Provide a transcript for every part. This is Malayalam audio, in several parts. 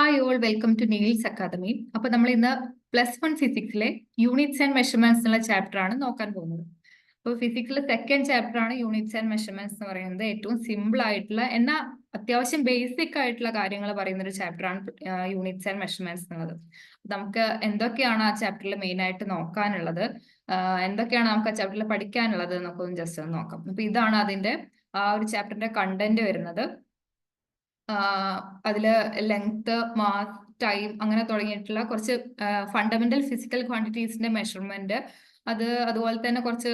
Hi all, welcome to Neels academy. അപ്പൊ നമ്മൾ ഇന്ന് +1 ഫിസിക്സിലെ യൂണിറ്റ്സ് ആൻഡ് മെഷർമെന്റ്സ് എന്നുള്ള ചാപ്റ്റർ ആണ് നോക്കാൻ പോകുന്നത്. അപ്പോൾ ഫിസിക്സിലെ സെക്കൻഡ് ചാപ്റ്റർ ആണ് യൂണിറ്റ്സ് ആൻഡ് മെഷർമെന്റ്സ് എന്ന് പറയുന്നത്. ഏറ്റവും സിമ്പിൾ ആയിട്ടുള്ള എന്നാൽ അത്യാവശ്യം ബേസിക് ആയിട്ടുള്ള കാര്യങ്ങൾ പറയുന്ന ഒരു ചാപ്റ്റർ ആണ് യൂണിറ്റ്സ് ആൻഡ് മെഷർമെന്റ്സ് എന്നുള്ളത്. നമുക്ക് എന്തൊക്കെയാണ് ആ ചാപ്റ്ററിൽ മെയിൻ ആയിട്ട് നോക്കാനുള്ളത്, എന്തൊക്കെയാണ് നമുക്ക് ആ ചാപ്റ്ററിൽ പഠിക്കാനുള്ളത് എന്നൊക്കെ ഒന്ന് ജസ്റ്റ് ഒന്ന് നോക്കാം. അപ്പൊ ഇതാണ് അതിന്റെ ആ ഒരു ചാപ്റ്ററിന്റെ കണ്ടന്റ് വരുന്നത്. അതില് ലെങ്ത്, മാസ്, ടൈം അങ്ങനെ തുടങ്ങിയിട്ടുള്ള കുറച്ച് ഫണ്ടമെന്റൽ ഫിസിക്കൽ ക്വാണ്ടിറ്റീസിന്റെ മെഷർമെന്റ്, അതുപോലെ തന്നെ കുറച്ച്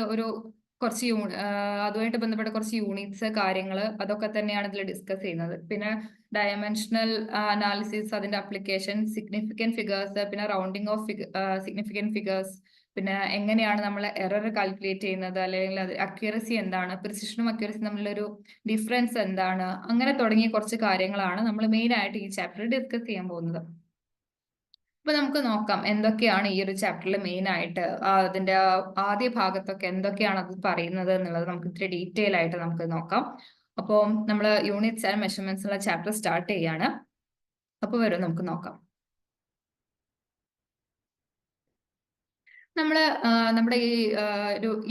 അതുമായിട്ട് ബന്ധപ്പെട്ട കുറച്ച് യൂണിറ്റ്സ് കാര്യങ്ങൾ അതൊക്കെ തന്നെയാണ് ഇതിൽ ഡിസ്കസ് ചെയ്യുന്നത്. പിന്നെ ഡയമെൻഷണൽ അനാലിസിസ്, അതിന്റെ അപ്ലിക്കേഷൻ, സിഗ്നിഫിക്കന്റ് ഫിഗേഴ്സ്, പിന്നെ റൗണ്ടിങ് ഓഫ് സിഗ്നിഫിക്കന്റ് ഫിഗേഴ്സ്, പിന്നെ എങ്ങനെയാണ് നമ്മൾ എറർ കാൽക്കുലേറ്റ് ചെയ്യുന്നത്, അല്ലെങ്കിൽ അത് അക്യൂറസി എന്താണ്, പ്രിസിഷനും അക്യൂറസിയും തമ്മിലൊരു ഡിഫറൻസ് എന്താണ്, അങ്ങനെ തുടങ്ങിയ കുറച്ച് കാര്യങ്ങളാണ് നമ്മൾ മെയിൻ ആയിട്ട് ഈ ചാപ്റ്ററിൽ ഡിസ്കസ് ചെയ്യാൻ പോകുന്നത്. അപ്പൊ നമുക്ക് നോക്കാം എന്തൊക്കെയാണ് ഈ ഒരു ചാപ്റ്ററിൽ മെയിൻ ആയിട്ട് അതിന്റെ ആദ്യ ഭാഗത്തൊക്കെ എന്തൊക്കെയാണ് അത് പറയുന്നത് എന്നുള്ളത് നമുക്ക് ഇത്തിരി ഡീറ്റെയിൽ ആയിട്ട് നമുക്ക് നോക്കാം. അപ്പോൾ നമ്മൾ യൂണിറ്റ്സ് ആൻഡ് മെഷർമെന്റ്സ് ഉള്ള ചാപ്റ്റർ സ്റ്റാർട്ട് ചെയ്യാണ്. അപ്പോൾ വരും നമുക്ക് നോക്കാം. നമ്മുടെ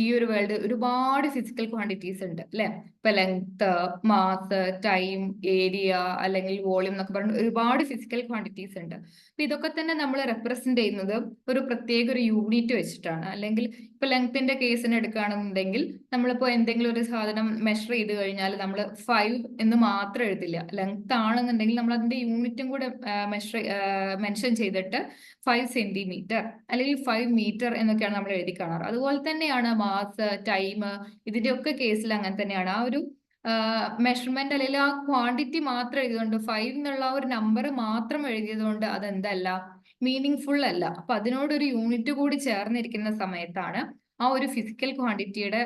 ഈ ഒരു വേൾഡ് ഒരുപാട് ഫിസിക്കൽ ക്വാണ്ടിറ്റീസ് ഉണ്ട് അല്ലെ. ഇപ്പൊ ലെങ്ത്, മാസ്, ടൈം, ഏരിയ അല്ലെങ്കിൽ വോളിയം എന്നൊക്കെ പറഞ്ഞ ഒരുപാട് ഫിസിക്കൽ ക്വാണ്ടിറ്റീസ് ഉണ്ട്. അപ്പൊ ഇതൊക്കെ തന്നെ നമ്മൾ റെപ്രസെന്റ് ചെയ്യുന്നത് ഒരു പ്രത്യേക ഒരു യൂണിറ്റ് വെച്ചിട്ടാണ്. അല്ലെങ്കിൽ ഇപ്പൊ ലെങ്ത്തിന്റെ കേസിന് എടുക്കുകയാണെന്നുണ്ടെങ്കിൽ നമ്മളിപ്പോ എന്തെങ്കിലും ഒരു സാധനം മെഷർ ചെയ്ത് കഴിഞ്ഞാൽ നമ്മൾ 5 എന്ന് മാത്രം എഴുതില്ല. ലെങ്ത് ആണെന്നുണ്ടെങ്കിൽ നമ്മൾ അതിന്റെ യൂണിറ്റും കൂടെ മെൻഷൻ ചെയ്തിട്ട് 5 സെന്റിമീറ്റർ അല്ലെങ്കിൽ 5 മീറ്റർ എന്നൊക്കെയാണ് നമ്മൾ എഴുതി കാണാറ്. അതുപോലെ തന്നെയാണ് മാസ്, ടൈം, ഇതിന്റെയൊക്കെ കേസിൽ അങ്ങനെ തന്നെയാണ്. ആ ഒരു മെഷർമെന്റ് അല്ലെങ്കിൽ ആ ക്വാണ്ടിറ്റി മാത്രം എഴുതിയതുകൊണ്ട് 5 എന്നുള്ള ഒരു നമ്പർ മാത്രം എഴുതിയതുകൊണ്ട് അതെന്തല്ല, മീനിങ് ഫുൾ അല്ല. അപ്പൊ അതിനോടൊരു യൂണിറ്റ് കൂടി ചേർന്നിരിക്കുന്ന സമയത്താണ് ആ ഒരു ഫിസിക്കൽ ക്വാണ്ടിറ്റിയുടെ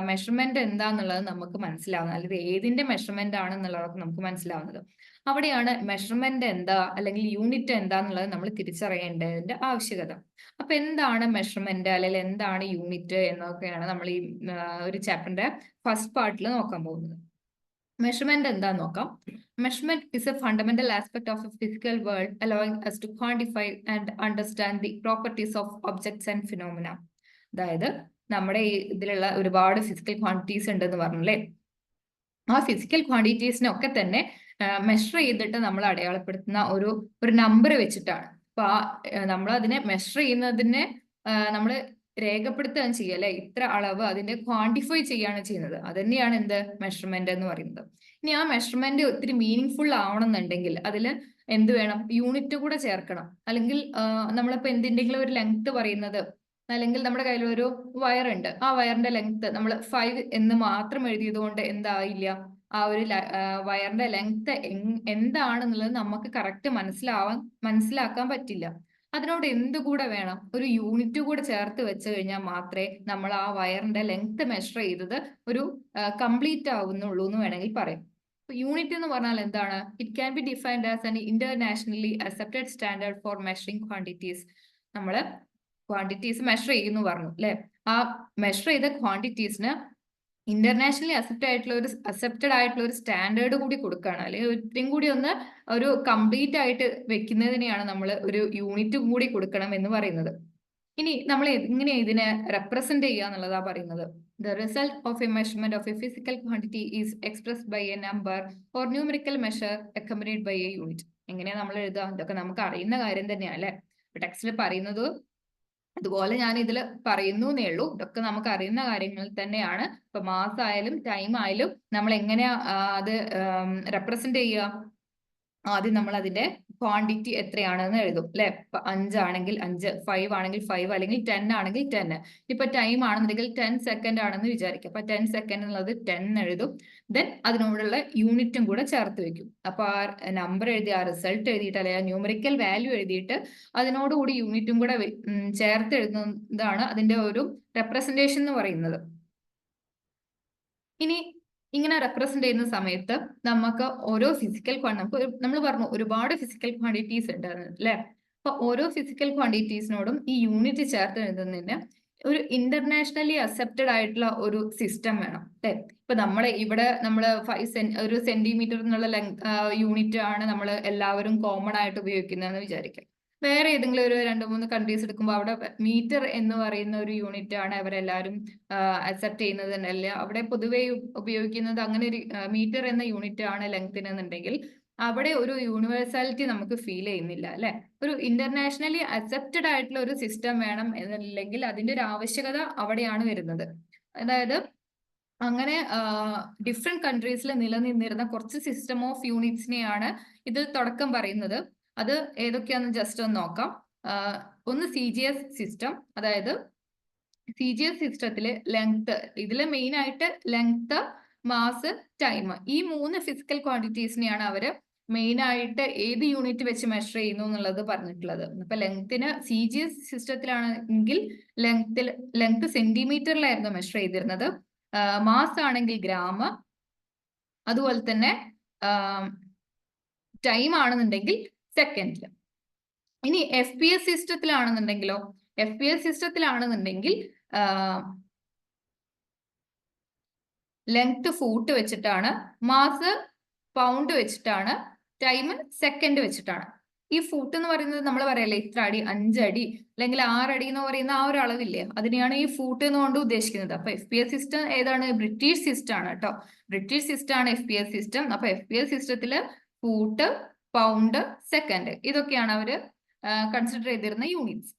മെഷർമെന്റ് എന്താന്നുള്ളത് നമുക്ക് മനസ്സിലാവുന്നത്, അല്ലെങ്കിൽ ഏതിന്റെ മെഷർമെന്റ് ആണെന്നുള്ളതൊക്കെ നമുക്ക് മനസ്സിലാവുന്നത്. അവിടെയാണ് മെഷർമെന്റ് എന്താ അല്ലെങ്കിൽ യൂണിറ്റ് എന്താന്നുള്ളത് നമ്മൾ തിരിച്ചറിയേണ്ടതിന്റെ ആവശ്യകത. അപ്പൊ എന്താണ് മെഷർമെന്റ് അല്ലെങ്കിൽ എന്താണ് യൂണിറ്റ് എന്നൊക്കെയാണ് നമ്മൾ ഈ ഒരു ചാപ്റ്ററിന്റെ ഫസ്റ്റ് പാർട്ടിൽ നോക്കാൻ പോകുന്നത്. മെഷർമെന്റ് എന്താന്ന് നോക്കാം. Measurement is A fundamental aspect of a physical world allowing us to quantify and understand the properties of objects and phenomena. അതായത് നമ്മുടെ ഇതിലുള്ള ഒരുപാട് ഫിസിക്കൽ ക്വാണ്ടിറ്റീസ് ഉണ്ടെന്ന് പറഞ്ഞല്ലേ. ആ ഫിസിക്കൽ ക്വാണ്ടിറ്റീസിനൊക്കെ തന്നെ മെഷർ ചെയ്തിട്ട് നമ്മൾ അടയാളപ്പെടുത്തുന്ന ഒരു നമ്പർ വെച്ചിട്ടാണ്. അപ്പൊ നമ്മൾ അതിനെ മെഷർ ചെയ്യുന്നതിനെ നമ്മൾ രേഖപ്പെടുത്തുകയാണ് ചെയ്യുക അല്ലെ. ഇത്ര അളവ് അതിന്റെ ക്വാണ്ടിഫൈ ചെയ്യാണ് ചെയ്യുന്നത്. അത് തന്നെയാണ് എന്ത് മെഷർമെന്റ് എന്ന് പറയുന്നത്. ഇനി ആ മെഷർമെന്റ് ഒത്തിരി മീനിങ് ഫുൾ ആവണമെന്നുണ്ടെങ്കിൽ അതിൽ എന്ത് വേണം, യൂണിറ്റ് കൂടെ ചേർക്കണം. അല്ലെങ്കിൽ നമ്മളിപ്പോ എന്തിന്റെങ്കിലും ഒരു ലെങ്ത് പറയുന്നത്, അല്ലെങ്കിൽ നമ്മുടെ കയ്യിൽ ഒരു വയർ ഉണ്ട്, ആ വയറിന്റെ ലെങ്ത് നമ്മൾ 5 എന്ന് മാത്രം എഴുതിയത് കൊണ്ട് എന്തായില്ല, ആ ഒരു വയറിന്റെ ലെങ്ത് എന്താണെന്നുള്ളത് നമുക്ക് കറക്റ്റ് മനസ്സിലാക്കാൻ പറ്റില്ല. അതിനോട് എന്തുകൂടെ വേണം, ഒരു യൂണിറ്റ് കൂടെ ചേർത്ത് വെച്ച് കഴിഞ്ഞാൽ മാത്രമേ നമ്മൾ ആ വയറിന്റെ ലെങ്ത് മെഷർ ചെയ്തത് ഒരു കംപ്ലീറ്റ് ആവുന്നുള്ളൂ എന്ന് വേണമെങ്കിൽ പറയാം. യൂണിറ്റ് എന്ന് പറഞ്ഞാൽ എന്താണ്? It can be defined as an internationally accepted standard for measuring quantities. നമ്മൾ ക്വാണ്ടിറ്റീസ് മെഷർ ചെയ്യുന്നു പറഞ്ഞു അല്ലെ. ആ മെഷർ ചെയ്ത ക്വാണ്ടിറ്റീസിന് ഇന്റർനാഷണലി അക്സെപ്റ്റഡ് ആയിട്ടുള്ള ഒരു സ്റ്റാൻഡേർഡ് കൂടി കൊടുക്കുകയാണ്, അല്ലെങ്കിൽ ഇത്രയും കൂടി ഒന്ന് ഒരു കംപ്ലീറ്റ് ആയിട്ട് വെക്കുന്നതിനെയാണ് നമ്മൾ ഒരു യൂണിറ്റ് കൂടി കൊടുക്കണം എന്ന് പറയുന്നത്. ഇനി നമ്മൾ എങ്ങനെ ഇതിനെ റെപ്രസെന്റ് ചെയ്യുക എന്നുള്ളതാ പറയുന്നത്. The result of a measurement of a physical quantity is expressed by a number or numerical measure accompanied by a unit. എങ്ങനെയാ നമ്മൾ എഴുതുക? ഇതൊക്കെ നമുക്ക് അറിയുന്ന കാര്യം തന്നെയാണ് അല്ലെ. ടെക്സ്റ്റിൽ പറയുന്നത് അതുപോലെ ഞാൻ ഇതിൽ പറയുന്നു എന്നേ ഉള്ളൂ. ഇതൊക്കെ നമുക്ക് അറിയുന്ന കാര്യങ്ങൾ തന്നെയാണ്. ഇപ്പൊ മാസ് ആയാലും ടൈം ആയാലും നമ്മൾ എങ്ങനെയാ അത് റെപ്രസെന്റ് ചെയ്യുക? ആദ്യം നമ്മൾ അതിന്റെ ക്വാണ്ടിറ്റി എത്രയാണെന്ന് എഴുതും അല്ലെ. ഇപ്പൊ 5 ആണെങ്കിൽ 5, 5 ആണെങ്കിൽ 5, അല്ലെങ്കിൽ 10 ആണെങ്കിൽ 10. ഇപ്പൊ ടൈം ആണെന്നുണ്ടെങ്കിൽ 10 സെക്കൻഡ് ആണെന്ന് വിചാരിക്കുക. അപ്പൊ 10 സെക്കൻഡ് എന്നുള്ളത് 10 എഴുതും. ദെൻ അതിനോടുള്ള യൂണിറ്റും കൂടെ ചേർത്ത് വെക്കും. അപ്പൊ ആ നമ്പർ എഴുതി, ആ റിസൾട്ട് എഴുതിയിട്ട് അല്ലെങ്കിൽ ന്യൂമറിക്കൽ വാല്യൂ എഴുതിയിട്ട് അതിനോടുകൂടി യൂണിറ്റും കൂടെ ചേർത്ത് എഴുതുന്നതാണ് അതിന്റെ ഒരു റെപ്രസെന്റേഷൻ എന്ന് പറയുന്നത്. ഇനി ഇങ്ങനെ റെപ്രസെന്റ് ചെയ്യുന്ന സമയത്ത് നമുക്ക് ഓരോ ഫിസിക്കൽ നമ്മൾ പറഞ്ഞു ഒരുപാട് ഫിസിക്കൽ ക്വാണ്ടിറ്റീസ് ഉണ്ട് അല്ലെ. അപ്പൊ ഓരോ ഫിസിക്കൽ ക്വാണ്ടിറ്റീസിനോടും ഈ യൂണിറ്റ് ചേർത്ത് എഴുതുന്നതിന് ഒരു ഇന്റർനാഷണലി അക്സെപ്റ്റഡ് ആയിട്ടുള്ള ഒരു സിസ്റ്റം വേണം. അല്ലെ? ഇപ്പൊ ഇവിടെ നമ്മൾ 5 സെന്റിമീറ്റർ എന്നുള്ള യൂണിറ്റ് ആണ് നമ്മൾ എല്ലാവരും കോമൺ ആയിട്ട് ഉപയോഗിക്കുന്നതെന്ന് വിചാരിക്കാം. വേറെ ഏതെങ്കിലും ഒരു 2-3 കൺട്രീസ് എടുക്കുമ്പോൾ അവിടെ മീറ്റർ എന്ന് പറയുന്ന ഒരു യൂണിറ്റ് ആണ് അവരെല്ലാവരും അക്സെപ്റ്റ് ചെയ്യുന്നത് അല്ല. അവിടെ പൊതുവെ ഉപയോഗിക്കുന്നത് അങ്ങനെ ഒരു മീറ്റർ എന്ന യൂണിറ്റ് ആണ് ലെങ്ത്തിന് എന്നുണ്ടെങ്കിൽ അവിടെ ഒരു യൂണിവേഴ്സാലിറ്റി നമുക്ക് ഫീൽ ചെയ്യുന്നില്ല, അല്ലെ? ഒരു ഇന്റർനാഷണലി അക്സെപ്റ്റഡ് ആയിട്ടുള്ള ഒരു സിസ്റ്റം വേണം എന്നല്ലെങ്കിൽ അതിന്റെ ഒരു ആവശ്യകത അവിടെയാണ് വരുന്നത്. അതായത് അങ്ങനെ ഡിഫറെന്റ് കൺട്രീസിൽ നിലനിന്നിരുന്ന കുറച്ച് സിസ്റ്റം ഓഫ് യൂണിറ്റ്സിനെയാണ് ഇതിൽ തുടക്കം പറയുന്നത്. അത് ഏതൊക്കെയാണെന്ന് ജസ്റ്റ് ഒന്ന് നോക്കാം. ഒന്ന് CGS സിസ്റ്റം. അതായത് CGS സിസ്റ്റത്തില് ലെങ്ത്, ഇതില് മെയിൻ ആയിട്ട് ലെങ്ത്, മാസ്, ടൈം, ഈ 3 ഫിസിക്കൽ ക്വാണ്ടിറ്റീസിനെയാണ് അവര് മെയിൻ ആയിട്ട് ഏത് യൂണിറ്റ് വെച്ച് മെഷർ ചെയ്യുന്നു എന്നുള്ളത് പറഞ്ഞിട്ടുള്ളത്. അപ്പൊ ലെങ്ത്തിന് CGS സിസ്റ്റത്തിലാണെങ്കിൽ ലെങ്ത് സെന്റിമീറ്ററിലായിരുന്നു മെഷർ ചെയ്തിരുന്നത്. മാസ് ആണെങ്കിൽ ഗ്രാം, അതുപോലെ തന്നെ ടൈം ആണെന്നുണ്ടെങ്കിൽ സെക്കൻഡിൽ. ഇനി FPS സിസ്റ്റത്തിലാണെന്നുണ്ടെങ്കിലോ, FPS സിസ്റ്റത്തിലാണെന്നുണ്ടെങ്കിൽ ലെങ്ത് ഫൂട്ട് വെച്ചിട്ടാണ്, മാസ് പൗണ്ട് വെച്ചിട്ടാണ്, ടൈം സെക്കൻഡ് വെച്ചിട്ടാണ്. ഈ ഫൂട്ട് എന്ന് പറയുന്നത് നമ്മൾ പറയല്ലേ ഇത്ര അടി, 5 അടി അല്ലെങ്കിൽ 6 അടി എന്ന് പറയുന്ന ആ ഒരു അളവില്ലേ, അതിനെയാണ് ഈ ഫൂട്ട് എന്നുകൊണ്ട് ഉദ്ദേശിക്കുന്നത്. അപ്പൊ FPS സിസ്റ്റം ഏതാണ്? ബ്രിട്ടീഷ് സിസ്റ്റം ആണ് കേട്ടോ. ബ്രിട്ടീഷ് സിസ്റ്റം ആണ് FPS സിസ്റ്റം. അപ്പൊ FPS സിസ്റ്റത്തില് ഫൂട്ട്, പൗണ്ട്, സെക്കൻഡ് ഇതൊക്കെയാണ് അവര് കൺസിഡർ ചെയ്തിരുന്ന യൂണിറ്റ്സ്.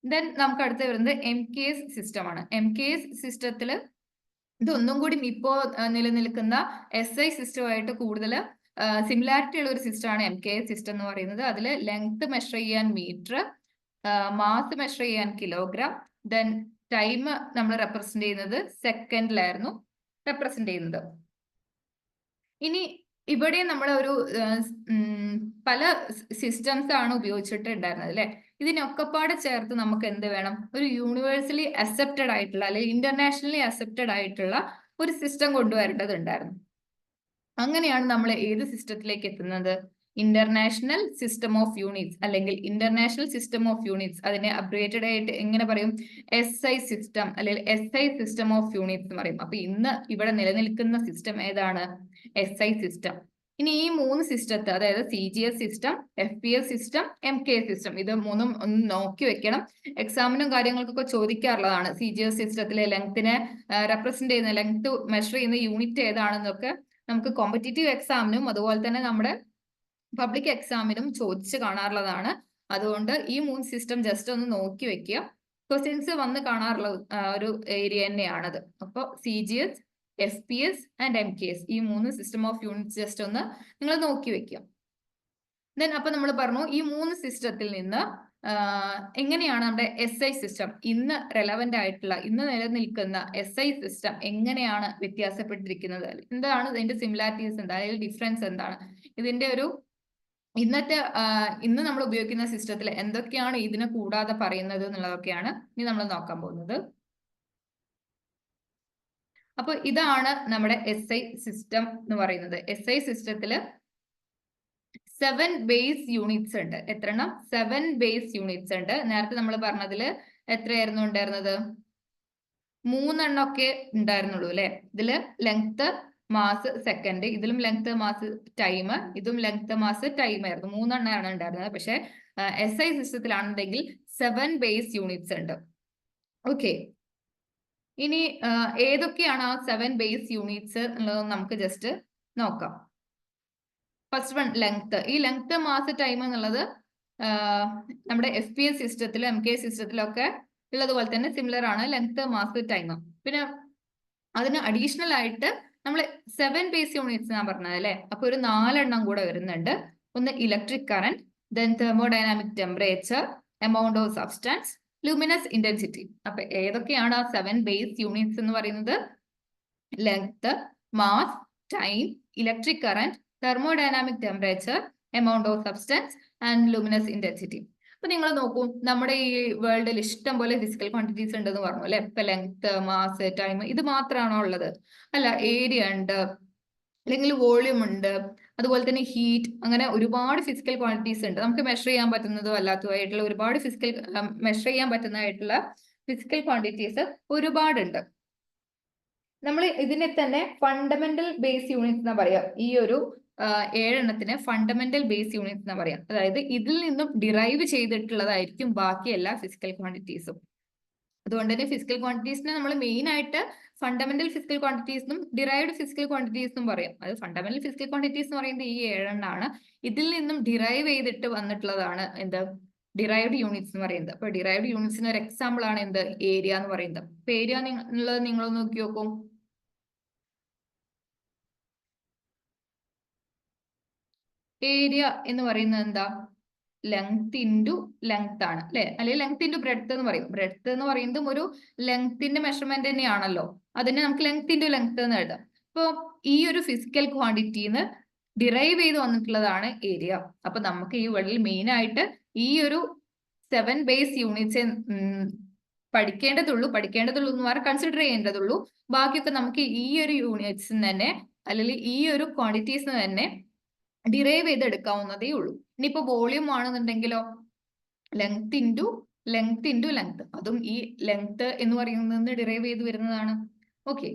ദെൻ നമുക്ക് അടുത്ത് വരുന്നത് MKS സിസ്റ്റം ആണ്. MKS സിസ്റ്റത്തില് ഇതൊന്നും കൂടി ഇപ്പോ നിലനിൽക്കുന്ന SI സിസ്റ്റമായിട്ട് കൂടുതൽ സിമിലാരിറ്റി ഉള്ള ഒരു സിസ്റ്റമാണ് MKS സിസ്റ്റം എന്ന് പറയുന്നത്. അതിൽ ലെങ്ത് മെഷർ ചെയ്യാൻ മീറ്റർ, മാസ് മെഷർ ചെയ്യാൻ കിലോഗ്രാം, ദെൻ ടൈം നമ്മൾ റെപ്രസെന്റ് ചെയ്യുന്നത് സെക്കൻഡിലായിരുന്നു റെപ്രസെന്റ് ചെയ്യുന്നത്. ഇനി ഇവിടെ നമ്മൾ ഒരു പല സിസ്റ്റംസ് ആണ് ഉപയോഗിച്ചിട്ടുണ്ടായിരുന്നത്, അല്ലെ? ഇതിനൊക്കെപ്പാടെ ചേർത്ത് നമുക്ക് എന്ത് വേണം? ഒരു യൂണിവേഴ്സലി അക്സെപ്റ്റഡ് ആയിട്ടുള്ള അല്ലെങ്കിൽ ഇന്റർനാഷണലി അക്സെപ്റ്റഡ് ആയിട്ടുള്ള ഒരു സിസ്റ്റം കൊണ്ടുവരേണ്ടതുണ്ടായിരുന്നു. അങ്ങനെയാണ് നമ്മൾ ഏത് സിസ്റ്റത്തിലേക്ക് എത്തുന്നത്? ഇന്റർനാഷണൽ സിസ്റ്റം ഓഫ് യൂണിറ്റ്സ് അല്ലെങ്കിൽ ഇന്റർനാഷണൽ സിസ്റ്റം ഓഫ് യൂണിറ്റ്സ്. അതിനെ അബ്രിവേറ്റഡ് ആയിട്ട് എങ്ങനെ പറയും? SI സിസ്റ്റം അല്ലെങ്കിൽ SI സിസ്റ്റം ഓഫ് യൂണിറ്റ്സ് എന്ന് പറയും. അപ്പൊ ഇന്ന് ഇവിടെ നിലനിൽക്കുന്ന സിസ്റ്റം ഏതാണ്? SI system. ഇനി ഈ 3 സിസ്റ്റത്തെ, അതായത് CGS system, FPS system, MKS system, ഇത് 3ഉം ഒന്ന് നോക്കി വെക്കണം. എക്സാമിനും കാര്യങ്ങൾക്കൊക്കെ ചോദിക്കാറുള്ളതാണ്. CGS സിസ്റ്റത്തിലെ ലെങ്തിനെ റെപ്രസെന്റ് ചെയ്യുന്ന, ലെങ്ത് മെഷർ ചെയ്യുന്ന യൂണിറ്റ് ഏതാണെന്നൊക്കെ നമുക്ക് കോമ്പറ്റേറ്റീവ് എക്സാമിനും അതുപോലെ തന്നെ നമ്മുടെ പബ്ലിക് എക്സാമിനും ചോദിച്ച് കാണാറുള്ളതാണ്. അതുകൊണ്ട് ഈ 3 സിസ്റ്റം ജസ്റ്റ് ഒന്ന് നോക്കി വെക്കുക. ക്വസ്റ്റ്യൻസ് വന്ന് കാണാറുള്ള ഒരു ഏരിയ തന്നെയാണത്. അപ്പോൾ CGS, FPS ആൻഡ് MKS ഈ 3 സിസ്റ്റം ഓഫ് യൂണിറ്റ്സ് ജസ്റ്റ് ഒന്ന് നിങ്ങൾ നോക്കി വെക്കുക. ദെൻ അപ്പൊ നമ്മൾ പറഞ്ഞു ഈ 3 സിസ്റ്റത്തിൽ നിന്ന് എങ്ങനെയാണ് നമ്മുടെ SI സിസ്റ്റം ഇന്ന് റെലവന്റ് ആയിട്ടുള്ള, ഇന്ന് നിലനിൽക്കുന്ന SI സിസ്റ്റം എങ്ങനെയാണ് വ്യത്യാസപ്പെട്ടിരിക്കുന്നത്, എന്താണ് ഇതിന്റെ സിമിലാരിറ്റീസ്, എന്താ അല്ലെങ്കിൽ ഡിഫറൻസ് എന്താണ്, ഇതിന്റെ ഒരു ഇന്ന് നമ്മൾ ഉപയോഗിക്കുന്ന സിസ്റ്റത്തിൽ എന്തൊക്കെയാണ് ഇതിനെ കൂടാതെ പറയുന്നത് എന്നുള്ളതൊക്കെയാണ് ഇനി നമ്മൾ നോക്കാൻ പോകുന്നത്. അപ്പൊ ഇതാണ് നമ്മുടെ SI സിസ്റ്റം എന്ന് പറയുന്നത്. SI സിസ്റ്റത്തില് 7 ബേസ് യൂണിറ്റ്സ് ഉണ്ട്. എത്ര എണ്ണം? 7 ബേസ് യൂണിറ്റ്സ് ഉണ്ട്. നേരത്തെ നമ്മൾ പറഞ്ഞതില് എത്രയായിരുന്നു ഉണ്ടായിരുന്നത്? 3 എണ്ണമൊക്കെ ഉണ്ടായിരുന്നുള്ളൂ, അല്ലെ? ഇതില് ലെങ്ത്, മാസ്, സെക്കൻഡ്, ഇതിലും ലെങ്ത്, മാസ്, ടൈം, ഇതും ലെങ്ത്, മാസ്, ടൈം ആയിരുന്നു. 3 എണ്ണമാണ് ഉണ്ടായിരുന്നത്. പക്ഷെ SI സിസ്റ്റത്തിലാണെന്നുണ്ടെങ്കിൽ 7 ബേസ് യൂണിറ്റ്സ് ഉണ്ട്. ഓക്കെ, ഇനി ഏതൊക്കെയാണ് ആ 7 ബേസ് യൂണിറ്റ്സ് എന്നുള്ളത് നമുക്ക് ജസ്റ്റ് നോക്കാം. First one length. ഈ ലെങ്ത്, മാസ്, ടൈം എന്നുള്ളത് നമ്മുടെ FPS സിസ്റ്റത്തിലും MKS സിസ്റ്റത്തിലൊക്കെ ഉള്ളതുപോലെ തന്നെ സിമിലർ ആണ്. Length, mass, time. പിന്നെ അതിന് അഡീഷണൽ ആയിട്ട് നമ്മൾ 7 ബേസ് യൂണിറ്റ്സ് ഞാൻ പറഞ്ഞത്, അല്ലെ? അപ്പൊ ഒരു 4 എണ്ണം കൂടെ വരുന്നുണ്ട്. ഒന്ന് electric current, then thermodynamic temperature, amount of substance, luminous intensity. അപ്പൊ ഏതൊക്കെയാണ് ആ 7 ബേസ് യൂണിറ്റ്സ് എന്ന് പറയുന്നത്? Length, mass, time, electric current, thermodynamic temperature, amount of substance and luminous intensity. അപ്പൊ നിങ്ങൾ നോക്കൂ, നമ്മുടെ ഈ വേൾഡിൽ ഇഷ്ടം പോലെ ഫിസിക്കൽ ക്വാണ്ടിറ്റീസ് ഉണ്ടെന്ന് പറഞ്ഞു, അല്ലെ? ഇപ്പൊ ലെങ്ത്, മാസ്, ടൈം ഇത് മാത്രമാണോ ഉള്ളത്? അല്ല, ഏരിയ ഉണ്ട്, അല്ലെങ്കിൽ വോള്യൂം ഉണ്ട്, അതുപോലെ തന്നെ ഹീറ്റ്, അങ്ങനെ ഒരുപാട് ഫിസിക്കൽ ക്വാണ്ടിറ്റീസ് ഉണ്ട്. നമുക്ക് മെഷർ ചെയ്യാൻ പറ്റുന്നതോ അല്ലാത്തതായിട്ടുള്ള ഒരുപാട് മെഷർ ചെയ്യാൻ പറ്റുന്നതായിട്ടുള്ള ഫിസിക്കൽ ക്വാണ്ടിറ്റീസ് ഒരുപാടുണ്ട്. നമ്മൾ ഇതിനെ തന്നെ ഫണ്ടമെന്റൽ ബേസ് യൂണിറ്റ്സ് എന്നാ പറയാം. ഈ ഒരു 7 ഫണ്ടമെന്റൽ ബേസ് യൂണിറ്റ്സ് എന്നാ പറയാം. അതായത് ഇതിൽ നിന്നും ഡിറൈവ് ചെയ്തിട്ടുള്ളതായിരിക്കും ബാക്കി എല്ലാ ഫിസിക്കൽ ക്വാണ്ടിറ്റീസും. അതുകൊണ്ട് തന്നെ ഫിസിക്കൽ ക്വാണ്ടിറ്റീസിനെ നമ്മൾ മെയിൻ ആയിട്ട് ഫണ്ടമെന്റൽ ഫിസിക്കൽ ക്വാണ്ടിറ്റീസും ഡിറൈവ്ഡ് ഫിസിക്കൽ ക്വാണ്ടിറ്റീസും പറയാം. അത് ഫണ്ടമെന്റൽ ഫിസിക്കൽ ക്വാണ്ടിറ്റീസ് എന്ന് പറയുന്നത് ഈ 7 ഇതിൽ നിന്നും ഡിറൈവ് ചെയ്തിട്ട് വന്നിട്ടുള്ളതാണ് എന്ത് ഡിറൈവ്ഡ് യൂണിറ്റ്സ് എന്ന് പറയുന്നത്. അപ്പൊ ഡിറൈവ്ഡ് യൂണിറ്റ്സിന് ഒരു എക്സാമ്പിൾ ആണ് എന്ത് ഏരിയ എന്ന് പറയുന്നത്. അപ്പൊ ഏരിയ ഉള്ളത് നിങ്ങൾ നോക്കി നോക്കും. ഏരിയ എന്ന് പറയുന്നത് എന്താ ലെങ്ത് ഇൻറ്റു ലെങ്ത് ആണ് അല്ലെ, അല്ലെങ്കിൽ ലെങ്ത് ഇൻറ്റു ബ്രെഡ്ത്ത് എന്ന് പറയും. ബ്രെഡ്ത്ത് എന്ന് പറയുന്നതും ഒരു ലെങ്ത്തിന്റെ മെഷർമെന്റ് തന്നെയാണല്ലോ. അതിനെ നമുക്ക് ലെങ്ത് ഇൻറ്റു ലെങ്ത് എന്ന് എഴുതാം. അപ്പോൾ ഈ ഒരു ഫിസിക്കൽ ക്വാണ്ടിറ്റിന്ന് ഡിറൈവ് ചെയ്ത് വന്നിട്ടുള്ളതാണ് ഏരിയ. അപ്പൊ നമുക്ക് ഈ വേൾഡിൽ മെയിൻ ആയിട്ട് ഈ ഒരു 7 ബേസ് യൂണിറ്റ്സ് പഠിക്കേണ്ടതുള്ളൂ എന്ന് പറഞ്ഞാൽ കൺസിഡർ ചെയ്യേണ്ടതുള്ളൂ. ബാക്കിയൊക്കെ നമുക്ക് ഈ ഒരു യൂണിറ്റ്സ് തന്നെ അല്ലെങ്കിൽ ഈ ഒരു ക്വാണ്ടിറ്റീസ് തന്നെ ഡിറൈവ് ചെയ്ത് എടുക്കാവുന്നതേ ഉള്ളൂ. ഇനിയിപ്പോ വോളിയം ആണെന്നുണ്ടെങ്കിലോ ലെങ്ത് ഇൻറ്റു ലെങ്ത്, അതും ഈ ലെങ്ത് എന്ന് പറയുന്നത് ഡിറൈവ് ചെയ്ത് വരുന്നതാണ്. ഓക്കെ,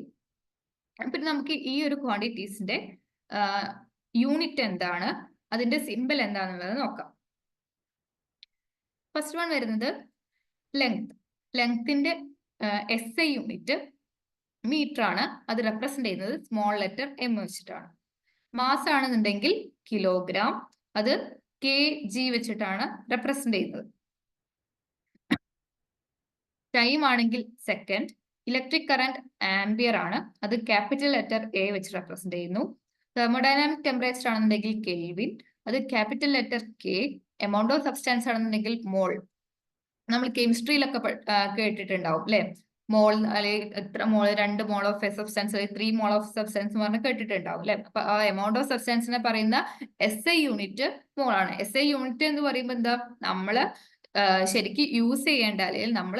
പിന്നെ നമുക്ക് ഈ ഒരു ക്വാണ്ടിറ്റീസിന്റെ യൂണിറ്റ് എന്താണ്, അതിന്റെ സിമ്പിൾ എന്താണെന്നുള്ളത് നോക്കാം. ഫസ്റ്റ് വൺ വരുന്നത് ലെങ്ത്തിന്റെ SI യൂണിറ്റ് മീറ്റർ ആണ്. അത് റെപ്രസെന്റ് ചെയ്യുന്നത് സ്മോൾ ലെറ്റർ M വെച്ചിട്ടാണ്. മാസ് ആണെന്നുണ്ടെങ്കിൽ കിലോഗ്രാം, അത് kg വെച്ചിട്ടാണ് റെപ്രസെന്റ് ചെയ്യുന്നത്. ടൈം ആണെങ്കിൽ സെക്കൻഡ്. ഇലക്ട്രിക് കറന്റ് ആംബിയർ ആണ്, അത് ക്യാപിറ്റൽ ലെറ്റർ A വെച്ച് റെപ്രസെന്റ് ചെയ്യുന്നു. തെർമോഡൈനാമിക് ടെമ്പറേച്ചർ ആണെന്നുണ്ടെങ്കിൽ കെൽവിൻ, അത് capital letter K. Amount of substance ആണെന്നുണ്ടെങ്കിൽ മോൾ. നമ്മൾ കെമിസ്ട്രിയിലൊക്കെ കേട്ടിട്ടുണ്ടാവും അല്ലെ, മോൾ അല്ലെങ്കിൽ എത്ര mole, 2 mole of substance, 3 mole of substance എന്ന് പറഞ്ഞ് കേട്ടിട്ടുണ്ടാവും അല്ലെ. അപ്പൊ ആ എമൗണ്ട് ഓഫ് സബ്സ്റ്റൻസിനെ പറയുന്ന SI യൂണിറ്റ് മോൾ ആണ്. SI യൂണിറ്റ് എന്ന് പറയുമ്പോൾ എന്താ, നമ്മള് ശരിക്കും യൂസ് ചെയ്യേണ്ട അല്ലെങ്കിൽ നമ്മൾ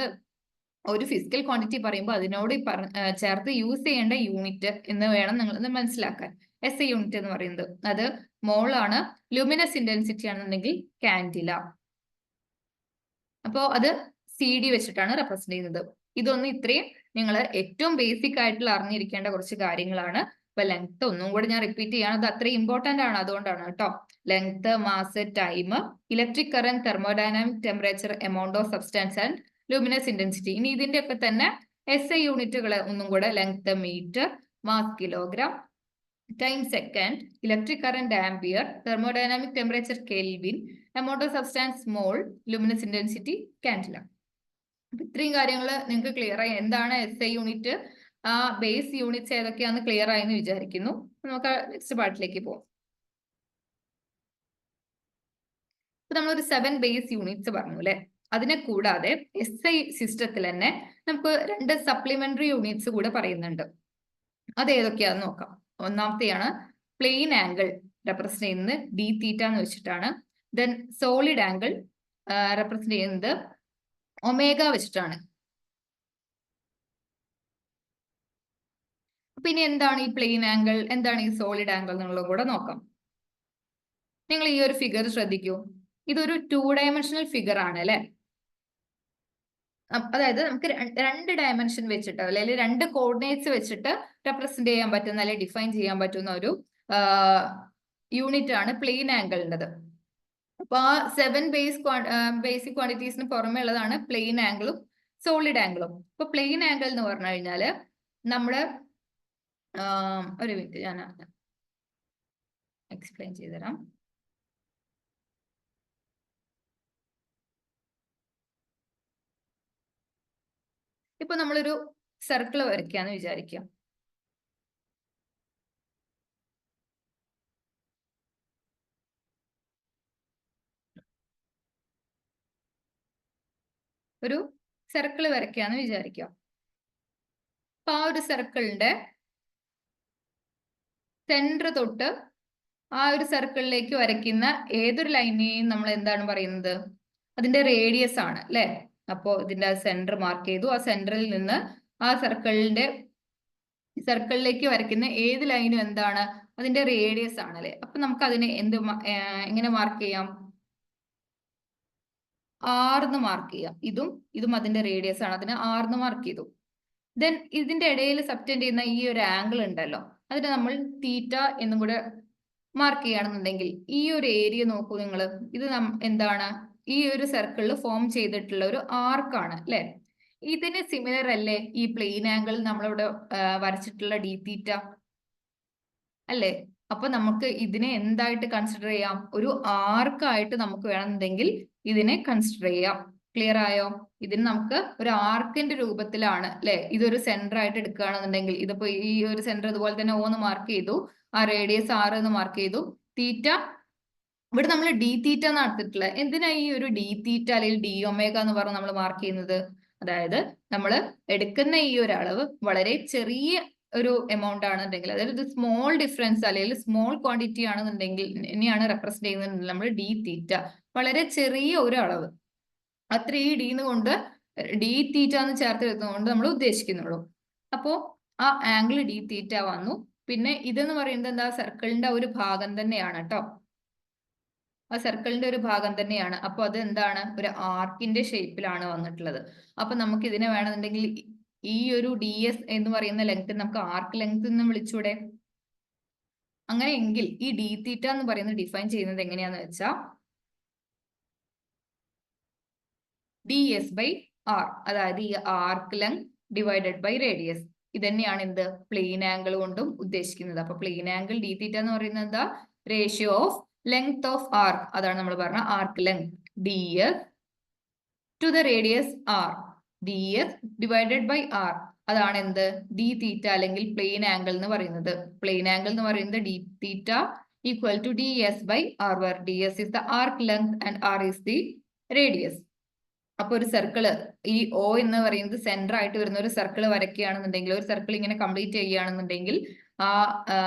ഒരു ഫിസിക്കൽ ക്വാണ്ടിറ്റി പറയുമ്പോൾ അതിനോട് ചേർത്ത് യൂസ് ചെയ്യേണ്ട യൂണിറ്റ് എന്ന് വേണം നിങ്ങൾ മനസ്സിലാക്കാൻ. SI യൂണിറ്റ് എന്ന് പറയുന്നത് അത് മോൾ ആണ്. ലൂമിനസ് ഇന്റൻസിറ്റി ആണെന്നുണ്ടെങ്കിൽ കാൻഡില. അപ്പോൾ അത് CD വെച്ചിട്ടാണ് റെപ്രസെന്റ് ചെയ്യുന്നത്. ഇതൊന്നും ഇത്രയും നിങ്ങൾ ഏറ്റവും ബേസിക് ആയിട്ടുള്ള അറിഞ്ഞിരിക്കേണ്ട കുറച്ച് കാര്യങ്ങളാണ്. ഇപ്പൊ ലെങ്ത് ഒന്നും കൂടി ഞാൻ റിപ്പീറ്റ് ചെയ്യാണ്, അത് അത്രയും ഇമ്പോർട്ടന്റ് ആണ്, അതുകൊണ്ടാണ് കേട്ടോ. Length, mass, time, electric current, thermodynamic temperature, amount of substance and luminous intensity. ഇനി ഇതിന്റെ ഒക്കെ തന്നെ SI യൂണിറ്റുകൾ ഒന്നും കൂടെ, length metre, mass kilogram, time second, electric current ampere, thermodynamic temperature kelvin, amount of substance mole, luminous intensity candela. ഇത്രയും കാര്യങ്ങൾ നിങ്ങൾക്ക് ക്ലിയർ ആയി. എന്താണ് SI യൂണിറ്റ്, ആ ബേസ് യൂണിറ്റ്സ് ഏതൊക്കെയാണെന്ന് ക്ലിയർ ആയി എന്ന് വിചാരിക്കുന്നു. നമുക്ക് നെക്സ്റ്റ് പാർട്ടിലേക്ക് പോകാം. ഇപ്പൊ നമ്മളൊരു 7 ബേസ് യൂണിറ്റ്സ് പറഞ്ഞു അല്ലെ. അതിനെ കൂടാതെ SI സിസ്റ്റത്തിൽ തന്നെ നമുക്ക് 2 സപ്ലിമെന്ററി യൂണിറ്റ്സ് കൂടെ പറയുന്നുണ്ട്. അത് ഏതൊക്കെയാന്ന് നോക്കാം. ഒന്നാമത്തെയാണ് പ്ലെയിൻ ആംഗിൾ, റെപ്രസെന്റ് ചെയ്യുന്നത് d θ എന്ന് വെച്ചിട്ടാണ്. ദെൻ സോളിഡ് ആംഗിൾ റെപ്രസെന്റ് ചെയ്യുന്നത് ഒമേഗ വെച്ചിട്ടാണ്. പിന്നെ എന്താണ് ഈ പ്ലെയിൻ ആംഗിൾ, എന്താണ് ഈ സോളിഡ് ആംഗിൾ എന്നുള്ളത് കൂടെ നോക്കാം. നിങ്ങൾ ഈ ഒരു ഫിഗർ ശ്രദ്ധിക്കൂ. ഇതൊരു 2 ഡയമെൻഷണൽ ഫിഗർ ആണ് അല്ലെ. അതായത് നമുക്ക് 2 ഡയമെൻഷൻ വെച്ചിട്ട് അല്ലെങ്കിൽ 2 കോർഡിനേറ്റ്സ് വെച്ചിട്ട് റെപ്രസെന്റ് ചെയ്യാൻ പറ്റുന്ന അല്ലെങ്കിൽ ഡിഫൈൻ ചെയ്യാൻ പറ്റുന്ന ഒരു യൂണിറ്റ് ആണ് പ്ലെയിൻ ആംഗിളിൻ്റെത്. അപ്പൊ ആ 7 ബേസിക് ക്വാണ്ടിറ്റീസിന് പുറമെ ഉള്ളതാണ് പ്ലെയിൻ ആംഗിളും സോളിഡ് ആംഗിളും. ഇപ്പൊ പ്ലെയിൻ ആംഗിൾ എന്ന് പറഞ്ഞു കഴിഞ്ഞാല് നമ്മള് ഒരു മിനിറ്റ് ഞാൻ എക്സ്പ്ലെയിൻ ചെയ്തുതരാം. ഇപ്പൊ നമ്മളൊരു സർക്കിൾ വരയ്ക്കാന്ന് വിചാരിക്കാം. ഒരു സർക്കിൾ വരയ്ക്കാന്ന് വിചാരിക്കാം. അപ്പൊ ആ ഒരു സർക്കിളിന്റെ സെന്റർ തൊട്ട് ആ ഒരു സർക്കിളിലേക്ക് വരയ്ക്കുന്ന ഏതൊരു ലൈനെയും നമ്മൾ എന്താണ് പറയുന്നത്, അതിന്റെ റേഡിയസ് ആണ് അല്ലെ. അപ്പോ ഇതിന്റെ സെന്റർ മാർക്ക് ചെയ്തു. ആ സെന്ററിൽ നിന്ന് ആ സർക്കിളിലേക്ക് വരയ്ക്കുന്ന ഏത് ലൈനും എന്താണ്, അതിന്റെ റേഡിയസ് ആണ് അല്ലെ. അപ്പൊ നമുക്ക് അതിനെ എങ്ങനെ മാർക്ക് ചെയ്യാം, R എന്ന് മാർക്ക് ചെയ്യാം. ഇതും അതിന്റെ റേഡിയസ് ആണ്, അതിന് R എന്ന് മാർക്ക് ചെയ്തു. ദെൻ ഇതിന്റെ ഇടയിൽ സബ്റ്റെൻഡ് ചെയ്യുന്ന ഈ ഒരു ആംഗിൾ ഉണ്ടല്ലോ, അതിന് നമ്മൾ തീറ്റ എന്നും കൂടെ മാർക്ക് ചെയ്യുകയാണെന്നുണ്ടെങ്കിൽ ഈ ഒരു ഏരിയ നോക്കൂ നിങ്ങൾ. ഇത് എന്താണ്? ഈ ഒരു സർക്കിളിൽ ഫോം ചെയ്തിട്ടുള്ള ഒരു ആർക്കാണ് അല്ലെ. ഇതിന് സിമിലർ അല്ലേ ഈ പ്ലെയിൻ ആംഗിൾ നമ്മളിവിടെ വരച്ചിട്ടുള്ള ഡി തീറ്റ അല്ലേ? അപ്പൊ നമുക്ക് ഇതിനെ എന്തായിട്ട് കൺസിഡർ ചെയ്യാം? ഒരു ആർക്കായിട്ട് നമുക്ക് വേണമെന്നുണ്ടെങ്കിൽ ഇതിനെ കൺസിഡർ ചെയ്യാം. ക്ലിയർ ആയോ? ഇതിന് നമുക്ക് ഒരു ആർക്കിന്റെ രൂപത്തിലാണ് അല്ലെ. ഇതൊരു സെന്റർ ആയിട്ട് എടുക്കുകയാണെന്നുണ്ടെങ്കിൽ, ഇതിപ്പോ ഈ ഒരു സെന്റർ ഇതുപോലെ തന്നെ O എന്ന് മാർക്ക് ചെയ്തു, ആ റേഡിയസ് R എന്ന് മാർക്ക് ചെയ്തു, തീറ്റ ഇവിടെ നമ്മൾ ഡി തീറ്റ എന്ന് എടുത്തിട്ടുള്ളത്. എന്തിനാ ഈ ഒരു ഡി തീറ്റ അല്ലെങ്കിൽ ഡി ഒമേഗ എന്ന് പറഞ്ഞ് നമ്മൾ മാർക്ക് ചെയ്യുന്നത്? അതായത് നമ്മൾ എടുക്കുന്ന ഈ ഒരു അളവ് വളരെ ചെറിയ ഒരു എമൗണ്ട് ആണെന്നുണ്ടെങ്കിൽ, അതായത് ഇത് സ്മോൾ ഡിഫറൻസ് അല്ലെങ്കിൽ സ്മോൾ ക്വാണ്ടിറ്റി ആണെന്നുണ്ടെങ്കിൽ ഇനിയാണ് റെപ്രസെന്റ് ചെയ്യുന്നത് നമ്മൾ ഡി തീറ്റ, വളരെ ചെറിയ ഒരു അളവ്. അത്ര ഈ ഡി കൊണ്ട് ഡി തീറ്റ എന്ന് ചേർത്ത് വെക്കുന്നതുകൊണ്ട് നമ്മൾ ഉദ്ദേശിക്കുന്നുള്ളൂ. അപ്പോ ആ ആംഗിൾ ഡി തീറ്റ വന്നു. പിന്നെ ഇതെന്ന് പറയുന്നത് എന്താ? സർക്കിളിന്റെ ഒരു ഭാഗം തന്നെയാണ് കേട്ടോ. ആ സർക്കിളിന്റെ ഒരു ഭാഗം തന്നെയാണ്. അപ്പൊ അത് എന്താണ്? ഒരു ആർക്കിന്റെ ഷേപ്പിലാണ് വന്നിട്ടുള്ളത്. അപ്പൊ നമുക്ക് ഇതിനെ വേണമെന്നുണ്ടെങ്കിൽ ഈ ഒരു ഡി എസ് എന്ന് പറയുന്ന ലെങ്ത് നമുക്ക് ആർക്ക് ലെങ്ത് എന്ന് വിളിച്ചൂടെ? അങ്ങനെയെങ്കിൽ ഈ ഡി തീറ്റ എന്ന് പറയുന്നത് ഡിഫൈൻ ചെയ്യുന്നത് എങ്ങനെയാന്ന് വെച്ചാൽ ഡി എസ് ബൈ ആർ, അതായത് ഈ arc length divided by radius. ഇത് തന്നെയാണ് എന്ത്? പ്ലെയിൻ ആംഗിൾ കൊണ്ടും ഉദ്ദേശിക്കുന്നത്. അപ്പൊ പ്ലെയിൻ ആംഗിൾ ഡി തീറ്റ എന്ന് പറയുന്നത് എന്താ? Ratio of length of arc, അതാണ് നമ്മൾ പറഞ്ഞ arc length D S to the radius R, D S divided by R. അതാണ് എന്ത്? ഡി തീറ്റ അല്ലെങ്കിൽ പ്ലെയിൻ ആംഗിൾ എന്ന് പറയുന്നത്. പ്ലെയിൻ ആംഗിൾ എന്ന് പറയുന്നത് D theta equal to D S by R, where D S is the arc length and R is the radius. അപ്പൊ ഒരു സർക്കിള് ഈ O എന്ന് പറയുന്നത് സെന്റർ ആയിട്ട് വരുന്ന ഒരു സർക്കിൾ വരയ്ക്കുകയാണെന്നുണ്ടെങ്കിൽ, ഒരു സർക്കിൾ ഇങ്ങനെ കംപ്ലീറ്റ് ചെയ്യുകയാണെന്നുണ്ടെങ്കിൽ ആ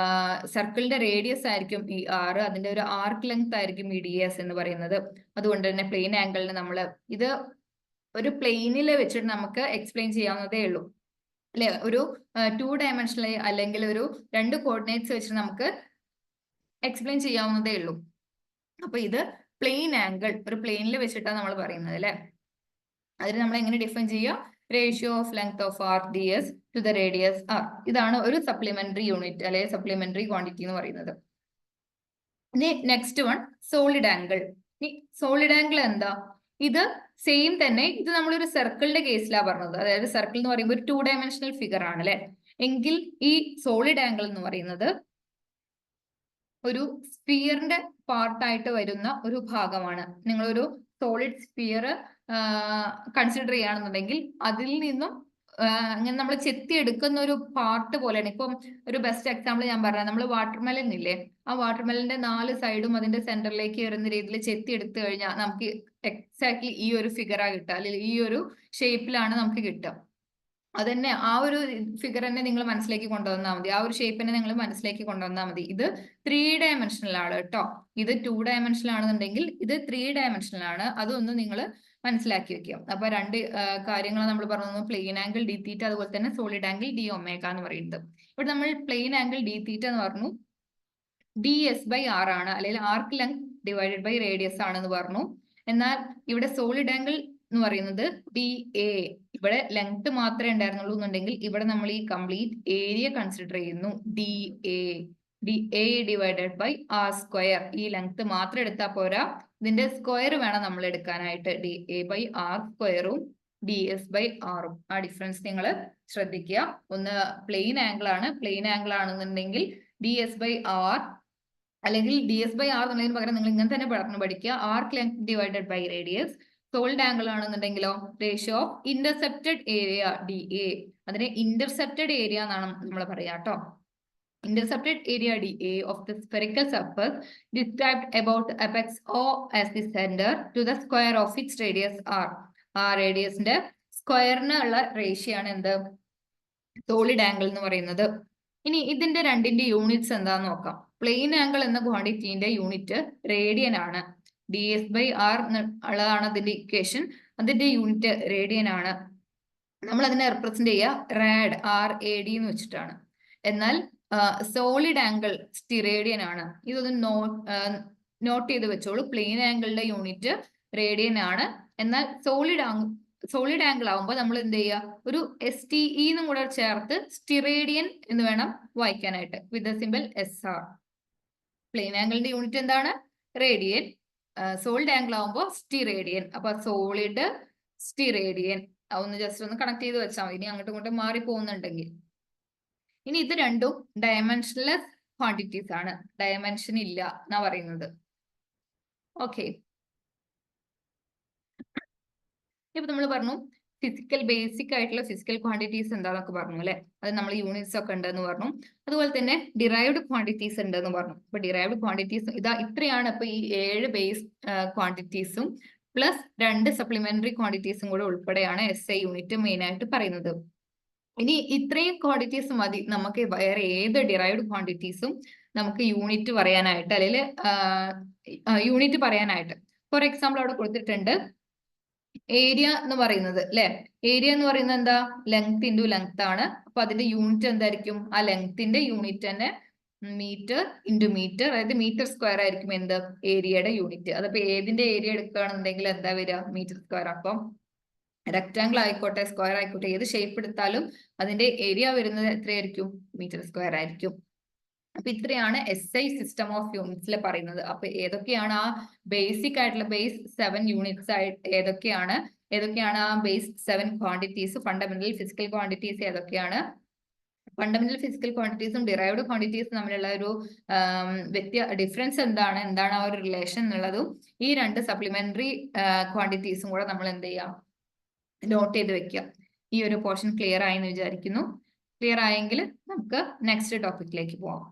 സർക്കിളിന്റെ റേഡിയസ് ആയിരിക്കും ഈ R, അതിന്റെ ഒരു ആർക്ക് ലെങ്ത് ആയിരിക്കും ഈ DS എന്ന് പറയുന്നത്. അതുകൊണ്ട് തന്നെ പ്ലെയിൻ ആംഗിളിന് നമ്മൾ ഇത് ഒരു പ്ലെയിനിൽ വെച്ചിട്ട് നമുക്ക് എക്സ്പ്ലെയിൻ ചെയ്യാവുന്നതേ ഉള്ളൂ അല്ലെ. ഒരു 2 ഡയമെൻഷനിൽ അല്ലെങ്കിൽ ഒരു 2 കോർഡിനേറ്റ്സ് വെച്ചിട്ട് നമുക്ക് എക്സ്പ്ലെയിൻ ചെയ്യാവുന്നതേ ഉള്ളൂ. അപ്പൊ ഇത് പ്ലെയിൻ ആംഗിൾ ഒരു പ്ലെയിനിൽ വെച്ചിട്ടാണ് നമ്മൾ പറയുന്നത് അല്ലെ. അതിന് നമ്മൾ എങ്ങനെ ഡിഫൈൻ ചെയ്യുക? Ratio of length of R D S to the radius R. ഇതാണ് ഒരു സപ്ലിമെന്ററി യൂണിറ്റ് അല്ലെങ്കിൽ സപ്ലിമെന്ററി ക്വാണ്ടിറ്റി എന്ന് പറയുന്നത്. ഇനി നെക്സ്റ്റ് വൺ സോളിഡ് ആംഗിൾ. ഈ സോളിഡ് ആംഗിൾ എന്താ? ഇത് സെയിം തന്നെ, ഇത് നമ്മളൊരു സർക്കിളിന്റെ കേസിലാണ് പറഞ്ഞത്. അതായത് സർക്കിൾ എന്ന് പറയുമ്പോൾ ഒരു 2 ഡയമെൻഷണൽ ഫിഗർ ആണ് അല്ലെ. എങ്കിൽ ഈ സോളിഡ് ആംഗിൾ എന്ന് പറയുന്നത് ഒരു സ്ഫിയറിന്റെ പാർട്ടായിട്ട് വരുന്ന ഒരു ഭാഗമാണ്. നിങ്ങളൊരു സോളിഡ് സ്ഫിയർ കൺസിഡർ ചെയ്യുകയാണെന്നുണ്ടെങ്കിൽ അതിൽ നിന്നും അങ്ങനെ നമ്മൾ ചെത്തി എടുക്കുന്ന ഒരു പാർട്ട് പോലെയാണ്. ഇപ്പം ഒരു ബെസ്റ്റ് എക്സാമ്പിൾ ഞാൻ പറയാം. നമ്മൾ വാട്ടർമെലൻ ഇല്ലേ, ആ വാട്ടർമെലന്റെ 4 സൈഡും അതിന്റെ സെന്ററിലേക്ക് വരുന്ന രീതിയിൽ ചെത്തി എടുത്തു കഴിഞ്ഞാൽ നമുക്ക് എക്സാക്ട്ലി ഈ ഒരു ഫിഗറാ കിട്ടുക, അല്ലെങ്കിൽ ഈ ഒരു ഷേപ്പിലാണ് നമുക്ക് കിട്ടുക. അതന്നെ ആ ഒരു ഫിഗർ തന്നെ നിങ്ങൾ മനസ്സിലേക്ക് കൊണ്ടുവന്നാൽ മതി, ആ ഒരു ഷേപ്പ് തന്നെ നിങ്ങൾ മനസ്സിലേക്ക് കൊണ്ടുവന്നാൽ മതി. ഇത് 3 ഡയമെൻഷനൽ ആണ് കേട്ടോ. ഇത് 2 ഡയമെൻഷനൽ ആണെന്നുണ്ടെങ്കിൽ ഇത് 3 ഡയമെൻഷനൽ ആണ്. അതൊന്ന് നിങ്ങൾ മനസ്സിലാക്കി വെക്കുക. അപ്പൊ 2 കാര്യങ്ങൾ നമ്മൾ പറഞ്ഞു, പ്ലെയിൻ ആംഗിൾ ഡി തീറ്റ, അതുപോലെ തന്നെ സോളിഡ് ആംഗിൾ ഡി ഒമേഗ എന്ന് പറയുന്നത്. ഇവിടെ നമ്മൾ പ്ലെയിൻ ആംഗിൾ ഡി തീറ്റ എന്ന് പറഞ്ഞു ഡി എസ് ബൈ ആർ ആണ്, അല്ലെങ്കിൽ arc length divided by radius ആണെന്ന് പറഞ്ഞു. എന്നാൽ ഇവിടെ സോളിഡ് ആംഗിൾ എന്ന് പറയുന്നത് ഡി എ, ഇവിടെ ലെങ്ത് മാത്രമേ ഉണ്ടായിരുന്നുള്ളൂ എന്നുണ്ടെങ്കിൽ ഇവിടെ നമ്മൾ ഈ കംപ്ലീറ്റ് ഏരിയ കൺസിഡർ ചെയ്യുന്നു. D A divided by R square. ഈ ലെങ്ത് മാത്രം എടുത്താൽ പോരാ, ഇതിന്റെ സ്ക്വയർ വേണം നമ്മൾ എടുക്കാനായിട്ട്. ഡി എ ബൈ ആർ സ്ക്വയറും ഡി എസ് ബൈ ആറും. ആ ഡിഫറൻസ് നിങ്ങൾ ശ്രദ്ധിക്കുക. ഒന്ന് പ്ലെയിൻ ആംഗിൾ ആണ്, പ്ലെയിൻ ആംഗിൾ ആണെന്നുണ്ടെങ്കിൽ ഡി എസ് ബൈ ആർ, അല്ലെങ്കിൽ ഡി എസ് ബൈ ആർ എന്നുള്ളതിന് പകരം നിങ്ങൾ ഇങ്ങനെ തന്നെ പഠിക്കുക, arc length divided by radius. Solid angle ആണെന്നുണ്ടെങ്കിലോ ratio of intercepted area D A. അതിനെ ഇന്റർസെപ്റ്റഡ് ഏരിയ എന്നാണ് നമ്മൾ പറയാ കേട്ടോ. Intercepted area dA of the spherical surface described about the apex O as the center to the square of its radius R. ആ റേഡിയസിന്റെ സ്ക്വയറിനുള്ള റേഷ്യോ ആണ് എന്ത്? സോളിഡ് ആംഗിൾ എന്ന് പറയുന്നത്. ഇനി ഇതിന്റെ രണ്ടിന്റെ യൂണിറ്റ്സ് എന്താന്ന് നോക്കാം. പ്ലെയിൻ ആംഗിൾ എന്ന ക്വാണ്ടിറ്റീന്റെ യൂണിറ്റ് റേഡിയൻ ആണ്. ഡി എസ് ബൈ ആർ ഉള്ളതാണ് അതിന്റെ ഇക്വേഷൻ. അതിന്റെ യൂണിറ്റ് റേഡിയൻ ആണ്. നമ്മൾ അതിനെ റെപ്രസെന്റ് ചെയ്യുക റാഡ്, RAD എന്ന് വെച്ചിട്ടാണ്. എന്നാൽ സോളിഡ് ആംഗിൾ സ്റ്റിറേഡിയൻ ആണ്. ഇതൊന്ന് നോട്ട് ചെയ്ത് വെച്ചോളൂ. പ്ലെയിൻ ആംഗിളിന്റെ യൂണിറ്റ് റേഡിയൻ ആണ്, എന്നാൽ സോളിഡ് ആംഗിൾ ആവുമ്പോൾ നമ്മൾ എന്ത് ചെയ്യുക, ഒരു STE എന്നും കൂടെ ചേർത്ത് സ്റ്റിറേഡിയൻ എന്ന് വേണം വായിക്കാനായിട്ട്, വിത്ത് സിമ്പിൾ SR. പ്ലെയിൻ ആംഗിളിന്റെ യൂണിറ്റ് എന്താണ്? റേഡിയൻ. സോളിഡ് ആംഗിൾ ആവുമ്പോൾ സ്റ്റിറേഡിയൻ. അപ്പൊ സോളിഡ് സ്റ്റിറേഡിയൻ ഒന്ന് ജസ്റ്റ് ഒന്ന് കണക്ട് ചെയ്ത് വെച്ചാൽ മതി, ഇനി അങ്ങോട്ടും ഇങ്ങോട്ടും മാറി പോകുന്നുണ്ടെങ്കിൽ. ഇനി ഇത് രണ്ടും ഡയമെൻഷൻലെസ് ക്വാണ്ടിറ്റീസ് ആണ്, ഡയമെൻഷൻ ഇല്ല എന്നാ പറയുന്നത്. ഓക്കെ, ഇപ്പൊ നമ്മൾ പറഞ്ഞു ഫിസിക്കൽ ബേസിക് ആയിട്ടുള്ള ഫിസിക്കൽ ക്വാണ്ടിറ്റീസ് എന്താന്നൊക്കെ പറഞ്ഞു അല്ലെ. അത് നമ്മൾ യൂണിറ്റ്സ് ഒക്കെ ഉണ്ടെന്ന് പറഞ്ഞു. അതുപോലെ തന്നെ ഡിറൈവ്ഡ് ക്വാണ്ടിറ്റീസ് ഉണ്ടെന്ന് പറഞ്ഞു. ഇപ്പൊ ഡിറൈവ്ഡ് ക്വാണ്ടിറ്റീസ് ഇതാ ഇത്രയാണ്. ഇപ്പൊ ഈ 7 ബേസ് ക്വാണ്ടിറ്റീസും പ്ലസ് 2 സപ്ലിമെന്ററി ക്വാണ്ടിറ്റീസും കൂടെ ഉൾപ്പെടെയാണ് SI യൂണിറ്റ് മെയിൻ ആയിട്ട് പറയുന്നത്. ഇനി ഇത്രയും ക്വാണ്ടിറ്റീസ് മതി നമുക്ക് വേറെ ഏത് ഡിറൈവ്ഡ് ക്വാണ്ടിറ്റീസും നമുക്ക് യൂണിറ്റ് പറയാനായിട്ട്, അല്ലെങ്കിൽ യൂണിറ്റ് പറയാനായിട്ട്. ഫോർ എക്സാമ്പിൾ അവിടെ കൊടുത്തിട്ടുണ്ട് ഏരിയ എന്ന് പറയുന്നത് അല്ലെ. ഏരിയ എന്ന് പറയുന്നത് എന്താ? ലെങ്ത് ഇൻറ്റു ലെങ്ത് ആണ്. അപ്പൊ അതിന്റെ യൂണിറ്റ് എന്തായിരിക്കും? ആ ലെങ്ത്തിന്റെ യൂണിറ്റ് തന്നെ മീറ്റർ ഇൻറ്റു മീറ്റർ, അതായത് മീറ്റർ സ്ക്വയർ ആയിരിക്കും എന്ത്? ഏരിയയുടെ യൂണിറ്റ്. അതപ്പോ ഏതിന്റെ ഏരിയ എടുക്കുകയാണെന്നുണ്ടെങ്കിൽ എന്താ വരിക? Metre square. അപ്പം റെക്ടാംഗിൾ ആയിക്കോട്ടെ സ്ക്വയർ ആയിക്കോട്ടെ ഏത് ഷേപ്പ് എടുത്താലും അതിന്റെ ഏരിയ വരുന്നത് എത്രയായിരിക്കും? മീറ്റർ സ്ക്വയർ ആയിരിക്കും. അപ്പൊ ഇത്രയാണ് SI സിസ്റ്റം ഓഫ് യൂണിറ്റ്സിൽ പറയുന്നത്. അപ്പൊ ഏതൊക്കെയാണ് ആ ബേസിക് ആയിട്ടുള്ള ബേസ് 7 യൂണിറ്റ്സ് ആയിട്ട് ഏതൊക്കെയാണ് ആ base 7 quantities, fundamental physical quantities ഏതൊക്കെയാണ്? ഫണ്ടമെന്റൽ ഫിസിക്കൽ ക്വാണ്ടിറ്റീസും ഡിറൈവ്ഡ് ക്വാണ്ടിറ്റീസും തമ്മിലുള്ള ഒരു ഡിഫറൻസ് എന്താണ് ആ ഒരു റിലേഷൻ എന്നുള്ളതും ഈ 2 സപ്ലിമെന്ററി ക്വാണ്ടിറ്റീസും കൂടെ നമ്മൾ എന്ത് ചെയ്യാം? നോട്ട് ചെയ്ത് വെക്കുക. ഈ ഒരു പോർഷൻ ക്ലിയർ ആയി എന്ന് വിചാരിക്കുന്നു. ക്ലിയർ ആയെങ്കിൽ നമുക്ക് നെക്സ്റ്റ് ടോപ്പിക്കിലേക്ക് പോവാം.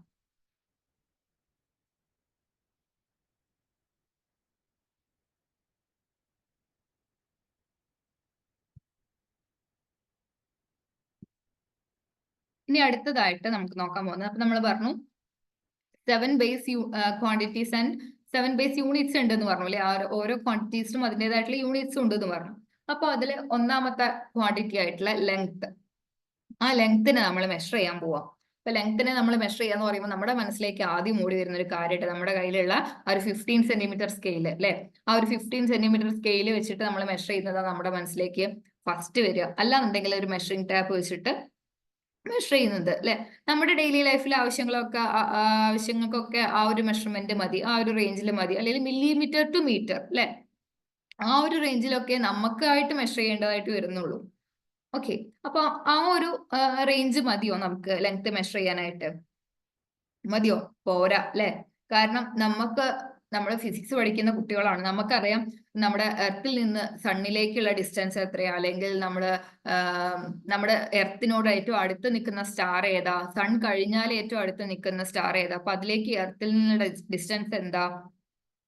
ഇനി അടുത്തതായിട്ട് നമുക്ക് നോക്കാൻ പോകുന്നത്, അപ്പൊ നമ്മൾ പറഞ്ഞു 7 base quantities and 7 base units ഉണ്ടെന്ന് പറഞ്ഞു അല്ലെ. ഓരോ ക്വാണ്ടിറ്റീസിനും അതിൻ്റെതായിട്ടുള്ള യൂണിറ്റ്സ് ഉണ്ടെന്ന് പറഞ്ഞു. അപ്പൊ അതിൽ ഒന്നാമത്തെ ക്വാണ്ടിറ്റി ആയിട്ടുള്ള ലെങ്ത്, ആ ലെങ്തിനെ നമ്മൾ മെഷർ ചെയ്യാൻ പോവാം. അപ്പൊ ലെങ്തിനെ നമ്മൾ മെഷർ ചെയ്യാന്ന് പറയുമ്പോൾ നമ്മുടെ മനസ്സിലേക്ക് ആദ്യം മൂടി വരുന്ന ഒരു കാര്യമായിട്ട് നമ്മുടെ കയ്യിലുള്ള ആ ഒരു 15 സെന്റിമീറ്റർ സ്കെയില് അല്ലെ, ആ ഒരു 15 സെന്റിമീറ്റർ സ്കെയില് വെച്ചിട്ട് നമ്മൾ മെഷർ ചെയ്യുന്നതാണ് നമ്മുടെ മനസ്സിലേക്ക് ഫസ്റ്റ് വരിക. അല്ലാന്നുണ്ടെങ്കിൽ ഒരു മെഷറിംഗ് ടാപ്പ് വെച്ചിട്ട് മെഷർ ചെയ്യുന്നത് അല്ലെ. നമ്മുടെ ഡെയിലി ലൈഫിലെ ആവശ്യങ്ങൾക്കൊക്കെ ആ ഒരു മെഷർമെന്റ് മതി, ആ ഒരു റേഞ്ചിൽ മതി, അല്ലെങ്കിൽ മില്ലിമീറ്റർ ടു മീറ്റർ അല്ലെ, ആ ഒരു റേഞ്ചിലൊക്കെ നമുക്കായിട്ട് മെഷർ ചെയ്യേണ്ടതായിട്ട് വരുന്നുള്ളൂ. ഓക്കെ, അപ്പൊ ആ ഒരു റേഞ്ച് മതിയോ നമുക്ക് ലെങ്ത് മെഷർ ചെയ്യാനായിട്ട്? മതിയോ? പോരാ അല്ലെ. കാരണം നമ്മൾ ഫിസിക്സ് പഠിക്കുന്ന കുട്ടികളാണ്, നമുക്കറിയാം നമ്മുടെ എർത്തിൽ നിന്ന് സണ്ണിലേക്കുള്ള ഡിസ്റ്റൻസ് എത്രയാ, അല്ലെങ്കിൽ നമ്മുടെ എർത്തിനോട് ഏറ്റവും അടുത്ത് നിൽക്കുന്ന സ്റ്റാർ ഏതാ, സൺ കഴിഞ്ഞാൽ ഏറ്റവും അടുത്ത് നിൽക്കുന്ന സ്റ്റാർ ഏതാ, അപ്പൊ അതിലേക്ക് എർത്തിൽ നിന്നുള്ള ഡിസ്റ്റൻസ് എന്താ,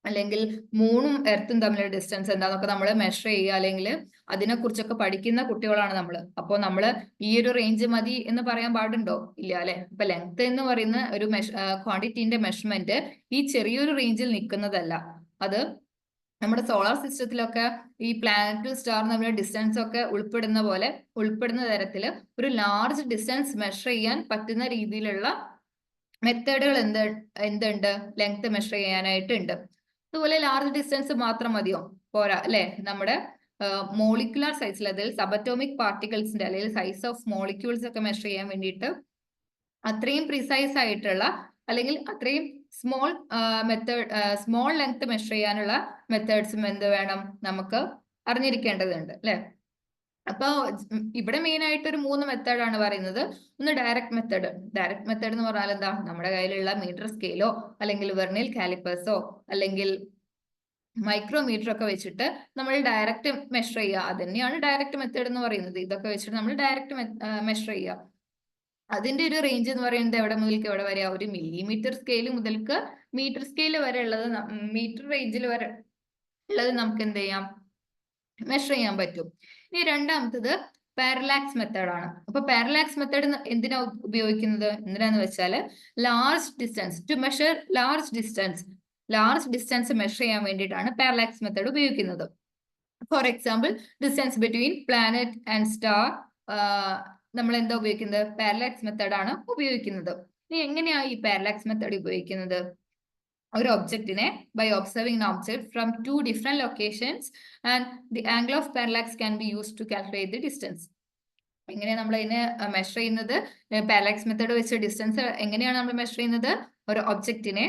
അല്ലെങ്കിൽ മൂണും എർത്തും തമ്മിലുള്ള ഡിസ്റ്റൻസ് എന്താന്നൊക്കെ നമ്മൾ മെഷർ ചെയ്യുക, അല്ലെങ്കിൽ അതിനെക്കുറിച്ചൊക്കെ പഠിക്കുന്ന കുട്ടികളാണ് നമ്മൾ. അപ്പോൾ നമ്മൾ ഈ ഒരു റേഞ്ച് മതി എന്ന് പറയാൻ പാടുണ്ടോ? ഇല്ല അല്ലെ. ഇപ്പൊ ലെങ്ത് എന്ന് പറയുന്ന ഒരു ക്വാണ്ടിറ്റിന്റെ മെഷർമെന്റ് ഈ ചെറിയൊരു റേഞ്ചിൽ നിൽക്കുന്നതല്ല. അത് നമ്മുടെ സോളാർ സിസ്റ്റത്തിലൊക്കെ ഈ പ്ലാനറ്റ് സ്റ്റാർ തമ്മിലുള്ള ഡിസ്റ്റൻസ് ഒക്കെ ഉൾപ്പെടുന്ന തരത്തിൽ ഒരു ലാർജ് ഡിസ്റ്റൻസ് മെഷർ ചെയ്യാൻ പറ്റുന്ന രീതിയിലുള്ള മെത്തേഡുകൾ എന്തുണ്ട്? ലെങ്ത് മെഷർ ചെയ്യാനായിട്ടുണ്ട്. അതുപോലെ ലാർജ് ഡിസ്റ്റൻസ് മാത്രം മതിയോ? പോരാ അല്ലെ. നമ്മുടെ മോളിക്കുലാർ സൈസിൽ, അതായത് സബറ്റോമിക് പാർട്ടിക്കിൾസിന്റെ അല്ലെങ്കിൽ സൈസ് ഓഫ് മോളിക്യൂൾസ് ഒക്കെ മെഷർ ചെയ്യാൻ വേണ്ടിയിട്ട് അത്രയും പ്രിസൈസ് ആയിട്ടുള്ള, അല്ലെങ്കിൽ അത്രയും സ്മോൾ ലെങ്ത് മെഷർ ചെയ്യാനുള്ള മെത്തേഡ്സും എന്ത് വേണം? നമുക്ക് അറിഞ്ഞിരിക്കേണ്ടതുണ്ട് അല്ലെ. അപ്പൊ ഇവിടെ മെയിൻ ആയിട്ട് ഒരു 3 മെത്തേഡാണ് പറയുന്നത്. ഒന്ന് ഡയറക്റ്റ് മെത്തേഡ്. ഡയറക്റ്റ് മെത്തേഡ് എന്ന് പറഞ്ഞാൽ എന്താ? നമ്മുടെ കയ്യിലുള്ള മീറ്റർ സ്കെയിലോ അല്ലെങ്കിൽ വെർണിയൽ കാലിപ്പേഴ്സോ അല്ലെങ്കിൽ മൈക്രോമീറ്റർ ഒക്കെ വെച്ചിട്ട് നമ്മൾ ഡയറക്റ്റ് മെഷർ ചെയ്യുക. അത് തന്നെയാണ് ഡയറക്റ്റ് മെത്തേഡ് എന്ന് പറയുന്നത്. ഇതൊക്കെ വെച്ചിട്ട് നമ്മൾ ഡയറക്റ്റ് മെഷർ ചെയ്യുക. അതിന്റെ ഒരു റേഞ്ച് എന്ന് പറയുന്നത് എവിടെ മുതൽക്ക് എവിടെ വരെ? ഒരു മില്ലിമീറ്റർ സ്കെയിൽ മുതൽക്ക് മീറ്റർ സ്കെയിൽ വരെ ഉള്ളത്, മീറ്റർ റേഞ്ചിൽ വരെ ഉള്ളത് നമുക്ക് എന്ത് ചെയ്യാം? മെഷർ ചെയ്യാൻ പറ്റും. ഇനി രണ്ടാമത്തത് പാരലാക്സ് മെത്തേഡ് ആണ്. അപ്പൊ പാരലാക്സ് മെത്തേഡ് എന്തിനാ ഉപയോഗിക്കുന്നത്? എന്തിനാന്ന് വെച്ചാൽ large distance to measure large distance measure ചെയ്യാൻ വേണ്ടിയിട്ടാണ് പാരലാക്സ് മെത്തേഡ് ഉപയോഗിക്കുന്നത്. For example distance between planet and star, നമ്മൾ എന്താ ഉപയോഗിക്കുന്നത്? പാരലാക്സ് മെത്തേഡ് ആണ് ഉപയോഗിക്കുന്നത്. ഇനി എങ്ങനെയാ ഈ പാരലാക്സ് മെത്തേഡ് ഉപയോഗിക്കുന്നത്? ഒരു ഒബ്ജക്റ്റിനെ by observing object from 2 different locations and the angle of parallax can be use to calculate the distance. എങ്ങനെയാണ് നമ്മൾ അതിനെ മെഷർ ചെയ്യുന്നത്? പാരലാക്സ് മെത്തേഡ് വെച്ച് ഡിസ്റ്റൻസ് എങ്ങനെയാണ് നമ്മൾ മെഷർ ചെയ്യുന്നത്? ഒരു ഒബ്ജക്റ്റിനെ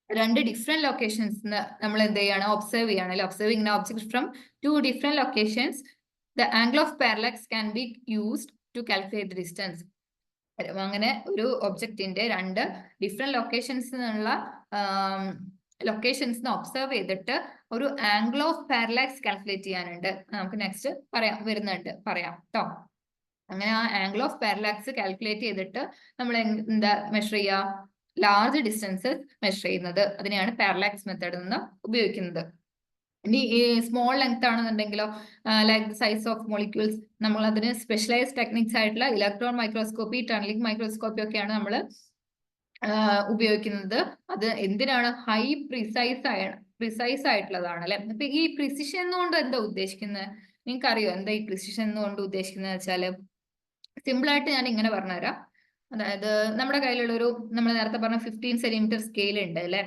2 ഡിഫറെന്റ് ലൊക്കേഷൻസ് നമ്മൾ എന്ത് ചെയ്യാണ്? ഒബ്സർവ് ചെയ്യാണ് അല്ലെ. Observing object from 2 different locations the angle of parallax can be used to calculate the distance. അങ്ങനെ ഒരു ഒബ്ജക്റ്റിന്റെ 2 ഡിഫറെന്റ് ലൊക്കേഷൻസിനുള്ള ലൊക്കേഷൻസ് ഒബ്സർവ് ചെയ്തിട്ട് ഒരു ആംഗിൾ ഓഫ് പാരലാക്സ് കാൽക്കുലേറ്റ് ചെയ്യാനുണ്ട്. നമുക്ക് നെക്സ്റ്റ് പറയാം കേട്ടോ. അങ്ങനെ ആ ആംഗിൾ ഓഫ് പാരലാക്സ് കാൽക്കുലേറ്റ് ചെയ്തിട്ട് നമ്മൾ എന്താ മെഷർ ചെയ്യുക? ലാർജ് ഡിസ്റ്റൻസസ് മെഷർ ചെയ്യുന്നത്. അതിനെയാണ് പാരലാക്സ് മെത്തേഡ് നിന്ന് ഉപയോഗിക്കുന്നത്. ഇനി ഈ സ്മോൾ ലെങ്ത് ആണെന്നുണ്ടെങ്കിലോ, ലൈക്ക് സൈസ് ഓഫ് മോളിക്യൂൾസ്, നമ്മൾ അതിന് സ്പെഷ്യലൈസ് ടെക്നിക്സ് ആയിട്ടുള്ള ഇലക്ട്രോൺ മൈക്രോസ്കോപ്പി, ടണലിംഗ് മൈക്രോസ്കോപ്പി ഒക്കെയാണ് നമ്മൾ ഉപയോഗിക്കുന്നത്. അത് എന്തിനാണ്? ഹൈ പ്രിസൈസ് ആയിട്ടുള്ളതാണ് അല്ലെ. അപ്പൊ ഈ പ്രിസിഷൻ എന്നുകൊണ്ട് എന്താ ഉദ്ദേശിക്കുന്നത്? നിങ്ങൾക്ക് അറിയോ എന്താ ഈ പ്രിസിഷൻ എന്നുകൊണ്ട് ഉദ്ദേശിക്കുന്നത് വെച്ചാല്? സിമ്പിൾ ആയിട്ട് ഞാൻ ഇങ്ങനെ പറഞ്ഞുതരാം. അതായത് നമ്മുടെ കയ്യിലുള്ള നമ്മൾ നേരത്തെ പറഞ്ഞ 15 സെന്റിമീറ്റർ സ്കെയിൽ ഉണ്ട് അല്ലെ.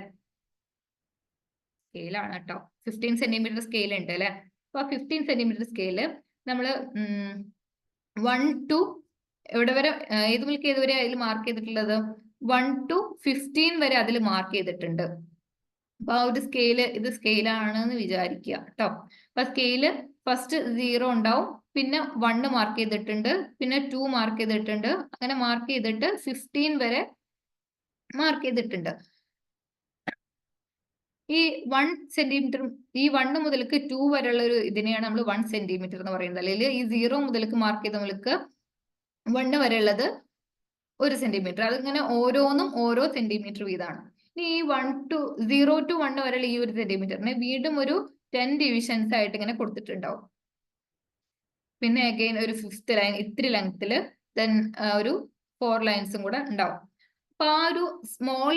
സ്കെയിലാണ് കേട്ടോ, 15 സെന്റിമീറ്റർ സ്കെയിൽ ഉണ്ട് അല്ലെ. അപ്പൊ 15 സെന്റിമീറ്റർ സ്കെയില് നമ്മള് 1 to എവിടെ വരെ, ഏത് മുതൽക്ക് ഏത് വരെ അതിൽ മാർക്ക് ചെയ്തിട്ടുള്ളത്? 1 to 15 വരെ അതിൽ മാർക്ക് ചെയ്തിട്ടുണ്ട്. അപ്പൊ ആ ഒരു സ്കെയില്, ഇത് സ്കെയിലാണെന്ന് വിചാരിക്കുക കേട്ടോ. അപ്പൊ സ്കെയില് ഫസ്റ്റ് 0 ഉണ്ടാവും, പിന്നെ 1 മാർക്ക് ചെയ്തിട്ടുണ്ട്, പിന്നെ 2 മാർക്ക് ചെയ്തിട്ടുണ്ട്, അങ്ങനെ മാർക്ക് ചെയ്തിട്ട് 15 വരെ മാർക്ക് ചെയ്തിട്ടുണ്ട്. ഈ 1 സെന്റിമീറ്റർ, ഈ 1 മുതൽക്ക് 2 വരെയുള്ള ഒരു ഇതിനെയാണ് നമ്മൾ 1 സെന്റിമീറ്റർ എന്ന് പറയുന്നത്. അല്ലെങ്കിൽ ഈ 0 മുതൽക്ക് മാർക്ക് ചെയ്ത മുതൽക്ക് 1 വരെ ഉള്ളത് 1 സെന്റിമീറ്റർ. അതിങ്ങനെ ഓരോന്നും ഓരോ സെന്റിമീറ്റർ വീതമാണ്. ഇനി ഈ 0 to 1 വരെയുള്ള ഈ 1 സെന്റിമീറ്ററിനെ വീണ്ടും ഒരു 10 ഡിവിഷൻസ് ആയിട്ട് ഇങ്ങനെ കൊടുത്തിട്ടുണ്ടാവും. പിന്നെ അഗെയിൻ ഒരു 5th ലൈൻ ഇത്തിരി ലെങ്ത്തിൽ, ദെൻ ഒരു 4 ലൈൻസും കൂടെ ഉണ്ടാവും. അപ്പൊ ആ ഒരു സ്മോൾ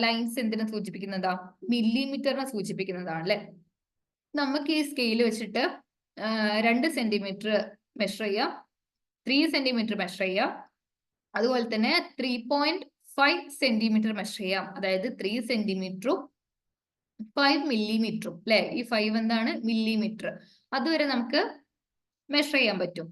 ലൈൻസ് എന്തിനെ സൂചിപ്പിക്കുന്നതാ? മില്ലിമീറ്ററിനെ സൂചിപ്പിക്കുന്നതാണ് അല്ലെ. നമുക്ക് ഈ സ്കെയിൽ വെച്ചിട്ട് 2 സെന്റിമീറ്റർ മെഷർ ചെയ്യാം, 3 സെന്റിമീറ്റർ മെഷർ ചെയ്യാം, അതുപോലെ തന്നെ 3.5 സെന്റിമീറ്റർ മെഷർ ചെയ്യാം. അതായത് 3 സെന്റിമീറ്ററും 5 മില്ലിമീറ്ററും അല്ലെ. ഈ 5 എന്താണ്? മില്ലിമീറ്റർ. അതുവരെ നമുക്ക് മെഷർ ചെയ്യാൻ പറ്റും.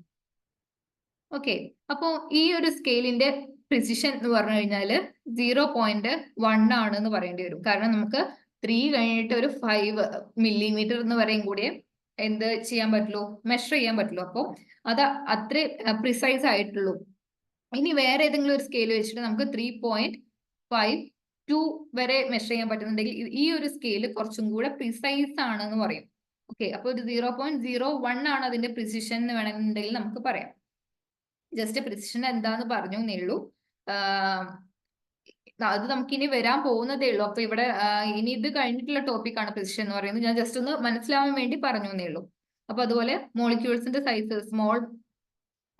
ഓക്കെ. അപ്പോ ഈ ഒരു സ്കെയിലിന്റെ പ്രിസിഷൻ എന്ന് പറഞ്ഞു കഴിഞ്ഞാല് 0.1 ആണെന്ന് പറയേണ്ടി വരും. കാരണം നമുക്ക് 3 കഴിഞ്ഞിട്ട് ഒരു 5 മില്ലിമീറ്റർ എന്ന് പറയും കൂടി എന്ത് ചെയ്യാൻ പറ്റുള്ളൂ? മെഷർ ചെയ്യാൻ പറ്റുള്ളൂ. അപ്പോൾ അത് അത്ര പ്രിസൈസ് ആയിട്ടുള്ളൂ. ഇനി വേറെ ഏതെങ്കിലും ഒരു സ്കെയിൽ വെച്ചിട്ട് നമുക്ക് 3.52 വരെ മെഷർ ചെയ്യാൻ പറ്റുന്നുണ്ടെങ്കിൽ ഈ ഒരു സ്കെയിൽ കുറച്ചും കൂടെ പ്രിസൈസ് ആണെന്ന് പറയും. ഓക്കെ. അപ്പൊ ഒരു 0.01 ആണ് അതിന്റെ പ്രിസിഷൻ എന്ന് വേണമെന്നുണ്ടെങ്കിൽ നമുക്ക് പറയാം. ജസ്റ്റ് പ്രിസിഷൻ എന്താന്ന് പറഞ്ഞു എന്നേ ഉള്ളൂ. അത് നമുക്ക് ഇനി വരാൻ പോകുന്നതേ ഉള്ളൂ. അപ്പൊ ഇവിടെ ഇനി ഇത് കഴിഞ്ഞിട്ടുള്ള ടോപ്പിക്കാണ് പ്രിസിഷൻ എന്ന് പറയുന്നത്. ഞാൻ ജസ്റ്റ് ഒന്ന് മനസ്സിലാവാൻ വേണ്ടി പറഞ്ഞു എന്നേ ഉള്ളൂ. അപ്പൊ അതുപോലെ മോളിക്യൂൾസിന്റെ സൈസ്, സ്മോൾ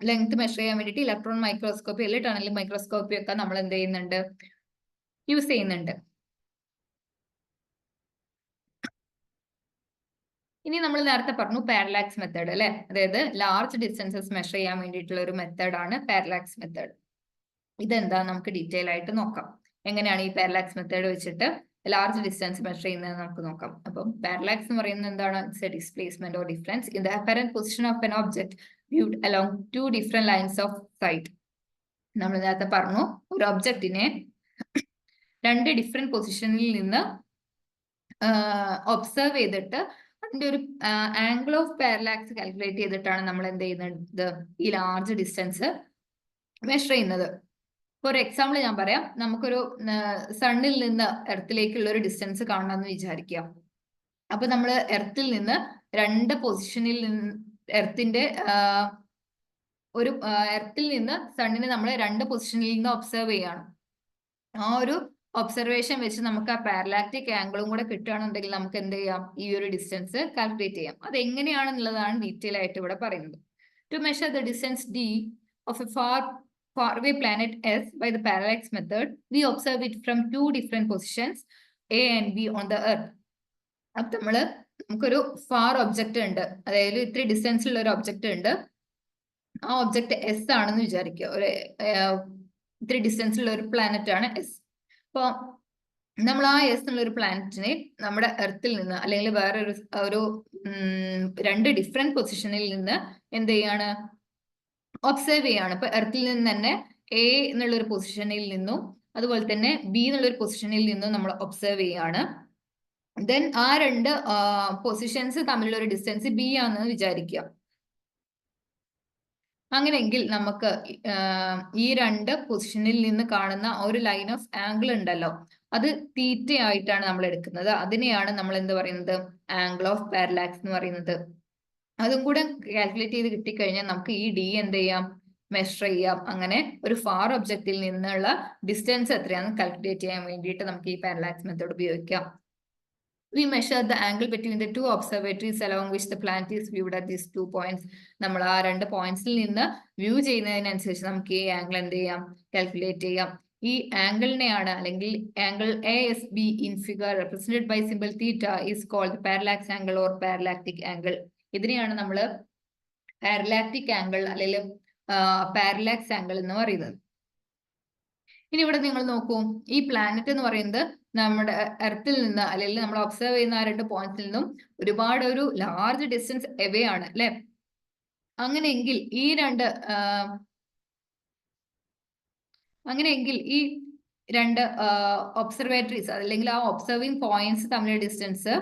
ലെങ്ത് മെഷർ ചെയ്യാൻ വേണ്ടിയിട്ട് ഇലക്ട്രോൺ മൈക്രോസ്കോപ്പി അല്ലെങ്കിൽ ടണലിംഗ് മൈക്രോസ്കോപ്പി ഒക്കെ നമ്മൾ എന്ത് ചെയ്യുന്നുണ്ട്? യൂസ് ചെയ്യുന്നുണ്ട്. ഇനി നമ്മൾ നേരത്തെ പറഞ്ഞു പാരലാക്സ് മെത്തേഡ് അല്ലെ. അതായത് ലാർജ് ഡിസ്റ്റൻസസ് മെഷർ ചെയ്യാൻ വേണ്ടിയിട്ടുള്ള ഒരു മെത്തേഡാണ് പാരലാക്സ് മെത്തേഡ്. ഇതെന്താ നമുക്ക് ഡീറ്റെയിൽ ആയിട്ട് നോക്കാം. എങ്ങനെയാണ് ഈ പാരലാക്സ് മെത്തേഡ് വെച്ചിട്ട് ലാർജ് ഡിസ്റ്റൻസ് മെഷർ ചെയ്യുന്നത് നമുക്ക് നോക്കാം. അപ്പം പാരലാക്സ് എന്ന് പറയുന്നത് എന്താണ്? It's a displacement or difference in the apparent position of an object viewed along 2 different lines of sight. നമ്മൾ നേരത്തെ പറഞ്ഞു ഒരു ഒബ്ജക്റ്റിനെ 2 ഡിഫറെന്റ് പൊസിഷനിൽ നിന്ന് ഒബ്സർവ് ചെയ്തിട്ട് അതിന്റെ ഒരു ആംഗിൾ ഓഫ് പാരലാക്സ് കാൽക്കുലേറ്റ് ചെയ്തിട്ടാണ് നമ്മൾ എന്ത് ചെയ്യുന്നത്? ഈ ലാർജ് ഡിസ്റ്റൻസ് മെഷർ ചെയ്യുന്നത്. ഒരു എക്സാമ്പിൾ ഞാൻ പറയാം. നമുക്കൊരു സണ്ണിൽ നിന്ന് എർത്തിലേക്കുള്ള ഒരു ഡിസ്റ്റൻസ് കാണണമെന്ന് വിചാരിക്കുക. അപ്പൊ നമ്മൾ എർത്തിൽ നിന്ന് 2 പൊസിഷനിൽ നിന്ന് എർത്തിൽ നിന്ന് സണ്ണിനെ നമ്മൾ 2 പൊസിഷനിൽ നിന്ന് ഒബ്സർവ് ചെയ്യാണ്. ആ ഒരു ഒബ്സർവേഷൻ വെച്ച് നമുക്ക് ആ പാരലാക്റ്റിക് ആംഗിളും കൂടെ കിട്ടുകയാണെന്നുണ്ടെങ്കിൽ നമുക്ക് എന്ത് ചെയ്യാം? ഈ ഒരു ഡിസ്റ്റൻസ് കാൽക്കുലേറ്റ് ചെയ്യാം. അത് എങ്ങനെയാണെന്നുള്ളതാണ് ഡീറ്റെയിൽ ആയിട്ട് ഇവിടെ പറയുന്നത്. To measure the distance d of a faraway planet S by the parallax method, we observe it from 2 different positions A and B on the Earth. അപ്പൊ നമുക്കൊരു ഫാർ ഒബ്ജക്റ്റ് ഉണ്ട്, അതായത് ഇത്ര ഡിസ്റ്റൻസിലുള്ള ഒരു ഒബ്ജക്റ്റ് ഉണ്ട്. ആ ഒബ്ജക്റ്റ് എസ് ആണെന്ന് വിചാരിക്കുക. ഒരു ഇത്ര ഡിസ്റ്റൻസിലുള്ള ഒരു പ്ലാനറ്റ് ആണ് എസ്. അപ്പൊ നമ്മൾ ആ എസ് എന്നുള്ള ഒരു പ്ലാനറ്റിനെ നമ്മുടെ എർത്തിൽ നിന്ന് അല്ലെങ്കിൽ വേറെ ഒരു രണ്ട് ഡിഫറെന്റ് പൊസിഷനിൽ നിന്ന് എന്ത് ചെയ്യാണ്, ഒബ്സർവ് ചെയ്യാണ്. ഇപ്പൊ എർത്തിൽ നിന്ന് തന്നെ എ എന്നുള്ള ഒരു പൊസിഷനിൽ നിന്നും അതുപോലെ തന്നെ ബി എന്നുള്ള ഒരു പൊസിഷനിൽ നിന്നും നമ്മൾ ഒബ്സർവ് ചെയ്യാണ്. ദെൻ ആ രണ്ട് പൊസിഷൻസ് തമ്മിലുള്ള ഒരു ഡിസ്റ്റൻസ് ബി ആണെന്ന് വിചാരിക്കുക. അങ്ങനെയെങ്കിൽ നമുക്ക് ഈ രണ്ട് പൊസിഷനിൽ നിന്ന് കാണുന്ന ഒരു ലൈൻ ഓഫ് ആംഗിൾ ഉണ്ടല്ലോ, അത് തീറ്റ ആയിട്ടാണ് നമ്മൾ എടുക്കുന്നത്. അതിനെയാണ് നമ്മൾ എന്ത് പറയുന്നത്, ആംഗിൾ ഓഫ് പാരലാക്സ് എന്ന് പറയുന്നത്. അതും കൂടെ കാൽക്കുലേറ്റ് ചെയ്ത് കിട്ടിക്കഴിഞ്ഞാൽ നമുക്ക് ഈ ഡി എന്ത് ചെയ്യാം, മെഷർ ചെയ്യാം. അങ്ങനെ ഒരു ഫാർ ഒബ്ജക്റ്റിൽ നിന്നുള്ള ഡിസ്റ്റൻസ് എത്രയാണെന്ന് കാൽക്കുലേറ്റ് ചെയ്യാൻ വേണ്ടിയിട്ട് നമുക്ക് ഈ പാരലാക്സ് മെത്തേഡ് ഉപയോഗിക്കാം. We measure the angle between the two observatories along which the planet is viewed at these 2 points. നമ്മൾ ആ രണ്ട് പോയിന്റ്സിൽ നിന്ന് വ്യൂ ചെയ്യുന്നതിനനുസരിച്ച് നമുക്ക് ഈ ആംഗിൾ എന്ത് ചെയ്യാം, കാൽക്കുലേറ്റ് ചെയ്യാം. ഈ ആംഗിളിനെയാണ് അല്ലെങ്കിൽ angle ASB in figure represented by symbol theta is called parallax angle or parallactic angle. ഇതിനെയാണ് നമ്മൾ പാരലാക്റ്റിക് ആംഗിൾ അല്ലെങ്കിൽ പാരലാക്സ് ആംഗിൾ എന്ന് പറയുന്നത്. ഇനി ഇവിടെ നിങ്ങൾ നോക്കൂ, ഈ പ്ലാനറ്റ് എന്ന് പറയുന്നത് നമ്മുടെ എർത്തിൽ നിന്ന് അല്ലെങ്കിൽ നമ്മൾ ഒബ്സർവ് ചെയ്യുന്ന ആ രണ്ട് പോയിന്റ്സിൽ നിന്നും ഒരുപാട് ഒരു ലാർജ് ഡിസ്റ്റൻസ് എവേ ആണ് അല്ലെ. അങ്ങനെയെങ്കിൽ ഈ രണ്ട് ഒബ്സർവേറ്ററീസ് അല്ലെങ്കിൽ ആ ഒബ്സർവിംഗ് പോയിന്റ്സ് തമ്മിലുള്ള ഡിസ്റ്റൻസ്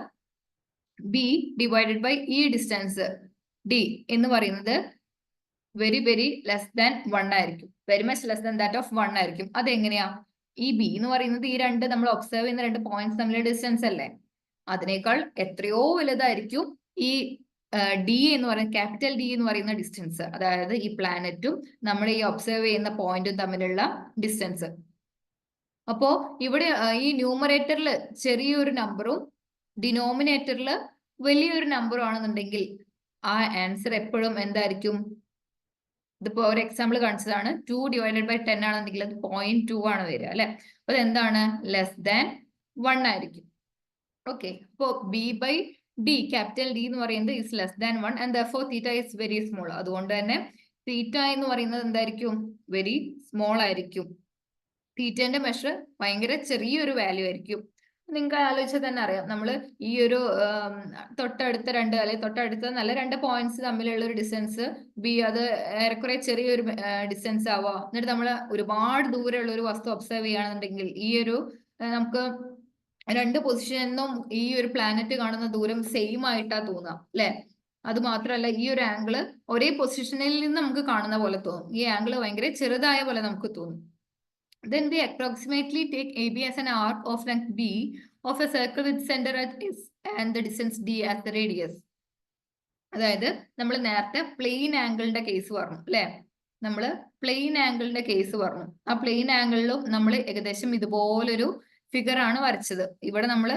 ബി ഡിവൈഡഡ് ബൈ ഈ ഡിസ്റ്റൻസ് ഡി എന്ന് പറയുന്നത് വെരി വെരി ലെസ് ദാൻ 1 ആയിരിക്കും. Very much less than that of 1 ആയിരിക്കും. അതെങ്ങനെയാ, ഈ ബി എന്ന് പറയുന്നത് ഈ രണ്ട് നമ്മൾ ഒബ്സർവ് ചെയ്യുന്ന രണ്ട് പോയിന്റ്സ് തമ്മിലുള്ള ഡിസ്റ്റൻസ് അല്ലേ, അതിനേക്കാൾ എത്രയോ വലുതായിരിക്കും ഈ ഡി എന്ന് പറയുന്ന ക്യാപിറ്റൽ ഡി എന്ന് പറയുന്ന ഡിസ്റ്റൻസ്. അതായത് ഈ പ്ലാനറ്റും നമ്മൾ ഈ ഒബ്സർവ് ചെയ്യുന്ന പോയിന്റും തമ്മിലുള്ള ഡിസ്റ്റൻസ്. അപ്പോ ഇവിടെ ഈ ന്യൂമറേറ്ററിൽ ചെറിയൊരു നമ്പറും ഡിനോമിനേറ്ററിൽ വലിയൊരു നമ്പറും ആണെന്നുണ്ടെങ്കിൽ ആ ആൻസർ എപ്പോഴും എന്തായിരിക്കും, ഇതിപ്പോ ഒരു എക്സാമ്പിൾ കാണിച്ചതാണ്, 2 ഡിവൈഡഡ് ബൈ 10 ആണെന്നുണ്ടെങ്കിൽ അത് 0.2 ആണ് വരിക അല്ലെ. അപ്പൊ എന്താണ്, ലെസ് ദാൻ 1 ആയിരിക്കും. ഓക്കെ, അപ്പോ B by D capital D എന്ന് പറയുന്നത് is less than 1 and therefore theta is very small. അതുകൊണ്ട് തന്നെ തീറ്റ എന്ന് പറയുന്നത് എന്തായിരിക്കും, വെരി സ്മോൾ ആയിരിക്കും. തീറ്റന്റെ മെഷർ ഭയങ്കര ചെറിയൊരു വാല്യൂ ആയിരിക്കും. നിങ്ങൾക്ക് ആലോചിച്ചാൽ തന്നെ അറിയാം, നമ്മൾ ഈ ഒരു തൊട്ടടുത്ത രണ്ട് അല്ലെങ്കിൽ തൊട്ടടുത്ത നല്ല രണ്ട് പോയിന്റ്സ് തമ്മിലുള്ള ഒരു ഡിസ്റ്റൻസ് ബി, അത് ഏറെക്കുറെ ചെറിയൊരു ഡിസ്റ്റൻസ് ആവാം. എന്നിട്ട് നമ്മൾ ഒരുപാട് ദൂരെയുള്ള ഒരു വസ്തു ഒബ്സർവ് ചെയ്യുകയാണെന്നുണ്ടെങ്കിൽ ഈ ഒരു നമുക്ക് രണ്ട് പൊസിഷനിൽ ഈ ഒരു പ്ലാനറ്റ് കാണുന്ന ദൂരം സെയിം ആയിട്ടാ തോന്നാം അല്ലെ. അത് മാത്രമല്ല ഈ ഒരു ആംഗിള് ഒരേ പൊസിഷനിൽ നിന്ന് നമുക്ക് കാണുന്ന പോലെ തോന്നും. ഈ ആംഗിള് ഭയങ്കര ചെറുതായ പോലെ നമുക്ക് തോന്നും. Then they approximately take AB as an arc of length B of a circle with center at S and the distance D as the radius. അതായത് നമ്മൾ നേരത്തെ പ്ലെയിൻ ആംഗിളിന്റെ കേസ് പറഞ്ഞു അല്ലെ, നമ്മൾ പ്ലെയിൻ ആംഗിളിന്റെ കേസ് പറഞ്ഞു. ആ പ്ലെയിൻ ആംഗിളിലും നമ്മൾ ഏകദേശം ഇതുപോലൊരു ഫിഗർ ആണ് വരച്ചത്. ഇവിടെ നമ്മൾ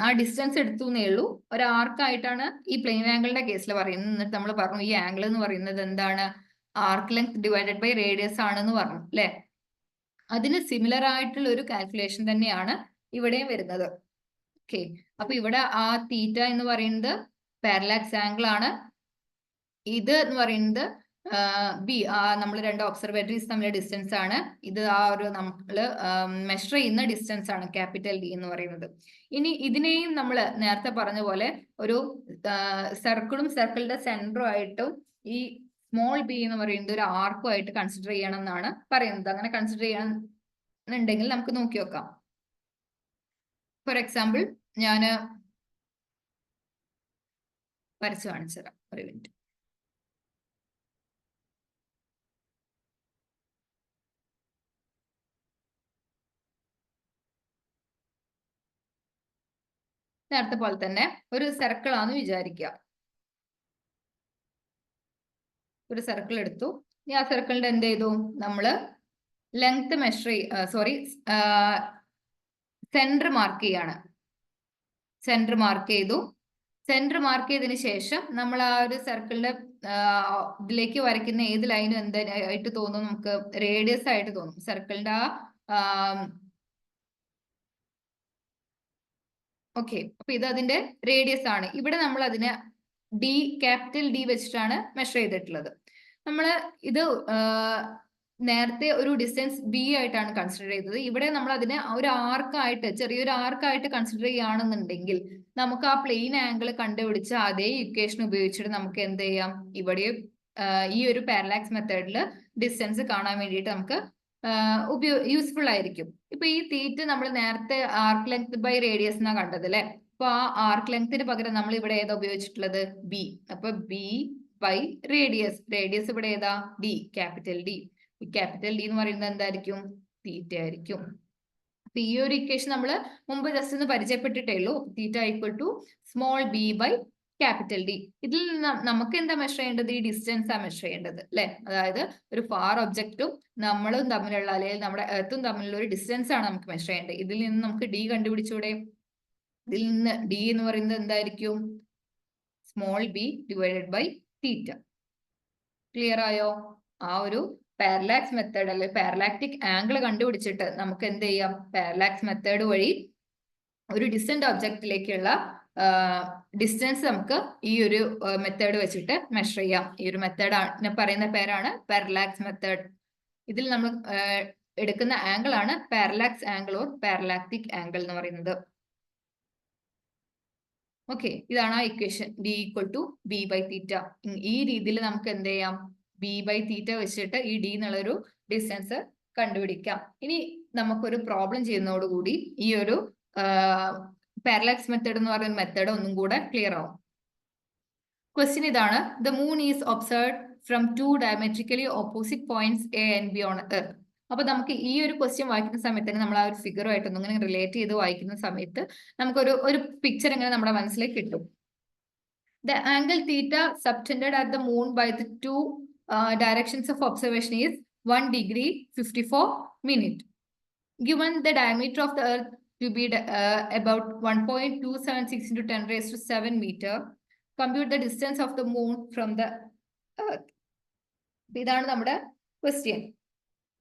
ആ ഡിസ്റ്റൻസ് എടുത്തു എന്നേ ഉള്ളൂ, ഒരു ആർക്കായിട്ടാണ് ഈ പ്ലെയിൻ ആംഗിളിന്റെ കേസിൽ പറയുന്നത്. എന്നിട്ട് നമ്മൾ പറഞ്ഞു ഈ ആംഗിൾ എന്ന് പറയുന്നത് എന്താണ്, arc length divided by radius ആണെന്ന് പറഞ്ഞു അല്ലെ. അതിന് സിമിലർ ആയിട്ടുള്ള ഒരു കാൽക്കുലേഷൻ തന്നെയാണ് ഇവിടെയും വരുന്നത്. ഓക്കെ, അപ്പൊ ഇവിടെ ആ തീറ്റ എന്ന് പറയുന്നത് പാരലാക്സ് ആംഗിൾ ആണ്. ഇത് എന്ന് പറയുന്നത് ബി, നമ്മൾ രണ്ട് ഒബ്സർവേറ്ററീസ് തമ്മിലുള്ള ഡിസ്റ്റൻസ് ആണ്. ഇത് ആ ഒരു നമ്മൾ മെഷർ ചെയ്യുന്ന ഡിസ്റ്റൻസ് ആണ് ക്യാപിറ്റൽ ഡി എന്ന് പറയുന്നത്. ഇനി ഇതിനെയും നമ്മൾ നേരത്തെ പറഞ്ഞ പോലെ ഒരു സർക്കിളും സർക്കിളിന്റെ സെന്ററും ആയിട്ടും ഈ സ്മോൾ ബി എന്ന് പറയുന്നത് ഒരു ആർക്കും ആയിട്ട് കൺസിഡർ ചെയ്യണം എന്നാണ് പറയുന്നത്. അങ്ങനെ കൺസിഡർ ചെയ്യണമെന്നുണ്ടെങ്കിൽ നമുക്ക് നോക്കി നോക്കാം. ഫോർ എക്സാമ്പിൾ ഞാൻ വരച്ചു കാണിച്ചു തരാം, ഒരു മിനിറ്റ്. നേരത്തെ പോലെ തന്നെ ഒരു സർക്കിൾ ആണെന്ന് വിചാരിക്കുക. ഒരു സർക്കിൾ എടുത്തു. ആ സർക്കിളിന്റെ എന്ത് ചെയ്തു, നമ്മള് ലെങ്ത് മെഷർ സെന്റർ മാർക്ക് ചെയ്യാണ്. സെന്റർ മാർക്ക് ചെയ്തു. സെന്റർ മാർക്ക് ചെയ്തതിന് ശേഷം നമ്മൾ ആ ഒരു സർക്കിളിന്റെ ഇതിലേക്ക് വരയ്ക്കുന്ന ഏത് ലൈനും എന്തായിട്ട് തോന്നും, നമുക്ക് റേഡിയസ് ആയിട്ട് തോന്നും. സർക്കിളിന്റെ ആ ഓക്കെ, അപ്പൊ ഇത് അതിന്റെ റേഡിയസ് ആണ്. ഇവിടെ നമ്മൾ അതിനെ ഡി, ക്യാപിറ്റൽ ഡി വെച്ചിട്ടാണ് മെഷർ ചെയ്തിട്ടുള്ളത്. നമ്മൾ ഇത് നേരത്തെ ഒരു ഡിസ്റ്റൻസ് ബി ആയിട്ടാണ് കൺസിഡർ ചെയ്തത്. ഇവിടെ നമ്മൾ അതിനെ ഒരു ആർക്കായിട്ട്, ചെറിയൊരു ആർക്കായിട്ട് കൺസിഡർ ചെയ്യുകയാണെന്നുണ്ടെങ്കിൽ നമുക്ക് ആ പ്ലെയിൻ ആംഗിൾ കണ്ടുപിടിച്ച അതേ ഇക്വേഷൻ ഉപയോഗിച്ചിട്ട് നമുക്ക് എന്ത് ചെയ്യാം, ഇവിടെ ഈ ഒരു പാരലാക്സ് മെത്തേഡിൽ ഡിസ്റ്റൻസ് കാണാൻ വേണ്ടിയിട്ട് നമുക്ക് യൂസ്ഫുൾ ആയിരിക്കും. ഇപ്പൊ ഈ തീറ്റ നമ്മൾ നേരത്തെ ആർക്ക് ലെങ്ത് ബൈ റേഡിയസ് എന്നാ കണ്ടത് അല്ലെ. അപ്പൊ ആ ആർക്ക് ലെങ്ത്തിന് പകരം നമ്മൾ ഇവിടെ ഏതാ ഉപയോഗിച്ചിട്ടുള്ളത്, ബി. അപ്പൊ ബി ബൈ റേഡിയസ്. റേഡിയസ് ഇവിടെ ഏതാ, ഡി, ക്യാപിറ്റൽ ഡി. ഈ ക്യാപിറ്റൽ ഡി എന്ന് പറയുന്നത് എന്തായിരിക്കും, തീറ്റ ആയിരിക്കും. അപ്പൊ ഈ ഒരു ഇക്വേഷൻ നമ്മൾ മുമ്പ് ജസ്റ്റ് ഒന്ന് പരിചയപ്പെട്ടിട്ടേ ഉള്ളൂ. Theta equal to small B by capital D. ഇതിൽ നിന്ന് നമുക്ക് എന്താ മെഷർ ചെയ്യേണ്ടത്, ഈ ഡിസ്റ്റൻസ് ആ മെഷർ ചെയ്യേണ്ടത് അല്ലെ. അതായത് ഒരു ഫാർ ഒബ്ജക്റ്റും നമ്മളും തമ്മിലുള്ള, അല്ലെങ്കിൽ നമ്മുടെ എർത്തും തമ്മിലുള്ള ഒരു ഡിസ്റ്റൻസ് ആണ് നമുക്ക് മെഷർ ചെയ്യേണ്ടത്. ഇതിൽ നിന്ന് നമുക്ക് ഡി കണ്ടുപിടിച്ചൂടെ. ഇതിൽ നിന്ന് ഡി എന്ന് പറയുന്നത് എന്തായിരിക്കും, small B divided by theta. Clear ആയോ? ആ ഒരു പാരലാക്സ് മെത്തേഡ് അല്ലെ പാരലാക്റ്റിക് ആംഗിൾ കണ്ടുപിടിച്ചിട്ട് നമുക്ക് എന്ത് ചെയ്യാം, പാരലാക്സ് മെത്തേഡ് വഴി ഒരു ഡിസ്റ്റന്റ് ഒബ്ജക്റ്റിലേക്കുള്ള ഡിസ്റ്റൻസ് നമുക്ക് ഈ ഒരു മെത്തേഡ് വെച്ചിട്ട് മെഷർ ചെയ്യാം. ഈ ഒരു മെത്തേഡ് പറയുന്ന പേരാണ് പാരലാക്സ് മെത്തേഡ്. ഇതിൽ നമ്മൾ എടുക്കുന്ന ആംഗിൾ ആണ് parallax angle or parallactic angle എന്ന് പറയുന്നത്. ഓക്കെ, ഇതാണ് ആ equation, D equal to B by theta. ഈ രീതിയിൽ നമുക്ക് എന്ത് ചെയ്യാം, ബി ബൈ തീറ്റ വെച്ചിട്ട് ഈ ഡി എന്നുള്ളൊരു ഡിസ്റ്റൻസ് കണ്ടുപിടിക്കാം. ഇനി നമുക്കൊരു പ്രോബ്ലം ചെയ്യുന്നതോടുകൂടി ഈ ഒരു പാരലാക്സ് മെത്തേഡ് എന്ന് പറയുന്ന മെത്തേഡ് ഒന്നും കൂടെ ക്ലിയർ ആവും. ക്വസ്റ്റ്യൻ ഇതാണ്, the moon is observed from 2 diametrically opposite points A and B on earth. അപ്പൊ നമുക്ക് ഈ ഒരു ക്വസ്റ്റ്യൻ വായിക്കുന്ന സമയത്ത് തന്നെ നമ്മൾ ആ ഒരു ഫിഗറുമായിട്ടൊന്നും ഇങ്ങനെ റിലേറ്റ് ചെയ്ത് വായിക്കുന്ന സമയത്ത് നമുക്കൊരു പിക്ചർ ഇങ്ങനെ നമ്മുടെ മനസ്സിലേക്ക് കിട്ടും. The angle theta subtended at the moon by the 2 directions of observation is 1 degree 54 minutes. Given the diameter of the earth to be about 1.276 into 10 raised to 7 meter, compute the distance of the moon from the earth. ഇതാണ് നമ്മുടെ ക്വസ്റ്റ്യൻ.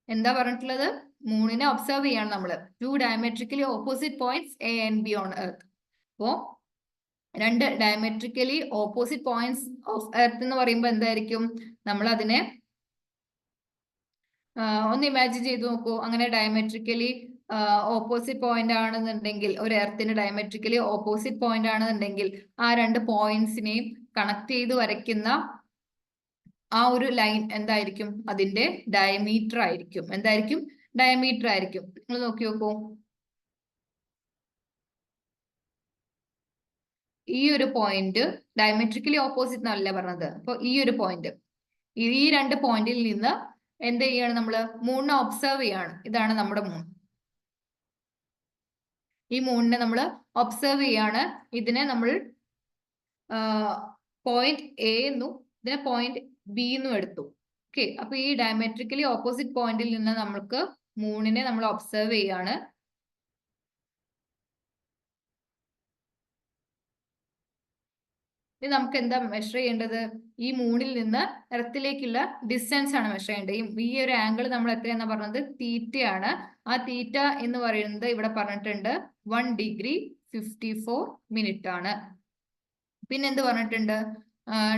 എന്താ പറഞ്ഞിട്ടുള്ളത്, മൂണിനെ ഒബ്സർവ് ചെയ്യാണ് നമ്മൾ 2 diametrically opposite points A and B on earth. അപ്പോ 2 diametrically opposite points of earth എന്ന് പറയുമ്പോൾ എന്തായിരിക്കും, നമ്മൾ അതിനെ ഒന്ന് ഇമാജിൻ ചെയ്ത് നോക്കൂ. അങ്ങനെ ഡയമെട്രിക്കലി ഓപ്പോസിറ്റ് പോയിന്റ് ആണെന്നുണ്ടെങ്കിൽ, ഒരു എർത്തിന് ഡയമെട്രിക്കലി ഓപ്പോസിറ്റ് പോയിന്റ് ആണെന്നുണ്ടെങ്കിൽ ആ 2 പോയിന്റ്സിനെയും കണക്ട് ചെയ്ത് വരയ്ക്കുന്ന ആ ഒരു ലൈൻ എന്തായിരിക്കും, അതിന്റെ ഡയമീറ്റർ ആയിരിക്കും. എന്തായിരിക്കും, ഡയമീറ്റർ ആയിരിക്കും. നിങ്ങൾ നോക്കി നോക്കൂ, ഈ ഒരു പോയിന്റ് ഡയമെട്രിക്കലി ഓപ്പോസിറ്റ് എന്നല്ല പറഞ്ഞത്. അപ്പൊ ഈ ഒരു പോയിന്റ്, ഈ 2 പോയിന്റിൽ നിന്ന് എന്ത് ചെയ്യാണ്, നമ്മള് മൂണിനെ ഒബ്സർവ് ചെയ്യാണ്. ഇതാണ് നമ്മുടെ മൂൺ. ഈ മൂണിനെ നമ്മൾ ഒബ്സർവ് ചെയ്യാണ്. ഇതിനെ നമ്മൾ പോയിന്റ് എ എന്നും ഇതിനെ പോയിന്റ് ബി എന്നും എടുത്തു. ഓക്കെ, അപ്പൊ ഈ ഡയമെട്രിക്കലി ഓപ്പോസിറ്റ് പോയിന്റിൽ നിന്ന് നമ്മൾക്ക് മൂണിനെ നമ്മൾ ഒബ്സർവ് ചെയ്യാണ്. നമുക്ക് എന്താ മെഷർ ചെയ്യേണ്ടത്, ഈ മൂണിൽ നിന്ന് എർത്തിലേക്കുള്ള ഡിസ്റ്റൻസ് ആണ് മെഷർ ചെയ്യേണ്ടത്. ഈ ഒരു ആംഗിൾ നമ്മൾ എത്രയാണെന്ന് പറഞ്ഞത്, തീറ്റയാണ്. ആ തീറ്റ എന്ന് പറയുന്നത് ഇവിടെ പറഞ്ഞിട്ടുണ്ട് 1 degree 54 minutes ആണ്. പിന്നെ എന്ത് പറഞ്ഞിട്ടുണ്ട്,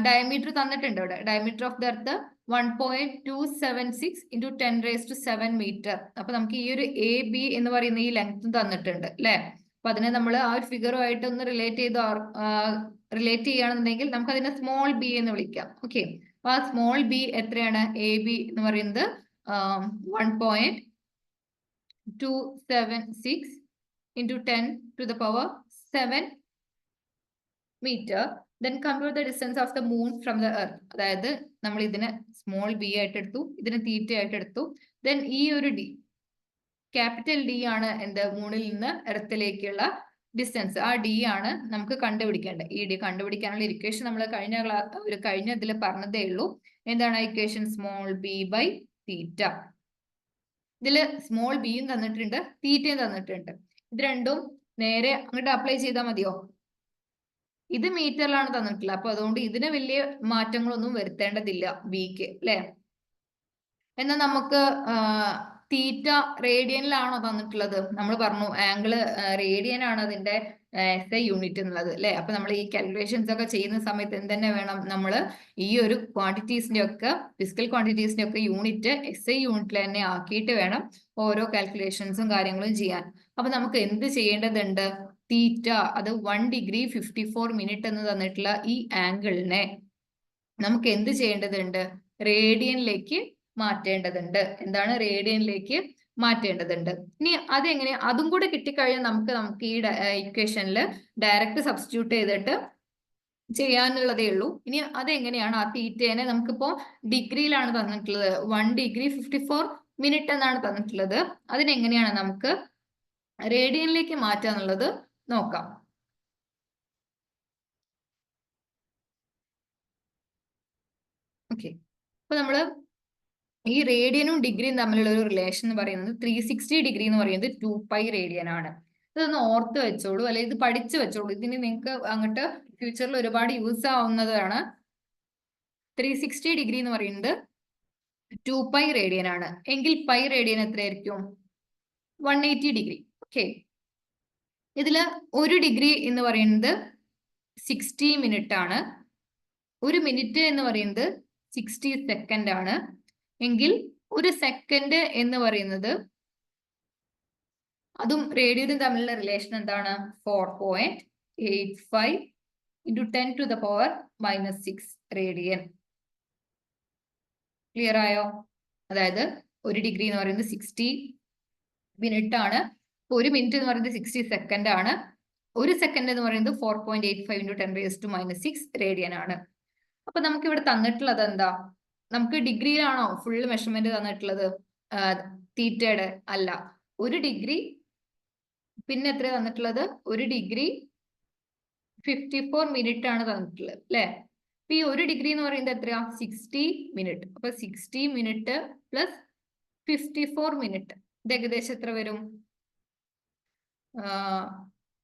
ഡയമീറ്റർ തന്നിട്ടുണ്ട് ഇവിടെ. Diameter of the earth 1.276 into 10 raised to 7 meter. അപ്പൊ നമുക്ക് ഈ ഒരു എ ബി എന്ന് പറയുന്ന ഈ ലെങ്ത് തന്നിട്ടുണ്ട് അല്ലെ. അപ്പൊ അതിനെ നമ്മൾ ആ ഒരു ഫിഗറുമായിട്ട് ഒന്ന് റിലേറ്റ് ചെയ്യുകയാണെന്നുണ്ടെങ്കിൽ നമുക്ക് അതിനെ സ്മോൾ ബി എന്ന് വിളിക്കാം. ഓക്കെ, അപ്പൊ ആ സ്മോൾ ബി എത്രയാണ്, എ ബി എന്ന് പറയുന്നത് 1.276 into 10 to the power 7 meter. Then compute the distance of the moon from the earth. അതായത് നമ്മൾ ഇതിനെ സ്മോൾ ബി ആയിട്ട് എടുത്തു, ഇതിനെ തീറ്റ ആയിട്ട് എടുത്തു. ദെൻ ഈ ഒരു ഡി, ക്യാപിറ്റൽ ഡി ആണ് എന്ത്, മൂണിൽ നിന്ന് എർത്തിലേക്കുള്ള ഡിസ്റ്റൻസ്. ആ ഡി ആണ് നമുക്ക് കണ്ടുപിടിക്കേണ്ടത്. ഈ ഡി കണ്ടുപിടിക്കാനുള്ള ഇക്വേഷൻ നമ്മൾ കഴിഞ്ഞ ഇതിൽ പറഞ്ഞതേ ഉള്ളൂ. എന്താണ് equation, small B by theta. ഇതിൽ സ്മോൾ ബിയും തന്നിട്ടുണ്ട്, തീറ്റയും തന്നിട്ടുണ്ട്. ഇത് രണ്ടും നേരെ അങ്ങോട്ട് അപ്ലൈ ചെയ്താൽ മതിയോ? ഇത് മീറ്ററിലാണ് തന്നിട്ടുള്ളത്. അപ്പൊ അതുകൊണ്ട് ഇതിന് വലിയ മാറ്റങ്ങളൊന്നും വരുത്തേണ്ടതില്ല ബിക്ക് അല്ലെ. എന്നാൽ നമുക്ക് തീറ്റ റേഡിയനിലാണോ തന്നിട്ടുള്ളത്, നമ്മൾ പറഞ്ഞു ആംഗിള് റേഡിയൻ ആണ് അതിന്റെ SI യൂണിറ്റ് എന്നുള്ളത് അല്ലെ. അപ്പൊ നമ്മൾ ഈ കാൽക്കുലേഷൻസ് ഒക്കെ ചെയ്യുന്ന സമയത്ത് എന്തെന്നെ വേണം, നമ്മൾ ഈ ഒരു ക്വാണ്ടിറ്റീസിന്റെ ഒക്കെ ഫിസിക്കൽ ക്വാണ്ടിറ്റീസിന്റെ ഒക്കെ യൂണിറ്റ് SI യൂണിറ്റിൽ തന്നെ ആക്കിയിട്ട് വേണം ഓരോ കാൽക്കുലേഷൻസും കാര്യങ്ങളും ചെയ്യാൻ. അപ്പൊ നമുക്ക് എന്ത് ചെയ്യേണ്ടതുണ്ട്, തീറ്റ അത് 1 ഡിഗ്രി 54 മിനിറ്റ് എന്ന് തന്നിട്ടുള്ള ഈ ആംഗിളിനെ നമുക്ക് എന്ത് ചെയ്യേണ്ടതുണ്ട്, റേഡിയനിലേക്ക് മാറ്റേണ്ടതുണ്ട്. എന്താണ്, റേഡിയനിലേക്ക് മാറ്റേണ്ടതുണ്ട്. ഇനി അതെങ്ങനെ, അതും കൂടെ കിട്ടിക്കഴിഞ്ഞാൽ നമുക്ക് ഈ ഇക്വേഷനിൽ ഡയറക്റ്റ് സബ്സ്റ്റിറ്റ്യൂട്ട് ചെയ്തിട്ട് ചെയ്യാനുള്ളതേ ഉള്ളൂ. ഇനി അതെങ്ങനെയാണ്, ആ തീറ്റേനെ നമുക്കിപ്പോ ഡിഗ്രിയിലാണ് തന്നിട്ടുള്ളത്, 1 ഡിഗ്രി 54 മിനിറ്റ് എന്നാണ് തന്നിട്ടുള്ളത്. അതിനെങ്ങനെയാണ് നമുക്ക് റേഡിയനിലേക്ക് മാറ്റുക എന്നുള്ളത് നോക്കാം. ഓക്കെ, അപ്പൊ നമ്മള് ഈ റേഡിയനും ഡിഗ്രിയും തമ്മിലുള്ള ഒരു റിലേഷൻ എന്ന് പറയുന്നത് 360 ഡിഗ്രി എന്ന് പറയുന്നത് 2π റേഡിയൻ ആണ്. ഇതൊന്ന് ഓർത്ത് വെച്ചോളൂ, അല്ലെ ഇത് പഠിച്ചു വെച്ചോളൂ. ഇതിന് നിങ്ങൾക്ക് അങ്ങോട്ട് ഫ്യൂച്ചറിൽ ഒരുപാട് യൂസ് ആവുന്നതാണ്. 360 ഡിഗ്രി എന്ന് പറയുന്നത് 2π റേഡിയൻ ആണ്. എങ്കിൽ പൈ റേഡിയൻ എത്രയായിരിക്കും, 180 ഡിഗ്രി. ഓക്കെ, ഇതില് 1 ഡിഗ്രി എന്ന് പറയുന്നത് 60 മിനിറ്റ് ആണ്. 1 മിനിറ്റ് എന്ന് പറയുന്നത് 60 സെക്കൻഡ് ആണ്. എങ്കിൽ 1 സെക്കൻഡ് എന്ന് പറയുന്നത്, അതും റേഡിയനും തമ്മിലുള്ള റിലേഷൻ എന്താണ്, 4.85 into 10 to the power minus 6 radian. Clear ആയോ? അതായത് 1 ഡിഗ്രി എന്ന് പറയുന്നത് 60 മിനിറ്റ് ആണ്. 1 മിനിറ്റ് എന്ന് പറയുന്നത് 60 സെക്കൻഡ് ആണ്. 1 സെക്കൻഡ് എന്ന് പറയുന്നത് 4.85 into 10 raised to minus 6 radian ആണ്. അപ്പൊ നമുക്ക് ഇവിടെ തന്നിട്ടുള്ളത് എന്താ, നമുക്ക് ഡിഗ്രിയിലാണോ ഫുൾ മെഷർമെന്റ് തന്നിട്ടുള്ളത്, തീറ്റയുടെ അല്ല. 1 ഡിഗ്രി പിന്നെ എത്ര തന്നിട്ടുള്ളത്, 1 ഡിഗ്രി 54 മിനിറ്റ് ആണ് തന്നിട്ടുള്ളത് അല്ലെ. അപ്പൊ ഈ 1 ഡിഗ്രി എന്ന് പറയുന്നത് എത്രയാ, 60 മിനിറ്റ്. അപ്പൊ 60 മിനിറ്റ് പ്ലസ് 54 മിനിറ്റ്, ഇത് ഏകദേശം എത്ര വരും,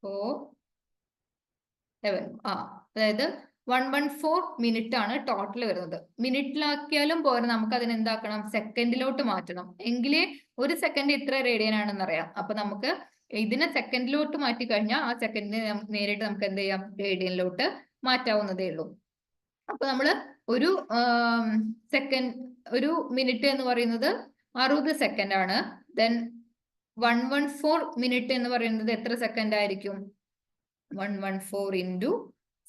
411. അതായത് 114 മിനിറ്റ് ആണ് ടോട്ടൽ വരുന്നത്. മിനിറ്റിലാക്കിയാലും പോരെ, നമുക്ക് അതിന് എന്താക്കണം, സെക്കൻഡിലോട്ട് മാറ്റണം. എങ്കിലേ 1 സെക്കൻഡ് ഇത്ര റേഡിയൻ ആണെന്ന് അറിയാം. അപ്പൊ നമുക്ക് ഇതിനെ സെക്കൻഡിലോട്ട് മാറ്റി കഴിഞ്ഞാൽ ആ സെക്കൻഡിനെ നേരിട്ട് നമുക്ക് എന്ത് ചെയ്യാം, റേഡിയനിലോട്ട് മാറ്റാവുന്നതേ ഉള്ളൂ. അപ്പൊ നമ്മള് ഒരു മിനിറ്റ് എന്ന് പറയുന്നത് 60 സെക്കൻഡ് ആണ്. ദെൻ 114 മിനിറ്റ് എന്ന് പറയുന്നത് എത്ര സെക്കൻഡ് ആയിരിക്കും, 114 into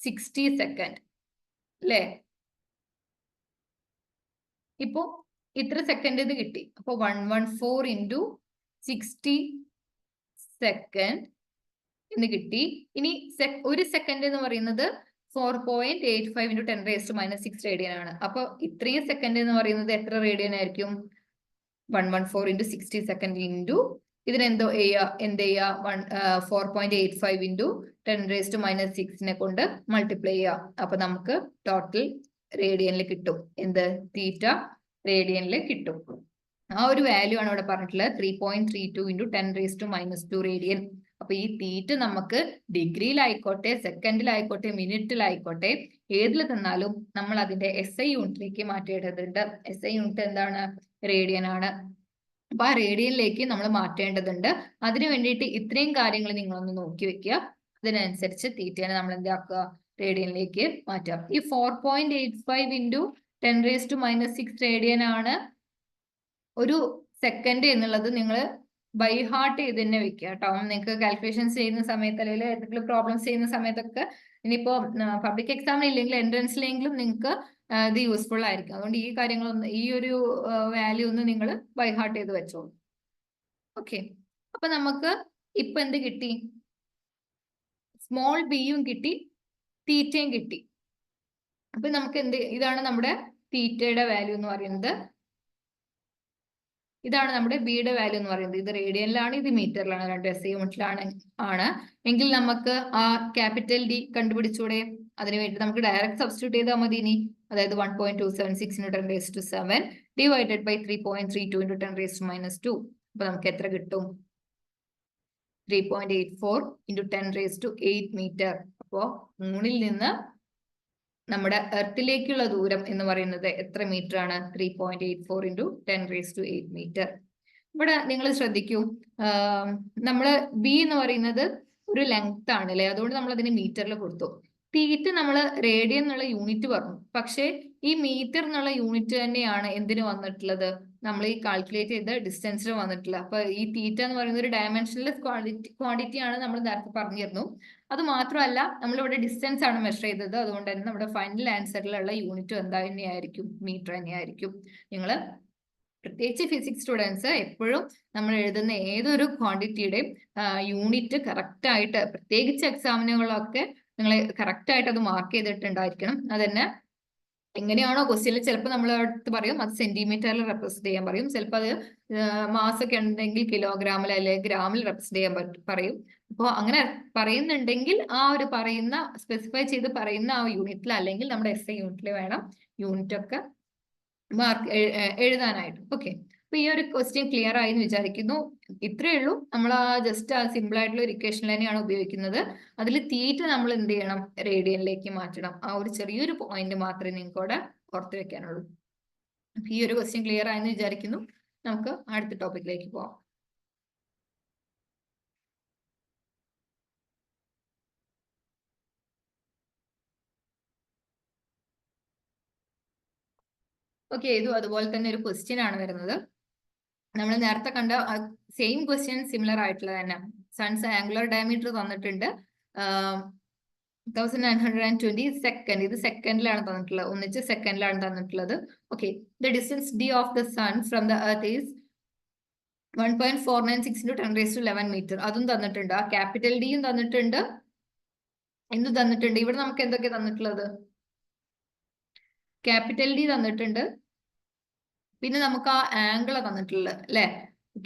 60 സെക്കൻഡ് അല്ലേ. ഇപ്പോ ഇത്ര സെക്കൻഡ് ഇത് കിട്ടി. അപ്പൊ 114 into 60 സെക്കൻഡ് എന്ന് കിട്ടി. ഇനി 1 സെക്കൻഡ് എന്ന് പറയുന്നത് 4.85 into 10 raised to minus 6 radian ആണ്. അപ്പൊ ഇത്രയും സെക്കൻഡ് എന്ന് പറയുന്നത് എത്ര റേഡിയൻ ആയിരിക്കും, 114 into 60 സെക്കൻഡ് ഇൻറ്റു ഇതിനെന്തോ എന്ത് ചെയ്യുക, 4.85 into 10 raised to minus 6 കൊണ്ട് മൾട്ടിപ്ലൈ ചെയ്യുക. അപ്പൊ നമുക്ക് ടോട്ടൽ റേഡിയനിൽ കിട്ടും, എന്ത്, തീറ്റ റേഡിയനിൽ കിട്ടും. ആ ഒരു വാല്യൂ ആണ് ഇവിടെ പറഞ്ഞിട്ടുള്ളത്, 3.32 into 10 raised to minus 2 radian. അപ്പൊ ഈ തീറ്റ നമുക്ക് ഡിഗ്രിയിലായിക്കോട്ടെ, സെക്കൻഡിലായിക്കോട്ടെ, മിനിറ്റിലായിക്കോട്ടെ, ഏതിൽ തന്നാലും നമ്മൾ അതിന്റെ SI യൂണിറ്റിലേക്ക് മാറ്റേണ്ടതുണ്ട്. SI യൂണിറ്റ് എന്താണ്, റേഡിയൻ ആണ്. അപ്പൊ ആ റേഡിയനിലേക്ക് നമ്മൾ മാറ്റേണ്ടതുണ്ട്. അതിനു വേണ്ടിയിട്ട് ഇത്രയും കാര്യങ്ങൾ നിങ്ങളൊന്ന് നോക്കി വെക്കുക. അതിനനുസരിച്ച് തീറ്റേനെ നമ്മൾ എന്താക്കുക, റേഡിയനിലേക്ക് മാറ്റാം. ഈ 4.85 into 10 raised to minus 6 radian ആണ് 1 സെക്കൻഡ് എന്നുള്ളത്. നിങ്ങൾ ബൈ ഹാർട്ട് ചെയ്ത് തന്നെ വെക്കുക കേട്ടോ. നിങ്ങൾക്ക് കാൽക്കുലേഷൻസ് ചെയ്യുന്ന സമയത്ത് അല്ലെങ്കിൽ എന്തെങ്കിലും പ്രോബ്ലംസ് ചെയ്യുന്ന സമയത്തൊക്കെ, ഇനിയിപ്പോ പബ്ലിക് എക്സാമിന് ഇല്ലെങ്കിൽ എൻട്രൻസിലെങ്കിലും നിങ്ങൾക്ക് ഇത് യൂസ്ഫുൾ ആയിരിക്കും. അതുകൊണ്ട് ഈ കാര്യങ്ങളൊന്ന്, ഈ ഒരു വാല്യൂ ഒന്ന് നിങ്ങൾ ബൈ ഹാർട്ട് ചെയ്ത് വെച്ചോളൂ. ഓക്കെ, അപ്പൊ നമുക്ക് ഇപ്പൊ എന്ത് കിട്ടി, സ്മോൾ ബിയും കിട്ടി, തീറ്റയും കിട്ടി. അപ്പൊ നമുക്ക് ഇതാണ് നമ്മുടെ തീറ്റയുടെ വാല്യൂ എന്ന് പറയുന്നത്. ഇതാണ് നമ്മുടെ ബിയുടെ വാല്യൂ എന്ന് പറയുന്നത്. ഇത് റേഡിയനിലാണ്, ഇത് മീറ്ററിലാണ്, രണ്ട് SI യൂണിറ്റിലാണ് എങ്കിൽ നമുക്ക് ആ ക്യാപിറ്റൽ ഡി കണ്ടുപിടിച്ചൂടെ. അതിനുവേണ്ടി നമുക്ക് ഡയറക്റ്റ് സബ്സ്റ്റിറ്റ്യൂട്ട് ചെയ്താൽ മതി ഇനി. അതായത് 1.276 into 10 raised to 7 divided by 3.32 into 10 raised to minus 2. അപ്പൊ നമുക്ക് എത്ര കിട്ടും, 3.84 into 10 raised to 8 മീറ്റർ. അപ്പോ മൂണിൽ നിന്ന് നമ്മുടെ എർത്തിലേക്കുള്ള ദൂരം എന്ന് പറയുന്നത് എത്ര മീറ്റർ ആണ്, 3.84 into 10 raised to 8 മീറ്റർ. ഇവിടെ നിങ്ങൾ ശ്രദ്ധിക്കൂ, നമ്മള് ബി എന്ന് പറയുന്നത് ഒരു ലെങ്ത് ആണ് അല്ലെ, അതുകൊണ്ട് നമ്മൾ അതിന് മീറ്ററിൽ കൊടുത്തു. തീറ്റ നമ്മൾ റേഡിയൻ എന്നുള്ള യൂണിറ്റ് പറഞ്ഞു, പക്ഷേ ഈ മീറ്റർ എന്നുള്ള യൂണിറ്റ് തന്നെയാണ് എന്തിനു വന്നിട്ടുള്ളത്, നമ്മൾ ഈ കാൽക്കുലേറ്റ് ചെയ്ത ഡിസ്റ്റൻസിൽ വന്നിട്ടുള്ളത്. അപ്പൊ ഈ തീറ്റ എന്ന് പറയുന്ന ഒരു ഡയമെൻഷൻലെസ് ക്വാണ്ടിറ്റി ആണ് നമ്മൾ നേരത്തെ പറഞ്ഞിരുന്നു. അത് മാത്രമല്ല നമ്മളിവിടെ ഡിസ്റ്റൻസ് ആണ് മെഷർ ചെയ്തത്, അതുകൊണ്ട് തന്നെ നമ്മുടെ ഫൈനൽ ആൻസറിലുള്ള യൂണിറ്റ് എന്താ തന്നെയായിരിക്കും, മീറ്റർ തന്നെയായിരിക്കും. നിങ്ങൾ പ്രത്യേകിച്ച് ഫിസിക്സ് സ്റ്റുഡൻസ് എപ്പോഴും നമ്മൾ എഴുതുന്ന ഏതൊരു ക്വാണ്ടിറ്റിയുടെയും യൂണിറ്റ് കറക്റ്റ് ആയിട്ട്, പ്രത്യേകിച്ച് എക്സാമിനുകളൊക്കെ നിങ്ങൾ കറക്റ്റ് ആയിട്ട് അത് മാർക്ക് ചെയ്തിട്ടുണ്ടായിരിക്കണം. അതന്നെ എങ്ങനെയാണോ ക്വസ്റ്റ്യനിൽ ചിലപ്പോൾ നമ്മൾ അടുത്ത് പറയും അത് സെന്റിമീറ്ററിൽ റെപ്രസെന്റ് ചെയ്യാൻ പറയും, ചിലപ്പോൾ അത് മാസൊക്കെ ഉണ്ടെങ്കിൽ കിലോഗ്രാമിൽ അല്ലെങ്കിൽ ഗ്രാമിൽ റെപ്രസെന്റ് ചെയ്യാൻ പറയും. അപ്പോൾ അങ്ങനെ പറയുന്നുണ്ടെങ്കിൽ ആ ഒരു പറയുന്ന സ്പെസിഫൈ ചെയ്ത് പറയുന്ന ആ യൂണിറ്റിൽ അല്ലെങ്കിൽ നമ്മുടെ SI യൂണിറ്റിൽ വേണം യൂണിറ്റ് ഒക്കെ മാർക്ക് എഴുതാനായിട്ട്. ഓക്കെ, അപ്പൊ ഈ ഒരു ക്വസ്റ്റ്യൻ ക്ലിയർ ആയി എന്ന് വിചാരിക്കുന്നു. ഇത്രയേ ഉള്ളൂ, നമ്മൾ ആ ജസ്റ്റ് ആ സിമ്പിൾ ആയിട്ടുള്ള ഒരു ഇക്വേഷൻ തന്നെയാണ് ഉപയോഗിക്കുന്നത്. അതിൽ തീറ്റ നമ്മൾ എന്ത് ചെയ്യണം, റേഡിയനിലേക്ക് മാറ്റണം. ആ ഒരു ചെറിയൊരു പോയിന്റ് മാത്രമേ നിങ്ങൾക്ക് ഇവിടെ ഓർത്ത് വെക്കാനുള്ളൂ. ഈ ഒരു ക്വസ്റ്റ്യൻ ക്ലിയർ ആയെന്ന് വിചാരിക്കുന്നു. നമുക്ക് അടുത്ത ടോപ്പിക്കിലേക്ക് പോവാം. ഓക്കെ, ഇതും അതുപോലെ തന്നെ ഒരു ക്വസ്റ്റ്യൻ ആണ് വരുന്നത്. നമ്മൾ നേരത്തെ കണ്ട സെയിം ക്വസ്റ്റ്യൻ സിമിലർ ആയിട്ടുള്ള തന്നെ. സൺസ് ആംഗുലർ ഡയമീറ്റർ തന്നിട്ടുണ്ട് 1920 സെക്കൻഡ്, ഇത് സെക്കൻഡിലാണ് തന്നിട്ടുള്ളത്, ഒന്നിച്ച് സെക്കൻഡിലാണ് തന്നിട്ടുള്ളത്. Okay, the distance d of the sun from the earth is 1.496 into 10⁻11 metre. അതും തന്നിട്ടുണ്ട്. ആ ക്യാപിറ്റൽ ഡിയും തന്നിട്ടുണ്ട്, എന്തും തന്നിട്ടുണ്ട്. ഇവിടെ നമുക്ക് എന്തൊക്കെ തന്നിട്ടുള്ളത്, ക്യാപിറ്റൽ ഡി തന്നിട്ടുണ്ട്, പിന്നെ നമുക്ക് ആ ആംഗിൾ തന്നിട്ടുള്ളത് അല്ലെ,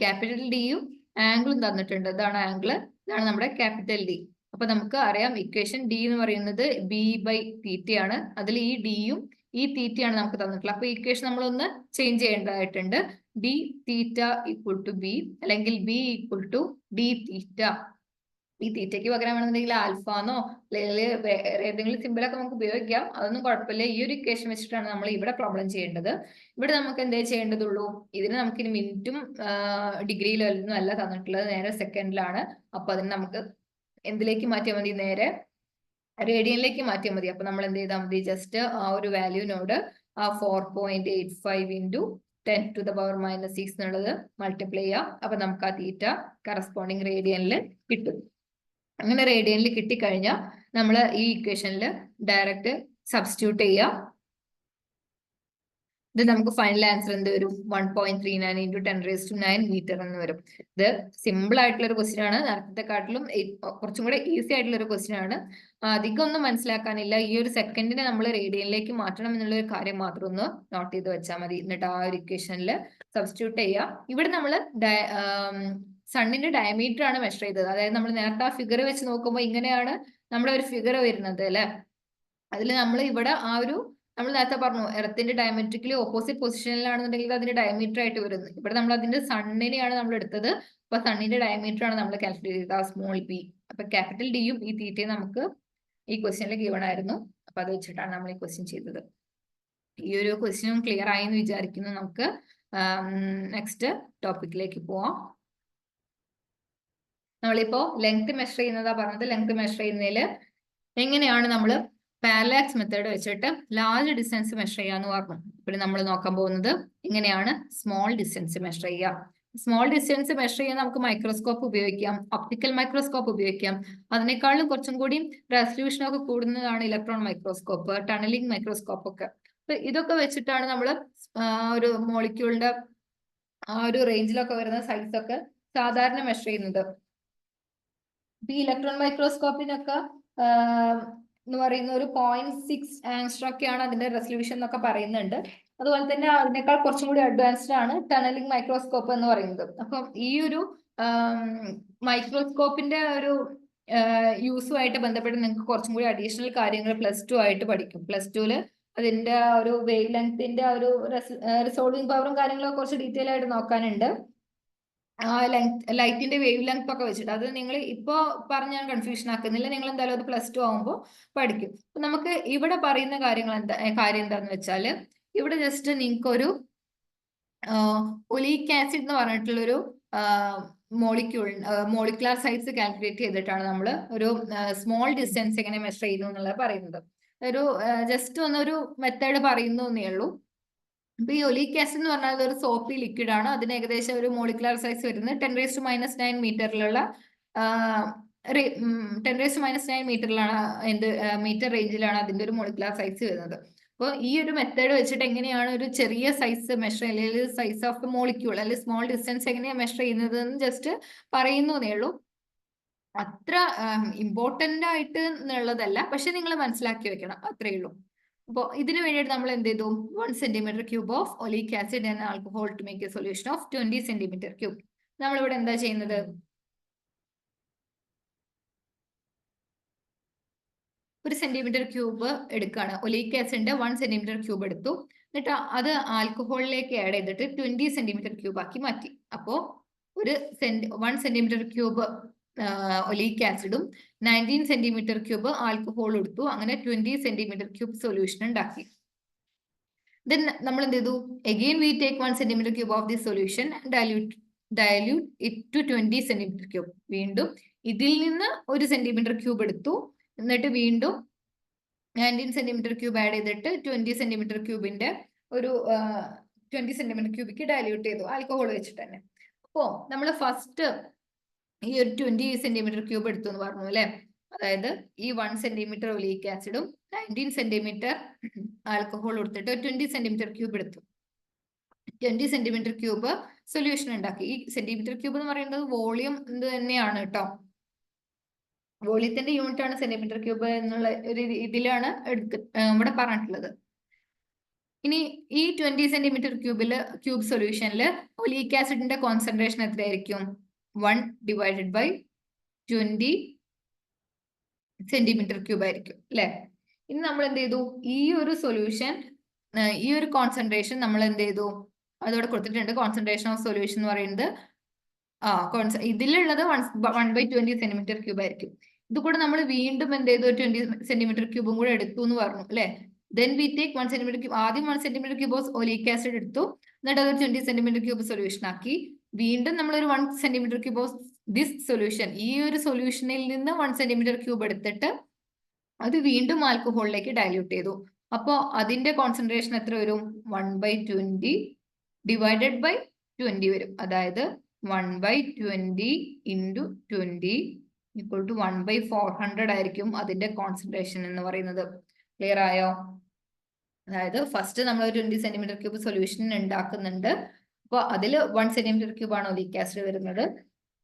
ക്യാപിറ്റൽ ഡിയും ആംഗിളും തന്നിട്ടുണ്ട്. ഇതാണ് ആംഗിൾ, ഇതാണ് നമ്മുടെ ക്യാപിറ്റൽ ഡി. അപ്പൊ നമുക്ക് അറിയാം ഇക്വേഷൻ ഡി എന്ന് പറയുന്നത് b/θ ആണ്. അതിൽ ഈ ഡിയും ഈ തീറ്റയാണ് നമുക്ക് തന്നിട്ടുള്ളത്. അപ്പൊ ഇക്വേഷൻ നമ്മളൊന്ന് ചേഞ്ച് ചെയ്യേണ്ടതായിട്ടുണ്ട്. d θ = b അല്ലെങ്കിൽ b = d θ. ഈ തീറ്റയ്ക്ക് പകരം വേണമെന്നുണ്ടെങ്കിൽ ആൽഫാന്നോ അല്ലെങ്കിൽ ഏതെങ്കിലും സിമ്പിളൊക്കെ നമുക്ക് ഉപയോഗിക്കാം, അതൊന്നും കുഴപ്പമില്ല. ഈ ഒരു ഇക്വേഷൻ വെച്ചിട്ടാണ് നമ്മൾ ഇവിടെ പ്രോബ്ലം ചെയ്യേണ്ടത്. ഇവിടെ നമുക്ക് എന്തേ ചെയ്യേണ്ടതുള്ളൂ, ഇതിന് നമുക്ക് ഇനി മിനിറ്റും ഡിഗ്രിയിലൊന്നും അല്ല തന്നിട്ടുള്ളത്, നേരെ സെക്കൻഡിലാണ്. അപ്പൊ അതിന് നമുക്ക് എന്തിലേക്ക് മാറ്റിയാൽ മതി, നേരെ റേഡിയനിലേക്ക് മാറ്റിയാൽ മതി. അപ്പൊ നമ്മൾ എന്ത് ചെയ്താൽ മതി, ജസ്റ്റ് ആ ഒരു വാല്യൂനോട് ആ 4.85 into 10⁻⁻6 എന്നുള്ളത് മൾട്ടിപ്ലൈ ചെയ്യാം. അപ്പൊ നമുക്ക് ആ തീറ്റ കറസ്പോണ്ടിങ് റേഡിയനിൽ കിട്ടും. അങ്ങനെ റേഡിയനിൽ കിട്ടിക്കഴിഞ്ഞാൽ നമ്മൾ ഈ ഇക്വേഷനിൽ ഡയറക്റ്റ് സബ്സ്റ്റിറ്റ്യൂട്ട് ചെയ്യാം. ഇത് നമുക്ക് ഫൈനൽ ആൻസർ എന്ത് വരും, 1.39 into 10⁻9 മീറ്റർ എന്ന് വരും. ഇത് സിമ്പിൾ ആയിട്ടുള്ള ഒരു ക്വസ്റ്റ്യൻ ആണ്, നേരത്തെക്കാട്ടിലും കുറച്ചും കൂടെ ഈസി ആയിട്ടുള്ള ഒരു ക്വസ്റ്റ്യൻ ആണ്. അധികം ഒന്നും മനസ്സിലാക്കാനില്ല. ഈ ഒരു സെക്കൻഡിനെ നമ്മൾ റേഡിയനിലേക്ക് മാറ്റണം എന്നുള്ള ഒരു കാര്യം മാത്രം ഒന്ന് നോട്ട് ചെയ്ത് വെച്ചാൽ മതി. എന്നിട്ട് ആ ഒരു ഇക്വേഷനിൽ സബ്സ്റ്റിറ്റ്യൂട്ട് ചെയ്യാം. ഇവിടെ നമ്മൾ സണ്ണിന്റെ ഡയമീറ്റർ ആണ് മെഷർ ചെയ്തത്. അതായത് നമ്മൾ നേരത്തെ ആ ഫിഗർ വെച്ച് നോക്കുമ്പോൾ ഇങ്ങനെയാണ് നമ്മുടെ ഒരു ഫിഗർ വരുന്നത് അല്ലെ. അതിൽ നമ്മൾ ഇവിടെ ആ ഒരു നമ്മൾ നേരത്തെ പറഞ്ഞു എർത്തിന്റെ ഡയമീറ്ററിക്കലി ഓപ്പോസിറ്റ് പൊസിഷനിലാണെന്നുണ്ടെങ്കിൽ അതിന്റെ ഡയമീറ്റർ ആയിട്ട് വരുന്നത്. ഇവിടെ നമ്മൾ അതിന്റെ സണ്ണിനെയാണ് നമ്മൾ എടുത്തത്. അപ്പൊ സണ്ണിന്റെ ഡയമീറ്റർ ആണ് നമ്മൾ കാൽക്കുലേറ്റ് ചെയ്തത്, സ്മോൾ പി. അപ്പൊ ക്യാപിറ്റൽ ഡിയും ഈ തീറ്റയും നമുക്ക് ഈ ക്വസ്റ്റ്യനിൽ ഗിവൺ ആയിരുന്നു. അപ്പൊ അത് വെച്ചിട്ടാണ് നമ്മൾ ഈ ക്വസ്റ്റ്യൻ ചെയ്തത്. ഈ ഒരു ക്വസ്റ്റ്യനും ക്ലിയർ ആയി എന്ന് വിചാരിക്കുന്നു. നമുക്ക് നെക്സ്റ്റ് ടോപ്പിക്കിലേക്ക് പോവാം. നമ്മളിപ്പോ ലെങ്ത് മെഷർ ചെയ്യുന്നതാ പറഞ്ഞത്. ലെങ്ത് മെഷർ ചെയ്യുന്നതിൽ എങ്ങനെയാണ് നമ്മൾ പാരലാക്സ് മെത്തേഡ് വെച്ചിട്ട് ലാർജ് ഡിസ്റ്റൻസ് മെഷർ ചെയ്യാന്ന് പറഞ്ഞു. പിന്നെ നമ്മൾ നോക്കാൻ പോകുന്നത് എങ്ങനെയാണ് സ്മോൾ ഡിസ്റ്റൻസ് മെഷർ ചെയ്യുക. സ്മോൾ ഡിസ്റ്റൻസ് മെഷർ ചെയ്യാൻ നമുക്ക് മൈക്രോസ്കോപ്പ് ഉപയോഗിക്കാം, ഒപ്റ്റിക്കൽ മൈക്രോസ്കോപ്പ് ഉപയോഗിക്കാം. അതിനേക്കാളും കുറച്ചും കൂടി റെസല്യൂഷൻ ഒക്കെ കൂടുന്നതാണ് ഇലക്ട്രോൺ മൈക്രോസ്കോപ്പ്, ടണലിംഗ് മൈക്രോസ്കോപ്പ് ഒക്കെ. അപ്പൊ ഇതൊക്കെ വെച്ചിട്ടാണ് നമ്മൾ ഒരു മോളിക്യൂളിന്റെ ആ ഒരു റേഞ്ചിലൊക്കെ വരുന്ന സൈസ് ഒക്കെ സാധാരണ മെഷർ ചെയ്യുന്നത്. ഈ ഇലക്ട്രോൺ മൈക്രോസ്കോപ്പിനൊക്കെ എന്ന് പറയുന്ന ഒരു 0.6 ആംഗ്സ്ട്രോം ഒക്കെയാണ് അതിന്റെ റെസല്യൂഷൻ എന്നൊക്കെ പറയുന്നുണ്ട്. അതുപോലെ തന്നെ അതിനേക്കാൾ കുറച്ചും കൂടി അഡ്വാൻസ്ഡ് ആണ് ടണലിംഗ് മൈക്രോസ്കോപ്പ് എന്ന് പറയുന്നത്. അപ്പം ഈ ഒരു മൈക്രോസ്കോപ്പിന്റെ ഒരു യൂസുമായിട്ട് ബന്ധപ്പെട്ട് നിങ്ങൾക്ക് കുറച്ചും കൂടി അഡീഷണൽ കാര്യങ്ങൾ +2 ആയിട്ട് പഠിക്കും. +2 അതിന്റെ ഒരു വേവ് ലെങ്ത്തിന്റെ ഒരു റിസോൾവിംഗ് പവറും കാര്യങ്ങളൊക്കെ കുറച്ച് ഡീറ്റെയിൽ ആയിട്ട് നോക്കാനുണ്ട്. ആ ലൈറ്റിന്റെ വേവ് ലെങ്ത് ഒക്കെ വെച്ചിട്ട് അത് നിങ്ങൾ ഇപ്പോ പറഞ്ഞ് ഞാൻ കൺഫ്യൂഷൻ ആക്കുന്നില്ല. നിങ്ങൾ എന്തായാലും അത് +2 ആവുമ്പോൾ പഠിക്കും. നമുക്ക് ഇവിടെ പറയുന്ന കാര്യം എന്താന്ന് വെച്ചാല് ഇവിടെ ജസ്റ്റ് നിങ്ങൾക്ക് ഒരു ഒലീക് ആസിഡ് എന്ന് പറഞ്ഞിട്ടുള്ളൊരു മോളിക്കുലാർ സൈസ് കാൽക്കുലേറ്റ് ചെയ്തിട്ടാണ് നമ്മൾ ഒരു സ്മോൾ ഡിസ്റ്റൻസ് എങ്ങനെ മെഷർ ചെയ്യുന്നു എന്നുള്ളത് പറയുന്നത്. ഒരു ജസ്റ്റ് ഒന്നൊരു മെത്തേഡ് പറയുന്നു എന്നേ ഉള്ളൂ. ഇപ്പൊ ഈ ഒലീക് ആസിഡ് എന്ന് പറഞ്ഞാൽ ഒരു സോപ്പി ലിക്വിഡ് ആണ്. അതിന് ഏകദേശം ഒരു മോളിക്കുലാർ സൈസ് വരുന്നത് 10⁻⁹ മീറ്ററിലുള്ള 10⁻⁹ മീറ്ററിലാണ് മീറ്റർ റേഞ്ചിലാണ് അതിന്റെ ഒരു മോളിക്കുലാർ സൈസ് വരുന്നത്. അപ്പോൾ ഈ ഒരു മെത്തേഡ് വെച്ചിട്ട് എങ്ങനെയാണ് ഒരു ചെറിയ സൈസ് മെഷർ അല്ലെങ്കിൽ സൈസ് ഓഫ് ദ മോളിക്യൂൾ അല്ലെങ്കിൽ സ്മോൾ ഡിസ്റ്റൻസ് എങ്ങനെയാണ് മെഷർ ചെയ്യുന്നത് എന്ന് ജസ്റ്റ് പറയുന്നതേ ഉള്ളൂ. അത്ര ഇമ്പോർട്ടന്റ് ആയിട്ട് എന്നുള്ളതല്ല, പക്ഷെ നിങ്ങൾ മനസ്സിലാക്കി വെക്കണം, അത്രേ ഉള്ളൂ. അപ്പോൾ ഇതിനു വേണ്ടിയിട്ട് നമ്മൾ എന്ത് ചെയ്തു? 1 cm³ of oleic acid and alcohol to make a solution of 20 cm³. നമ്മളിവിടെ എന്താ ചെയ്യുന്നത്? ഒരു 1 cm³ എടുക്കുകയാണ്. ഒലീക് ആസിഡിന്റെ 1 cm³ എടുത്തു. എന്നിട്ട് അത് ആൽക്കഹോളിലേക്ക് ആഡ് ചെയ്തിട്ട് 20 cm³ ആക്കി മാറ്റി. അപ്പോ ഒരു 1 cm³ ഒലീക് ആസിഡും 19 cm³ ആൽക്കഹോൾ എടുത്തു. അങ്ങനെ 20 cm³ സൊല്യൂഷൻ ഉണ്ടാക്കി. Then നമ്മൾ എന്ത് ചെയ്തു? Again we take 1 cm³ of this solution and dilute it to 20 cm³. വീണ്ടും ഇതിൽ നിന്ന് ഒരു 1 cm³ എടുത്തു. എന്നിട്ട് വീണ്ടും 19 cm³ ആഡ് ചെയ്തിട്ട് 20 cm³ ഒരു 20 cm³ ഡയല്യൂട്ട് ചെയ്തു ആൽക്കഹോൾ വെച്ചിട്ട് തന്നെ. അപ്പോ നമ്മൾ ഫസ്റ്റ് ഈ ഒരു 20 cm³ എടുത്തു എന്ന് പറഞ്ഞു അല്ലെ. അതായത് ഈ 1 cm ഒലീക് ആസിഡും 19 cm ആൽക്കഹോൾ എടുത്തിട്ട് 20 cm³ എടുത്തു. 20 cm³ സൊല്യൂഷൻ ഉണ്ടാക്കി. ഈ cm³ എന്ന് പറയുന്നത് വോളിയം ഇത് തന്നെയാണ് കേട്ടോ. വോളിയത്തിന്റെ യൂണിറ്റ് ആണ് cm³ എന്നുള്ള ഒരു ഇതിലാണ് ഇവിടെ പറഞ്ഞിട്ടുള്ളത്. ഇനി ഈ 20 cm³ സൊല്യൂഷനിൽ ഒലീക് ആസിഡിന്റെ കോൺസെൻട്രേഷൻ എത്രയായിരിക്കും? 1 ഡിവൈഡഡ് ബൈ 20 cm³ ആയിരിക്കും അല്ലെ. ഇനി നമ്മൾ എന്ത് ചെയ്തു? ഈ ഒരു സൊല്യൂഷൻ, ഈ ഒരു കോൺസെൻട്രേഷൻ നമ്മൾ എന്ത് ചെയ്തു? അതോടെ കൊടുത്തിട്ടുണ്ട്. കോൺസെൻട്രേഷൻ ഓഫ് സൊല്യൂഷൻ എന്ന് പറയുന്നത് ഇതിലുള്ളത് 1/20 cm³ ആയിരിക്കും. ഇത് കൂടെ നമ്മൾ വീണ്ടും എന്ത് ചെയ്തു? 20 cm³ കൂടെ എടുത്തു എന്ന് പറഞ്ഞു അല്ലെ. Then we take 1 cm³. ആദ്യം 1 cm³ ഒലീക് ആസിഡ് എടുത്തു. എന്നിട്ട് അത് 20 cm³ സൊല്യൂഷൻ ആക്കി. വീണ്ടും നമ്മളൊരു 1 cm³ ഓഫ് ദിസ് സൊല്യൂഷൻ, ഈ ഒരു സൊല്യൂഷനിൽ നിന്ന് 1 cm³ എടുത്തിട്ട് അത് വീണ്ടും ആൽക്കഹോളിലേക്ക് ഡയല്യൂട്ട് ചെയ്തു. അപ്പോ അതിന്റെ കോൺസെൻട്രേഷൻ എത്ര വരും? 1/20 ഡിവൈഡഡ് ബൈ 20 വരും. അതായത് 1/20 ഇൻറ്റു 20 ഈക്വൽ ടു 1/400 ആയിരിക്കും അതിന്റെ കോൺസെൻട്രേഷൻ എന്ന് പറയുന്നത്. ക്ലിയർ ആയോ? അതായത് ഫസ്റ്റ് നമ്മൾ ഒരു 20 cm³ സൊല്യൂഷൻ ഉണ്ടാക്കുന്നുണ്ട്. അപ്പോൾ അതിൽ 1 cm³ ആണ് ഒലീക് ആസിഡ് വരുന്നത്.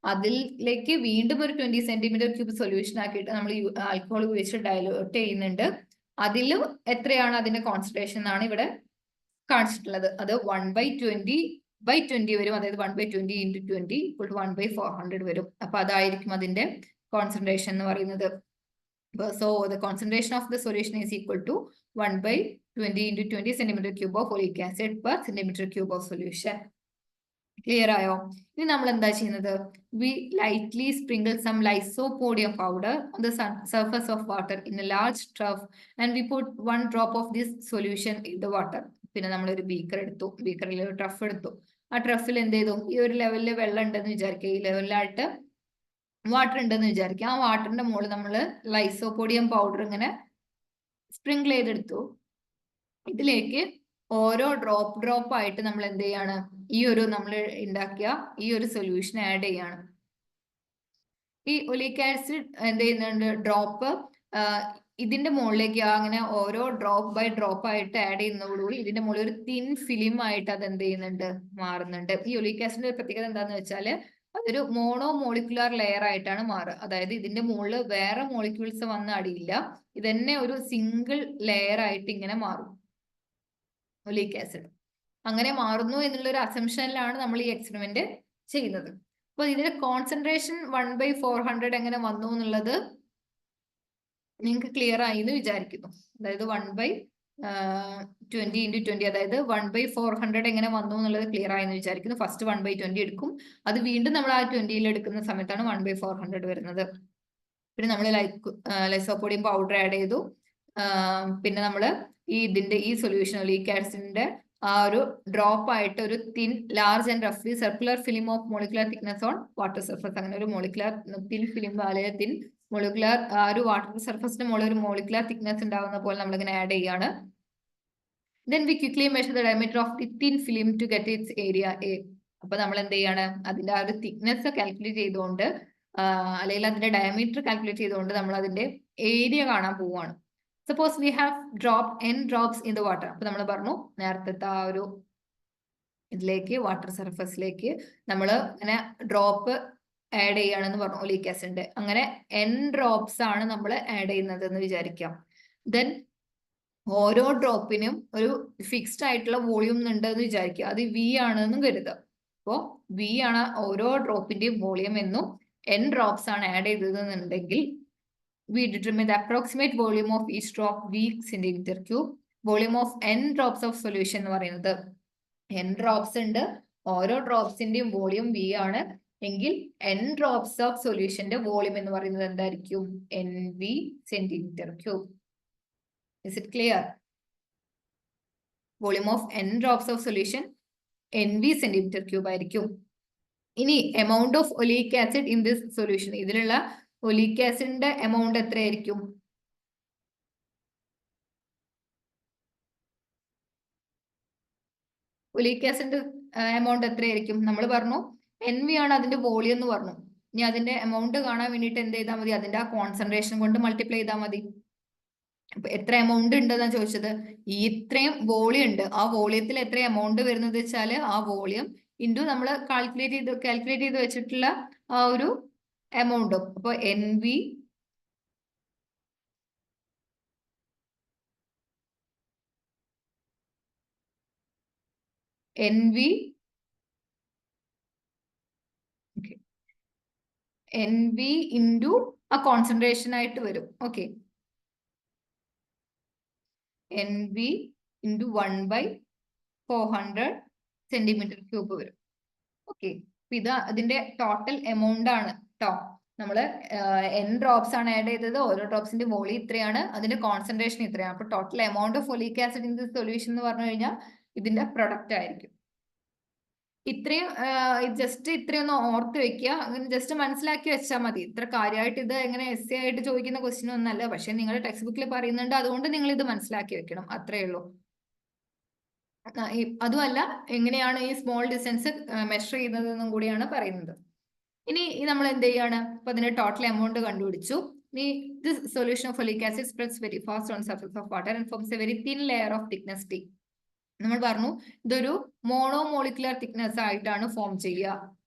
അതിലേക്ക് വീണ്ടും ഒരു 20 cm³ സൊല്യൂഷൻ ആക്കിയിട്ട് നമ്മൾ ആൽക്കഹോൾ ഉപയോഗിച്ച് ഡയലൂട്ട് ചെയ്യുന്നുണ്ട്. അതിലും എത്രയാണ് അതിന്റെ കോൺസെൻട്രേഷൻ എന്നാണ് ഇവിടെ കാണിച്ചിട്ടുള്ളത്. അത് 1/20 വരും. അതായത് 1/20 ഇൻറ്റു 20 ഈക്വൽ ടു 1/400 വരും. അപ്പൊ അതായിരിക്കും അതിന്റെ കോൺസെൻട്രേഷൻ എന്ന് പറയുന്നത്. So the concentration of the solution is equal to 1/20 into 20 cm³ of folic acid per cm³ of solution. Clear ആയോ? ഇനി നമ്മൾ എന്താ ചെയ്യുന്നത്? We lightly sprinkle some lysopodium powder on the surface of water in a large trough and we put 1 drop of this solution in the water. പിന്നെ നമ്മൾ ഒരു ബീക്കർ എടുത്തു, ബീക്കറിൽ ഒരു ട്രഫ് എടുത്തു. ആ ട്രഫിൽ എന്ത് ചെയ്തു? ഈ ഒരു ലെവലിൽ വെള്ളം ഉണ്ടെന്ന് വിചാരിക്കുക, ഈ ലെവലിലായിട്ട് വാട്ടർ ഉണ്ടെന്ന് വിചാരിക്കുക. ആ വാട്ടറിന്റെ മുകളിൽ നമ്മൾ ലൈസോപോഡിയം പൗഡർ ഇങ്ങനെ സ്പ്രിങ്കിൾ ചെയ്തെടുത്തു. ഇതിലേക്ക് ഓരോ ഡ്രോപ്പ് ആയിട്ട് നമ്മൾ എന്ത് ചെയ്യാണ്? ഈ ഒരു നമ്മൾ ഉണ്ടാക്കിയ ഈ ഒരു സൊല്യൂഷൻ ആഡ് ചെയ്യാണ്. ഈ ഒലീക് ആസിഡ് എന്ത് ചെയ്യുന്നുണ്ട്? ഡ്രോപ്പ് ഇതിന്റെ മുകളിലേക്ക് അങ്ങനെ ഓരോ ഡ്രോപ്പ് ബൈ ഡ്രോപ്പ് ആയിട്ട് ആഡ് ചെയ്യുന്നതോടുകൂടി ഇതിന്റെ മുകളിൽ ഒരു തിൻ ഫിലിം ആയിട്ട് അത് എന്ത് ചെയ്യുന്നുണ്ട്? മാറുന്നുണ്ട്. ഈ ഒലീക് ആസിഡിന്റെ പ്രത്യേകത എന്താന്ന് വെച്ചാൽ അതൊരു മോണോ മോളിക്കുലാർ ലെയർ ആയിട്ടാണ് മാറുക. അതായത് ഇതിന്റെ മുകളിൽ വേറെ മോളിക്യൂൾസ് വന്ന് അടിയില്ല, ഇതന്നെ ഒരു സിംഗിൾ ലെയർ ആയിട്ട് ഇങ്ങനെ മാറും ഒലീക് ആസിഡ്. അങ്ങനെ മാറുന്നു എന്നുള്ള ഒരു അസംഷനിലാണ് നമ്മൾ ഈ എക്സ്പെരിമെന്റ് ചെയ്യുന്നത്. അപ്പൊ ഇതിന്റെ കോൺസെൻട്രേഷൻ 1/400 എങ്ങനെ വന്നു എന്നുള്ളത് നിങ്ങൾക്ക് ക്ലിയർ ആയി എന്ന് വിചാരിക്കുന്നു. അതായത് 1/20 ഇൻറ്റു 20, അതായത് 1/400 എങ്ങനെ വന്നു എന്നുള്ളത് ക്ലിയർ ആയി എന്ന് വിചാരിക്കുന്നു. ഫസ്റ്റ് 1/20 എടുക്കും, അത് വീണ്ടും നമ്മൾ ആ 20 എടുക്കുന്ന സമയത്താണ് 1/400 വരുന്നത്. പിന്നെ നമ്മൾ ലൈസോപോഡിയം പൗഡർ ആഡ് ചെയ്തു. പിന്നെ നമ്മൾ ഈ സൊല്യൂഷൻ ഒലീക് ആസിഡിന്റെ ആ ഒരു ഡ്രോപ്പ് ആയിട്ട് ഒരു തിൻ ലാർജ് ആൻഡ് റഫ്ലി circular film of molecular thickness on water surface. അങ്ങനെ ഒരു മോളിക്കുലർ തിൻ ഫിലിം അല്ലെങ്കിൽ തിൻ മോളിക്കുലർ ഒരു വാട്ടർ സർഫസിന്റെ മുകളിൽ ഒരു മോളിക്കുലർ തിക്നെസ് ഉണ്ടാകുന്ന പോലെ നമ്മളിങ്ങനെ ആഡ് ചെയ്യാണ്. Then we quickly measure the diameter of the thin film to get its area A. അപ്പൊ നമ്മൾ എന്ത് ചെയ്യാണ്, അതിന്റെ ആ ഒരു തിക്നെസ് കാൽക്കുലേറ്റ് ചെയ്തുകൊണ്ട് അല്ലെങ്കിൽ അതിന്റെ ഡയമീറ്റർ കാൽക്കുലേറ്റ് ചെയ്തുകൊണ്ട് നമ്മൾ അതിന്റെ ഏരിയ കാണാൻ പോവുകയാണ്. Suppose we have drop n drops in the water. അപ്പൊ നമ്മൾ പറഞ്ഞു നേരത്തെ ആ ഒരു ഇതിലേക്ക് വാട്ടർ സർഫസിലേക്ക് നമ്മൾ ഇങ്ങനെ ഡ്രോപ്പ് ആഡ് ചെയ്യുകയാണെന്ന് പറഞ്ഞു ഒലീക് ആസിഡിന്റെ. അങ്ങനെ n ഡ്രോപ്സ് ആണ് നമ്മൾ ആഡ് ചെയ്യുന്നത് എന്ന് വിചാരിക്കാം. ദെൻ ഓരോ ഡ്രോപ്പിനും ഒരു ഫിക്സ്ഡ് ആയിട്ടുള്ള വോളിയം ഉണ്ട് എന്ന് വിചാരിക്കുക. അത് V ആണെന്നും കരുതുക. അപ്പോ V ആണ് ഓരോ ഡ്രോപ്പിന്റെയും വോളിയം എന്നും n ഡ്രോപ്സ് ആണ് add ചെയ്തതെന്നുണ്ടെങ്കിൽ we determine the approximate volume of each drop V centimeter cube. Volume of n drops of solution എന്ന് പറയുന്നത് n ഡ്രോപ്സ് ഉണ്ട്, ഓരോ ഡ്രോപ്സിന്റെയും വോളിയം V ആണ് എങ്കിൽ n ഡ്രോപ്സ് ഓഫ് സൊല്യൂഷന്റെ വോളിയം എന്ന് പറയുന്നത് എന്തായിരിക്കും? NV centimetre cube. Is it clear? Volume of n drops of solution NV centimeter cube ആയിരിക്കും. ഇനി amount of oleic acid in this solution, ഇതിലുള്ള ഒലീക് ആസിഡിന്റെ എമൗണ്ട് എത്രയായിരിക്കും? ഒലീക് ആസിഡിന്റെ എമൗണ്ട് എത്രയായിരിക്കും? നമ്മൾ പറഞ്ഞു NV ആണ് അതിന്റെ വോളിയം എന്ന് പറഞ്ഞു. ഇനി അതിന്റെ എമൗണ്ട് കാണാൻ വേണ്ടിയിട്ട് എന്ത് ചെയ്താൽ മതി? അതിന്റെ ആ കോൺസെൻട്രേഷൻ കൊണ്ട് മൾട്ടിപ്ലൈ ചെയ്താൽ മതി. എത്ര എമൗണ്ട് ഉണ്ടെന്നാ ചോദിച്ചത്? ഇത്രയും വോളിയം ഉണ്ട്, ആ വോളിയത്തിൽ എത്ര എമൗണ്ട് വരുന്നത് വെച്ചാല് ആ വോളിയം ഇൻറ്റു നമ്മൾ കാൽക്കുലേറ്റ് ചെയ്ത് വെച്ചിട്ടുള്ള ആ ഒരു എമൗണ്ടും. അപ്പൊ NV ഇൻറ്റു ആ കോൺസെൻട്രേഷൻ ആയിട്ട് വരും. Okay, NV into 1/400 centimetre cube വരും. ഓക്കെ, ഇത് അതിന്റെ ടോട്ടൽ എമൗണ്ട് ആണ് കേട്ടോ. നമ്മള് n ഡ്രോപ്സ് ആണ് ആഡ് ചെയ്തത്, ഓരോ ഡ്രോപ്സിന്റെ വോളിയം ഇത്രയാണ്, അതിന്റെ കോൺസെൻട്രേഷൻ ഇത്രയാണ്. അപ്പൊ total amount of oleic acid in this solution എന്ന് പറഞ്ഞു കഴിഞ്ഞാൽ ഇതിന്റെ പ്രൊഡക്റ്റ് ആയിരിക്കും. ഇത്രയും ജസ്റ്റ് ഇത്രയൊന്ന് ഓർത്ത് വെക്കുക, അങ്ങനെ ജസ്റ്റ് മനസ്സിലാക്കി വെച്ചാൽ മതി. ഇത്ര കാര്യമായിട്ട് ഇത് എങ്ങനെ എസ് ആയിട്ട് ചോദിക്കുന്ന ക്വസ്റ്റ്യൻ ഒന്നല്ല, പക്ഷെ നിങ്ങളുടെ ടെക്സ്റ്റ് ബുക്കിൽ പറയുന്നുണ്ട്, അതുകൊണ്ട് നിങ്ങൾ ഇത് മനസ്സിലാക്കി വെക്കണം, അത്രേ ഉള്ളൂ. അതുമല്ല എങ്ങനെയാണ് ഈ സ്മോൾ ഡിസ്റ്റൻസ് മെഷർ ചെയ്യുന്നത് എന്നും കൂടിയാണ് പറയുന്നത്. ഇനി നമ്മൾ എന്ത് ചെയ്യാണ്? അപ്പൊ അതിന്റെ ടോട്ടൽ എമൗണ്ട് കണ്ടുപിടിച്ചു. ഇനി this solution of oleic acid spreads very fast on surface of water and forms A very thin layer of thickness T. നമ്മൾ പറഞ്ഞു ഇതൊരു മോണോമോളിക്കുലർ തിക്നെസ് ആയിട്ടാണ് ഫോം ചെയ്യുക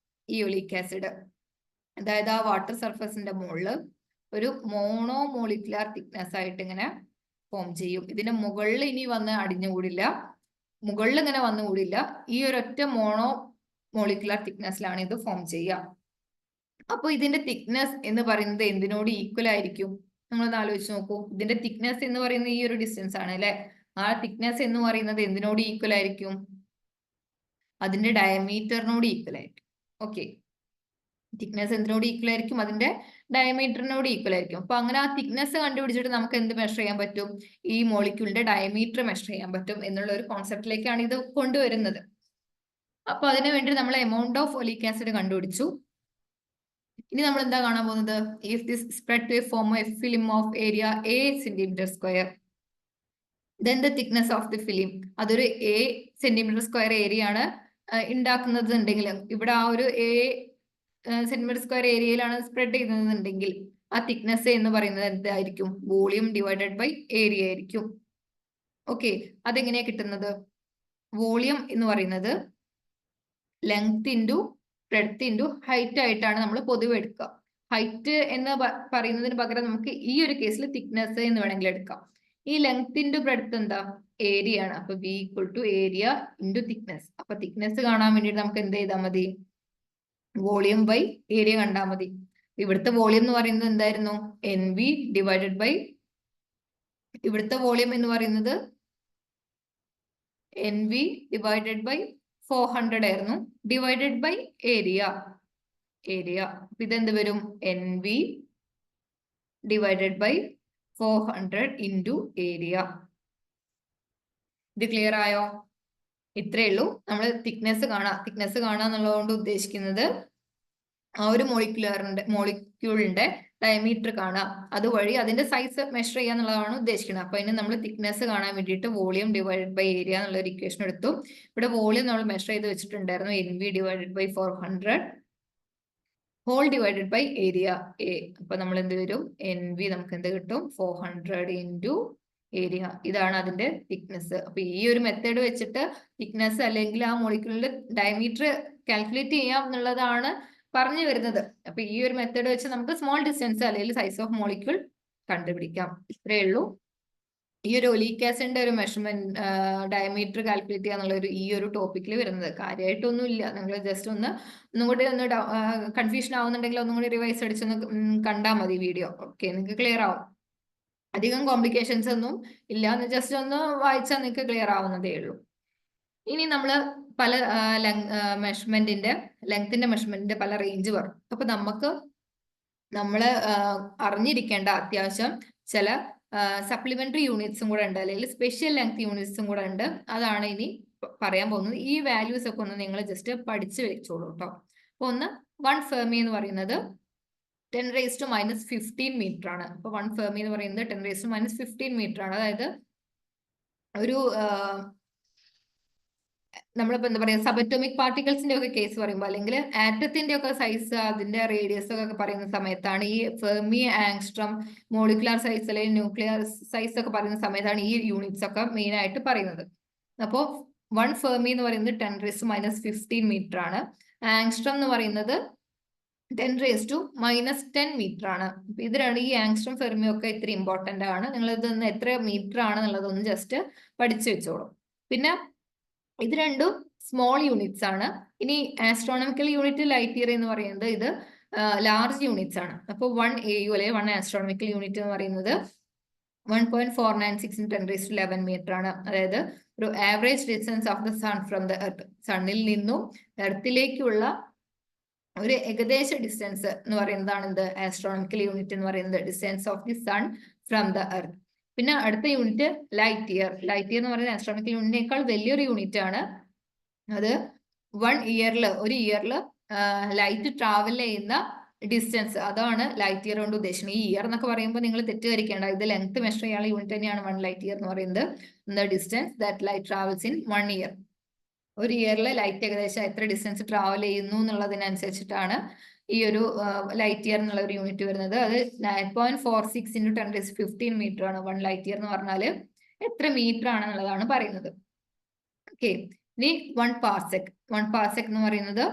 ഈ ഒലീക് ആസിഡ്. അതായത് ആ വാട്ടർ സർഫസിന്റെ മുകളിൽ ഒരു മോണോമോളിക്കുലർ തിക്നെസ് ആയിട്ട് ഇങ്ങനെ ഫോം ചെയ്യും. ഇതിന്റെ മുകളിൽ ഇനി വന്ന് അടിഞ്ഞുകൂടില്ല, മുകളിൽ ഇങ്ങനെ വന്നുകൂടില്ല, ഈ ഒരൊറ്റ മോണോമോളിക്കുലർ തിക്നെസ്സിലാണ് ഇത് ഫോം ചെയ്യുക. അപ്പൊ ഇതിന്റെ തിക്നെസ് എന്ന് പറയുന്നത് എന്തിനോട് ഈക്വൽ ആയിരിക്കും? നമ്മളൊന്ന് ആലോചിച്ച് നോക്കൂ. ഇതിന്റെ തിക്നെസ് എന്ന് പറയുന്നത് ഈ ഒരു ഡിസ്റ്റൻസ് ആണ് അല്ലെ. ആ തിക്നെസ് എന്ന് പറയുന്നത് എന്തിനോട് ഈക്വൽ ആയിരിക്കും? അതിന്റെ ഡയമീറ്ററിനോട് ഈക്വൽ ആയിരിക്കും. ഓക്കെ, തിക്നെസ് എന്തിനോട് ഈക്വൽ ആയിരിക്കും? അതിന്റെ ഡയമീറ്ററിനോട് ഈക്വൽ ആയിരിക്കും. അപ്പൊ അങ്ങനെ ആ തിക്നെസ് കണ്ടുപിടിച്ചിട്ട് നമുക്ക് എന്ത് മെഷർ ചെയ്യാൻ പറ്റും? ഈ മോളിക്യൂളിന്റെ ഡയമീറ്റർ മെഷർ ചെയ്യാൻ പറ്റും എന്നുള്ള ഒരു കോൺസെപ്റ്റിലേക്കാണ് ഇത് കൊണ്ടുവരുന്നത്. അപ്പൊ അതിനു വേണ്ടി നമ്മൾ എമൗണ്ട് ഓഫ് ഒലീക് ആസിഡ് കണ്ടുപിടിച്ചു. ഇനി നമ്മൾ എന്താ കാണാൻ പോകുന്നത്? If this spread to form a film of area A centimetre square, then the thickness of the film, അതൊരു A സെന്റിമീറ്റർ സ്ക്വയർ ഏരിയ ആണ് ഉണ്ടാക്കുന്നത് ഉണ്ടെങ്കിൽ, ഇവിടെ ആ ഒരു A സെന്റിമീറ്റർ സ്ക്വയർ ഏരിയയിലാണ് സ്പ്രെഡ് ചെയ്യുന്നതെന്നുണ്ടെങ്കിൽ ആ തിക്നെസ് എന്ന് പറയുന്നത് എന്തായിരിക്കും? വോളിയം ഡിവൈഡഡ് ബൈ ഏരിയ ആയിരിക്കും. ഓക്കെ, അതെങ്ങനെയാ കിട്ടുന്നത്? വോളിയം എന്ന് പറയുന്നത് length into breadth into height ആയിട്ടാണ് നമ്മൾ പൊതുവെ എടുക്കുക. ഹൈറ്റ് എന്ന് പറയുന്നതിന് പകരം നമുക്ക് ഈ ഒരു കേസിൽ തിക്നെസ് എന്ന് വേണമെങ്കിൽ എടുക്കാം. ഈ ലെങ്ത് ഇൻറ്റു ബ്രെഡ്ത്ത് എന്താ? ഏരിയ ആണ്. അപ്പൊ V equal to area into thickness. അപ്പൊ തിക്നെസ് കാണാൻ വേണ്ടിയിട്ട് നമുക്ക് എന്ത് ചെയ്താൽ മതി? വോളിയം ബൈ ഏരിയ കണ്ടാൽ മതി. ഇവിടുത്തെ വോളിയം എന്ന് പറയുന്നത് എന്തായിരുന്നു? NV ഡിവൈഡഡ് ബൈ, ഇവിടുത്തെ വോളിയം എന്ന് പറയുന്നത് NV ഡിവൈഡഡ് ബൈ 400 ആയിരുന്നു, ഡിവൈഡഡ് ബൈ ഏരിയ. ഇതെന്ത് വരും? NV divided by 400 into area. ഇത് ക്ലിയർ ആയോ? ഇത്രയേ ഉള്ളൂ. നമ്മൾ തിക്നെസ് കാണാം എന്നുള്ളതുകൊണ്ട് ഉദ്ദേശിക്കുന്നത് ആ ഒരു മോളിക്യൂളിന്റെ ഡയമീറ്റർ കാണാം, അതുവഴി അതിന്റെ സൈസ് മെഷർ ചെയ്യുക എന്നുള്ളതാണ് ഉദ്ദേശിക്കുന്നത്. അപ്പൊ ഇനി നമ്മൾ തിക്നെസ് കാണാൻ വേണ്ടിയിട്ട് വോളിയം ഡിവൈഡഡ് ബൈ ഏരിയ എന്നുള്ള ഒരു ഇക്വേഷൻ എടുത്തു. ഇവിടെ വോളിയം നമ്മൾ മെഷർ ചെയ്ത് വെച്ചിട്ടുണ്ടായിരുന്നു, NV divided by 400 whole divided by area A. അപ്പൊ നമ്മൾ എന്ത് വരും, NV നമുക്ക് എന്ത് കിട്ടും, 400 ഇൻറ്റു ഏരിയ. ഇതാണ് അതിന്റെ തിക്നെസ്. അപ്പൊ ഈ ഒരു മെത്തേഡ് വെച്ചിട്ട് തിക്നെസ് അല്ലെങ്കിൽ ആ മോളിക്യൂളിന്റെ ഡയമീറ്റർ കാൽക്കുലേറ്റ് ചെയ്യാം എന്നുള്ളതാണ് പറഞ്ഞു വരുന്നത്. അപ്പൊ ഈ ഒരു മെത്തേഡ് വെച്ച് നമുക്ക് സ്മോൾ ഡിസ്റ്റൻസ് അല്ലെങ്കിൽ സൈസ് ഓഫ് മോളിക്യൂൾ കണ്ടുപിടിക്കാം. ഇത്രയേ ഉള്ളൂ ഈ ഒരു ഒലീക് ആസിഡിന്റെ ഒരു മെഷർമെന്റ് ഡയമീറ്റർ കാൽക്കുലേറ്റ് ചെയ്യുക എന്നുള്ള ഈ ഒരു ടോപ്പിക്കിൽ വരുന്നത്. കാര്യമായിട്ടൊന്നും ഇല്ല, നിങ്ങൾ ജസ്റ്റ് ഒന്നും കൂടി ഒന്ന് കൺഫ്യൂഷൻ ആവുന്നുണ്ടെങ്കിൽ ഒന്നും കൂടി റിവൈസ് അടിച്ചൊന്ന് കണ്ടാൽ മതി വീഡിയോ. ഓക്കെ, നിങ്ങൾക്ക് ക്ലിയർ ആവും. അധികം കോംപ്ലിക്കേഷൻസ് ഒന്നും ഇല്ല, ജസ്റ്റ് ഒന്ന് വായിച്ചാൽ നിങ്ങൾക്ക് ക്ലിയർ ആവുന്നതേ ഉള്ളൂ. ഇനി നമ്മൾ പല മെഷർമെന്റിന്റെ ലെങ്ത്തിന്റെ മെഷർമെന്റിന്റെ പല റേഞ്ച് പറഞ്ഞു. അപ്പൊ നമ്മൾ അറിഞ്ഞിരിക്കേണ്ട അത്യാവശ്യം ചില സപ്ലിമെന്ററി യൂണിറ്റ്സും കൂടെ ഉണ്ട്, അല്ലെങ്കിൽ സ്പെഷ്യൽ ലെങ്ത് യൂണിറ്റ്സും കൂടെ ഉണ്ട്. അതാണ് ഇനി പറയാൻ പോകുന്നത്. ഈ വാല്യൂസ് ഒക്കെ ഒന്ന് നിങ്ങൾ ജസ്റ്റ് പഠിച്ചു വെച്ചോളൂ കേട്ടോ. അപ്പൊ ഒന്ന് 1 ഫെർമി എന്ന് പറയുന്നത് 10⁻⁻15 മീറ്റർ ആണ്. അപ്പൊ 1 ഫെർമി എന്ന് പറയുന്നത് 10⁻⁻15 മീറ്റർ ആണ്. അതായത് ഒരു നമ്മളിപ്പോ എന്താ പറയാ, സബറ്റോമിക് പാർട്ടിക്കിൾസിന്റെ ഒക്കെ കേസ് പറയുമ്പോൾ, അല്ലെങ്കിൽ ആറ്റത്തിന്റെ ഒക്കെ സൈസ്, അതിന്റെ റേഡിയസ് ഒക്കെ പറയുന്ന സമയത്താണ് ഈ ഫെർമി, ആങ്സ്ട്രം, മോളിക്കുലാർ സൈസ് അല്ലെങ്കിൽ ന്യൂക്ലിയർ സൈസ് ഒക്കെ പറയുന്ന സമയത്താണ് ഈ യൂണിറ്റ്സ് ഒക്കെ മെയിൻ ആയിട്ട് പറയുന്നത്. അപ്പോൾ 1 ഫെർമി എന്ന് പറയുന്നത് 10⁻⁻15 മീറ്റർ ആണ്. ആങ്സ്ട്രം എന്ന് പറയുന്നത് 10⁻⁻10 മീറ്റർ ആണ്. ഇതിലാണ് ഈ ആങ്സ്ട്രം, ഫെർമി ഒക്കെ ഇത്ര ഇമ്പോർട്ടന്റ് ആണ്. നിങ്ങൾ ഇതൊന്ന് എത്ര മീറ്റർ ആണെന്നുള്ളതൊന്ന് ജസ്റ്റ് പഠിച്ചു വെച്ചോളൂ. പിന്നെ ഇത് രണ്ടും സ്മോൾ യൂണിറ്റ്സ് ആണ്. ഇനി ആസ്ട്രോണമിക്കൽ യൂണിറ്റ് ലൈറ്റ് ഇയർ എന്ന് പറയുന്നത് ഇത് ലാർജ് യൂണിറ്റ്സ് ആണ്. അപ്പോൾ 1 AU അല്ലെങ്കിൽ 1 ആസ്ട്രോണമിക്കൽ യൂണിറ്റ് എന്ന് പറയുന്നത് 1.496 × 10⁻11 മീറ്റർ ആണ്. അതായത് ഒരു average distance of the sun from the earth, സണ്ണിൽ നിന്നും എർത്തിലേക്കുള്ള ഒരു ഏകദേശ ഡിസ്റ്റൻസ് എന്ന് പറയുന്നതാണ് എന്ത്, ആസ്ട്രോണമിക്കൽ യൂണിറ്റ് എന്ന് പറയുന്നത്, distance of the sun from the earth. പിന്നെ അടുത്ത unit light year. Light year എന്ന് പറയുന്നത് ആസ്ട്രോണമിക്കൽ യൂണിറ്റിനേക്കാൾ വലിയൊരു യൂണിറ്റ് ആണ്. അത് ഒരു ഇയറിൽ ലൈറ്റ് ട്രാവൽ ചെയ്യുന്ന ഡിസ്റ്റൻസ്, അതാണ് ലൈറ്റ് ഇയർ കൊണ്ട് ഉദ്ദേശിക്കുന്നത്. ഈ ഇയർ എന്നൊക്കെ പറയുമ്പോൾ നിങ്ങൾ തെറ്റിദ്ധരിക്കേണ്ട, ഇത് ലെങ്ത് മെഷർ ചെയ്യാനുള്ള യൂണിറ്റ് തന്നെയാണ് 1 ലൈറ്റ് ഇയർ എന്ന് പറയുന്നത്. The distance that light travels in 1 year. ഒരു ഇയറിൽ ലൈറ്റ് ഏകദേശം എത്ര ഡിസ്റ്റൻസ് ട്രാവൽ ചെയ്യുന്നു എന്നുള്ളതിനനുസരിച്ചിട്ടാണ് ഈ ഒരു ലൈറ്റ് ഇയർ എന്നുള്ള ഒരു യൂണിറ്റ് വരുന്നത്. അത് 9.46 × 10⁻15 മീറ്റർ ആണ്. 1 ലൈറ്റ് ഇയർ എന്ന് പറഞ്ഞാൽ എത്ര മീറ്റർ ആണെന്നുള്ളതാണ് പറയുന്നത്. ഓക്കെ, ഇനി 1 പാർസെക്. 1 പാർസെക് എന്ന് പറയുന്നത്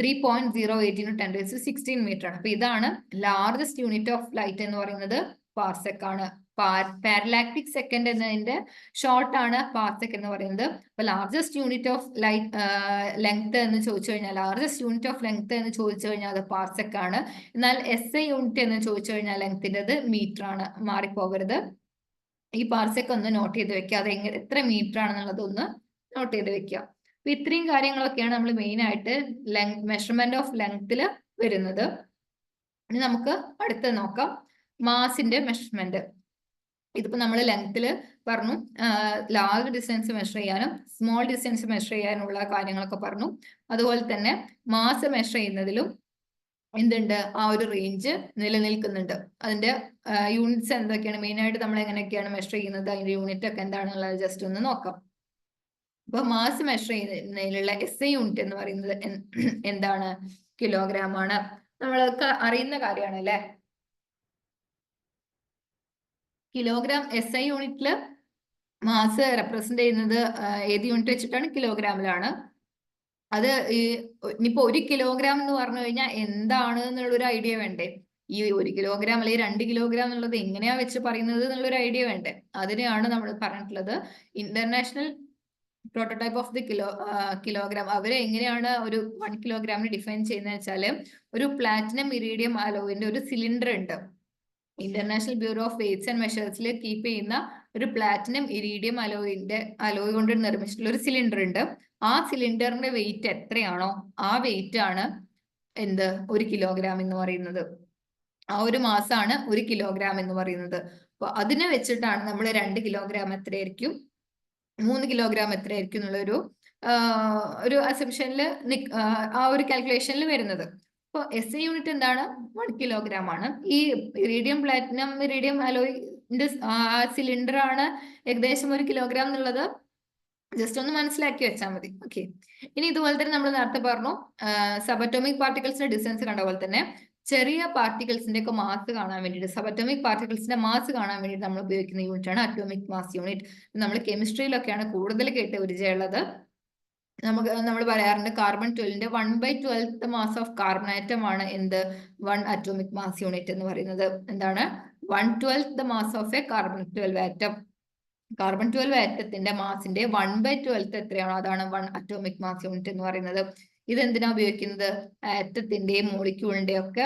3.08 × 10⁻16 മീറ്റർ ആണ്. അപ്പൊ ഇതാണ് ലാർജസ്റ്റ് യൂണിറ്റ് ഓഫ് ലൈറ്റ് എന്ന് പറയുന്നത് പാർസെക് ആണ്. പാരലാക്റ്റിക് സെക്കൻഡ് എന്നതിന്റെ ഷോർട്ട് ആണ് പാർസെക് എന്ന് പറയുന്നത്. അപ്പൊ largest unit of light length എന്ന് ചോദിച്ചു കഴിഞ്ഞാൽ, ലാർജസ്റ്റ് യൂണിറ്റ് ഓഫ് ലെങ്ത് എന്ന് ചോദിച്ചു കഴിഞ്ഞാൽ അത് പാർസെക് ആണ്. എന്നാൽ SI യൂണിറ്റ് എന്ന് ചോദിച്ചു കഴിഞ്ഞാൽ ലെങ്തിൻ്റെത് മീറ്റർ ആണ്. മാറിപ്പോകരുത്. ഈ പാർസെക് ഒന്ന് നോട്ട് ചെയ്ത് വെക്കുക. അത് എത്ര മീറ്റർ ആണെന്നുള്ളത് ഒന്ന് നോട്ട് ചെയ്ത് വെക്കുക. അപ്പൊ ഇത്രയും കാര്യങ്ങളൊക്കെയാണ് നമ്മൾ മെയിൻ ആയിട്ട് മെഷർമെന്റ് ഓഫ് ലെങ്ത്തിൽ വരുന്നത്. ഇനി നമുക്ക് അടുത്ത് നോക്കാം മാസിന്റെ മെഷർമെന്റ്. ഇതിപ്പോ നമ്മൾ ലെങ്ത്തിൽ പറഞ്ഞു, ലാർജ് ഡിസ്റ്റൻസ് മെഷർ ചെയ്യാനും സ്മോൾ ഡിസ്റ്റൻസ് മെഷർ ചെയ്യാനുള്ള കാര്യങ്ങളൊക്കെ പറഞ്ഞു. അതുപോലെ തന്നെ മാസ് മെഷർ ചെയ്യുന്നതിലും എന്തുണ്ട്, ആ ഒരു റേഞ്ച് നിലനിൽക്കുന്നുണ്ട്. അതിന്റെ യൂണിറ്റ്സ് എന്തൊക്കെയാണ്, മെയിൻ ആയിട്ട് നമ്മൾ എങ്ങനെയൊക്കെയാണ് മെഷർ ചെയ്യുന്നത്, അതിന്റെ യൂണിറ്റ് ഒക്കെ എന്താണെന്നുള്ളത് ജസ്റ്റ് ഒന്ന് നോക്കാം. അപ്പൊ മാസ് മെഷർ ചെയ്യുന്നതിലുള്ള SI യൂണിറ്റ് എന്ന് പറയുന്നത് എന്താണ്, കിലോഗ്രാം ആണ്. നമ്മൾക്ക് അറിയുന്ന കാര്യമാണ് അല്ലെ. കിലോഗ്രാം SI യൂണിറ്റില് മാസ് റെപ്രസെന്റ് ചെയ്യുന്നത് ഏത് യൂണിറ്റ് വെച്ചിട്ടാണ്, കിലോഗ്രാമിലാണ്. അത് ഇനിയിപ്പോ 1 കിലോഗ്രാം എന്ന് പറഞ്ഞു കഴിഞ്ഞാൽ എന്താണ് എന്നുള്ളൊരു ഐഡിയ വേണ്ടേ. ഈ 1 കിലോഗ്രാം അല്ലെങ്കിൽ 2 കിലോഗ്രാം എന്നുള്ളത് എങ്ങനെയാ വെച്ച് പറയുന്നത് എന്നുള്ളൊരു ഐഡിയ വേണ്ടേ. അതിനെയാണ് നമ്മൾ പറഞ്ഞിട്ടുള്ളത് international prototype of the kilogram. അവരെ എങ്ങനെയാണ് ഒരു 1 കിലോഗ്രാമിന് ഡിഫൈൻ ചെയ്യുന്നത് വെച്ചാല്, ഒരു പ്ലാറ്റിനം ഇറീഡിയം അലോയിന്റെ ഒരു സിലിണ്ടർ ഉണ്ട്. International Bureau of Weights and മെഷേഴ്സിൽ കീപ്പ് ചെയ്യുന്ന ഒരു പ്ലാറ്റിനം ഇറീഡിയം അലോയ് കൊണ്ട് നിർമ്മിച്ചിട്ടുള്ള ഒരു സിലിണ്ടർ ഉണ്ട്. ആ സിലിണ്ടറിന്റെ വെയിറ്റ് എത്രയാണോ ആ വെയിറ്റ് ആണ് എന്ത്, 1 കിലോഗ്രാം എന്ന് പറയുന്നത്. ആ ഒരു മാസാണ് 1 കിലോഗ്രാം എന്ന് പറയുന്നത്. അപ്പൊ അതിനെ വെച്ചിട്ടാണ് നമ്മൾ 2 കിലോഗ്രാം എത്രയായിരിക്കും 3 കിലോഗ്രാം എത്രയായിരിക്കും എന്നുള്ളൊരു ഒരു അസംഷനിൽ ആ ഒരു കാൽക്കുലേഷനിൽ വരുന്നത്. അപ്പോൾ SI യൂണിറ്റ് എന്താണ്? 1 കിലോഗ്രാം ആണ്. ഈ ഇറീഡിയം പ്ലാറ്റിനം ഇറീഡിയം അലോയിന്റെ സിലിണ്ടർ ആണ് ഏകദേശം 1 കിലോഗ്രാം എന്നുള്ളത് ജസ്റ്റ് ഒന്ന് മനസ്സിലാക്കി വെച്ചാൽ മതി. ഓക്കെ, ഇനി ഇതുപോലെ തന്നെ നമ്മൾ നേരത്തെ പറഞ്ഞു സബറ്റോമിക് പാർട്ടിക്കിൾസിന്റെ ഡിസ്റ്റൻസ് കണ്ട പോലെ തന്നെ ചെറിയ പാർട്ടിക്കിൾസിന്റെ ഒക്കെ മാസ് കാണാൻ വേണ്ടിയിട്ട്, സബറ്റോമിക് പാർട്ടിക്കിൾസിന്റെ മാസ് കാണാൻ വേണ്ടിയിട്ട് നമ്മൾ ഉപയോഗിക്കുന്ന യൂണിറ്റ് ആണ് അറ്റോമിക് മാസ് യൂണിറ്റ്. നമ്മൾ കെമിസ്ട്രിയിലൊക്കെയാണ് കൂടുതൽ കേട്ട് പരിചയമുള്ളത്. നമ്മൾ പറയാറുണ്ട് കാർബൺ 12ന്റെ 1/12 മാസ് ഓഫ് കാർബൺ ആറ്റം ആണ് എന്ത് 1 അറ്റോമിക് മാസ് യൂണിറ്റ് എന്ന് പറയുന്നത്. എന്താണ്? 1/12 mass of A carbon 12 atom. Carbon 12 ആറ്റത്തിന്റെ മാസിന്റെ 1/12 എത്രയാണോ അതാണ് 1 അറ്റോമിക് മാസ് യൂണിറ്റ് എന്ന് പറയുന്നത്. ഇതെന്തിനാ ഉപയോഗിക്കുന്നത്? ആറ്റത്തിന്റെയും മോളിക്യൂളിന്റെയും ഒക്കെ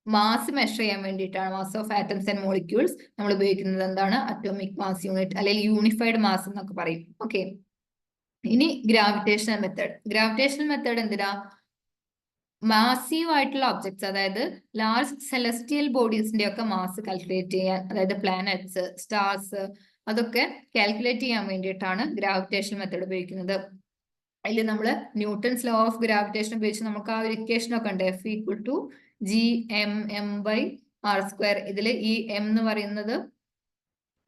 മാസ് മെഷർ ചെയ്യാൻ വേണ്ടിയിട്ടാണ്. Mass of atoms and molecules നമ്മൾ ഉപയോഗിക്കുന്നത് എന്താണ്? അറ്റോമിക് മാസ് യൂണിറ്റ് അല്ലെങ്കിൽ യൂണിഫൈഡ് മാസ് എന്നൊക്കെ പറയും. ഓക്കെ, ഇനി ഗ്രാവിറ്റേഷണൽ മെത്തേഡ്. ഗ്രാവിറ്റേഷണൽ മെത്തേഡ് എന്തിനാ? മാസീവ് ആയിട്ടുള്ള ഒബ്ജക്ട്സ്, അതായത് ലാർജ് സെലസ്റ്റിയൽ ബോഡീസിന്റെ ഒക്കെ മാസ് കാൽക്കുലേറ്റ് ചെയ്യാൻ, അതായത് പ്ലാനറ്റ്സ്, സ്റ്റാർസ്, അതൊക്കെ കാൽക്കുലേറ്റ് ചെയ്യാൻ വേണ്ടിയിട്ടാണ് ഗ്രാവിറ്റേഷണൽ മെത്തേഡ് ഉപയോഗിക്കുന്നത്. അതിൽ നമ്മൾ ന്യൂട്ടൺസ് ലോ ഓഫ് ഗ്രാവിറ്റേഷൻ ഉപയോഗിച്ച് നമുക്ക് ആ ഒരു ഇക്വേഷൻ ഒക്കെ ഉണ്ട്, F=gm/r². ഇതിൽ ഈ m എന്ന് പറയുന്നത്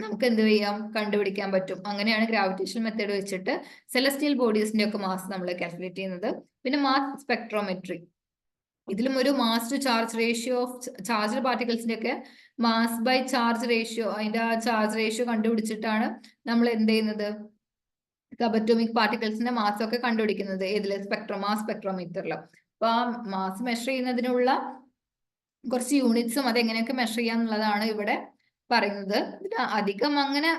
നമുക്ക് എന്ത് ചെയ്യാം? കണ്ടുപിടിക്കാൻ പറ്റും. അങ്ങനെയാണ് ഗ്രാവിറ്റേഷണൽ മെത്തേഡ് വെച്ചിട്ട് സെലസ്റ്റിയൽ ബോഡീസിന്റെ ഒക്കെ മാസ് നമ്മൾ കാൽക്കുലേറ്റ് ചെയ്യുന്നത്. പിന്നെ മാസ് സ്പെക്ട്രോമെട്രി, ഇതിലും ഒരു mass to charge ratio of charge പാർട്ടിക്കിൾസിന്റെ ഒക്കെ മാസ് ബൈ ചാർജ് റേഷ്യോ, അതിന്റെ ആ ചാർജ് റേഷ്യോ കണ്ടുപിടിച്ചിട്ടാണ് നമ്മൾ എന്ത് ചെയ്യുന്നത്? സബറ്റോമിക് പാർട്ടിക്കിൾസിന്റെ മാസ് ഒക്കെ കണ്ടുപിടിക്കുന്നത്. ഏതില്? മാസ് സ്പെക്ട്രോമീറ്ററിൽ. അപ്പൊ ആ മാസ് മെഷർ ചെയ്യുന്നതിനുള്ള കുറച്ച് യൂണിറ്റ്സും അതെങ്ങനെയൊക്കെ മെഷർ ചെയ്യാന്നുള്ളതാണ് ഇവിടെ പറയുന്നത്. അധികം അങ്ങനെ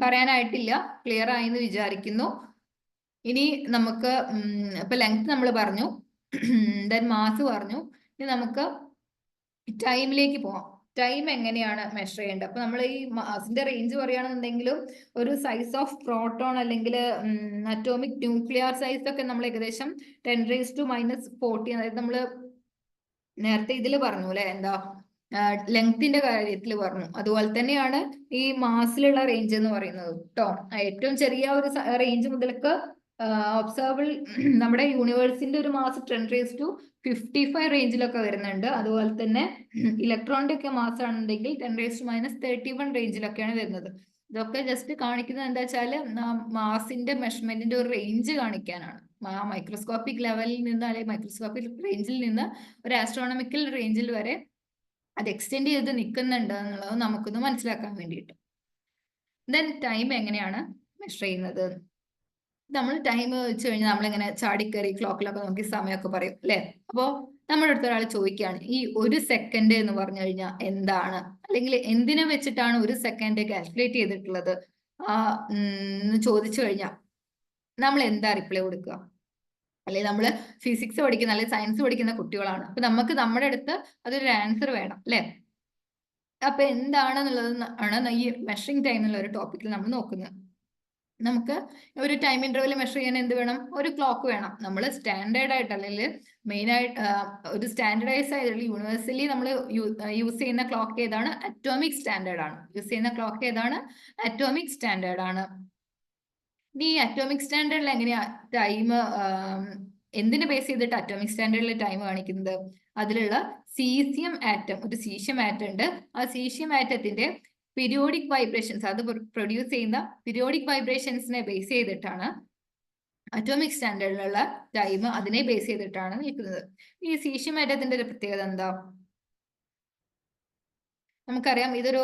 പറയാനായിട്ടില്ല, ക്ലിയർ ആയി എന്ന് വിചാരിക്കുന്നു. ഇനി നമുക്ക് ഇപ്പൊ ലെങ്ത് നമ്മൾ പറഞ്ഞു, ദെൻ മാസ് പറഞ്ഞു. ഇനി നമുക്ക് ടൈമിലേക്ക് പോവാം. ടൈം എങ്ങനെയാണ് മെഷർ ചെയ്യേണ്ടത്? അപ്പൊ നമ്മൾ ഈ മാസിന്റെ റേഞ്ച് പറയുകയാണെന്നുണ്ടെങ്കിലും ഒരു സൈസ് ഓഫ് പ്രോട്ടോൺ അല്ലെങ്കിൽ അറ്റോമിക് ന്യൂക്ലിയർ സൈസ് ഒക്കെ നമ്മൾ ഏകദേശം 10⁻⁻40, അതായത് നമ്മൾ നേരത്തെ ഇതിൽ പറഞ്ഞു അല്ലെ, എന്താ ലെങ്ത്തിന്റെ കാര്യത്തിൽ പറഞ്ഞു. അതുപോലെ തന്നെയാണ് ഈ മാസിലുള്ള റേഞ്ച് എന്ന് പറയുന്നത് കേട്ടോ. ഏറ്റവും ചെറിയ ഒരു റേഞ്ച് മുതൽക്ക് ഒബ്സർവബിൾ നമ്മുടെ യൂണിവേഴ്സിന്റെ ഒരു മാസ് 10⁻55 റേഞ്ചിലൊക്കെ വരുന്നുണ്ട്. അതുപോലെ തന്നെ ഇലക്ട്രോണിന്റെ ഒക്കെ മാസ് ആണെന്നുണ്ടെങ്കിൽ 10⁻31 റേഞ്ചിലൊക്കെയാണ് വരുന്നത്. ഇതൊക്കെ ജസ്റ്റ് കാണിക്കുന്നത് എന്താ വെച്ചാല് മാസിന്റെ മെഷർമെന്റിന്റെ ഒരു റേഞ്ച് കാണിക്കാനാണ്. മൈക്രോസ്കോപ്പിക് ലെവലിൽ നിന്ന് അല്ലെങ്കിൽ മൈക്രോസ്കോപ്പിക് റേഞ്ചിൽ നിന്ന് ഒരു ആസ്ട്രോണമിക്കൽ റേഞ്ചിൽ വരെ അത് എക്സ്റ്റെൻഡ് ചെയ്ത് നിൽക്കുന്നുണ്ട് എന്നുള്ളത് നമുക്കൊന്ന് മനസ്സിലാക്കാൻ വേണ്ടിയിട്ട്. ദെൻ ടൈം എങ്ങനെയാണ് മെഷർ ചെയ്യുന്നത്? നമ്മൾ ടൈം വെച്ച് കഴിഞ്ഞാൽ നമ്മളിങ്ങനെ ചാടിക്കറി ക്ലോക്കിലൊക്കെ നോക്കി സമയമൊക്കെ പറയും അല്ലെ. അപ്പോ നമ്മുടെ അടുത്ത ഒരാൾ ചോദിക്കുകയാണ് ഈ 1 സെക്കൻഡ് എന്ന് പറഞ്ഞു കഴിഞ്ഞാൽ എന്താണ്, അല്ലെങ്കിൽ എന്തിനെ വെച്ചിട്ടാണ് 1 സെക്കൻഡ് കാൽക്കുലേറ്റ് ചെയ്തിട്ടുള്ളത് ചോദിച്ചു കഴിഞ്ഞാൽ നമ്മൾ എന്താ റിപ്ലൈ കൊടുക്കുക? അല്ലെങ്കിൽ നമ്മൾ ഫിസിക്സ് പഠിക്കുന്ന അല്ലെങ്കിൽ സയൻസ് പഠിക്കുന്ന കുട്ടികളാണ്. അപ്പൊ നമുക്ക് നമ്മുടെ അടുത്ത് അതൊരു ആൻസർ വേണം അല്ലെ. അപ്പൊ എന്താണെന്നുള്ളത് ആണ് ഈ മെഷറിംഗ് ടൈം എന്നുള്ള ഒരു ടോപ്പിക്കിൽ നമ്മൾ നോക്കുന്നത്. നമുക്ക് ഒരു ടൈം ഇന്റർവെൽ മെഷർ ചെയ്യാൻ എന്ത് വേണം? ഒരു ക്ലോക്ക് വേണം. നമ്മൾ സ്റ്റാൻഡേർഡ് ആയിട്ട് അല്ലെങ്കിൽ മെയിൻ ആയിട്ട് ഒരു സ്റ്റാൻഡേർഡൈസ് ആയിട്ടുള്ള യൂണിവേഴ്സലി നമ്മൾ യൂസ് ചെയ്യുന്ന ക്ലോക്ക് ഏതാണ്? അറ്റോമിക് സ്റ്റാൻഡേർഡ് ആണ്. യൂസ് ചെയ്യുന്ന ക്ലോക്ക് ഏതാണ്? അറ്റോമിക് സ്റ്റാൻഡേർഡ് ആണ്. ഈ അറ്റോമിക് സ്റ്റാൻഡേർഡിൽ എങ്ങനെയാ ടൈം, എന്തിനെ ബേസ് ചെയ്തിട്ട് അറ്റോമിക് സ്റ്റാൻഡേർഡിൽ ടൈം കാണിക്കുന്നത്? അതിലുള്ള സീസിയം ആറ്റം, ഒരു സീഷ്യം ആറ്റം ഉണ്ട്. ആ സീഷ്യം ആറ്റത്തിന്റെ പീരിയോഡിക് വൈബ്രേഷൻസ്, അത് പ്രൊഡ്യൂസ് ചെയ്യുന്ന പീരിയോഡിക് വൈബ്രേഷൻസിനെ ബേസ് ചെയ്തിട്ടാണ് അറ്റോമിക് സ്റ്റാൻഡേർഡിലുള്ള ടൈം, അതിനെ ബേസ് ചെയ്തിട്ടാണ് നിൽക്കുന്നത്. ഈ സീഷ്യം ആറ്റത്തിന്റെ ഒരു പ്രത്യേകത എന്താ? നമുക്കറിയാം ഇതൊരു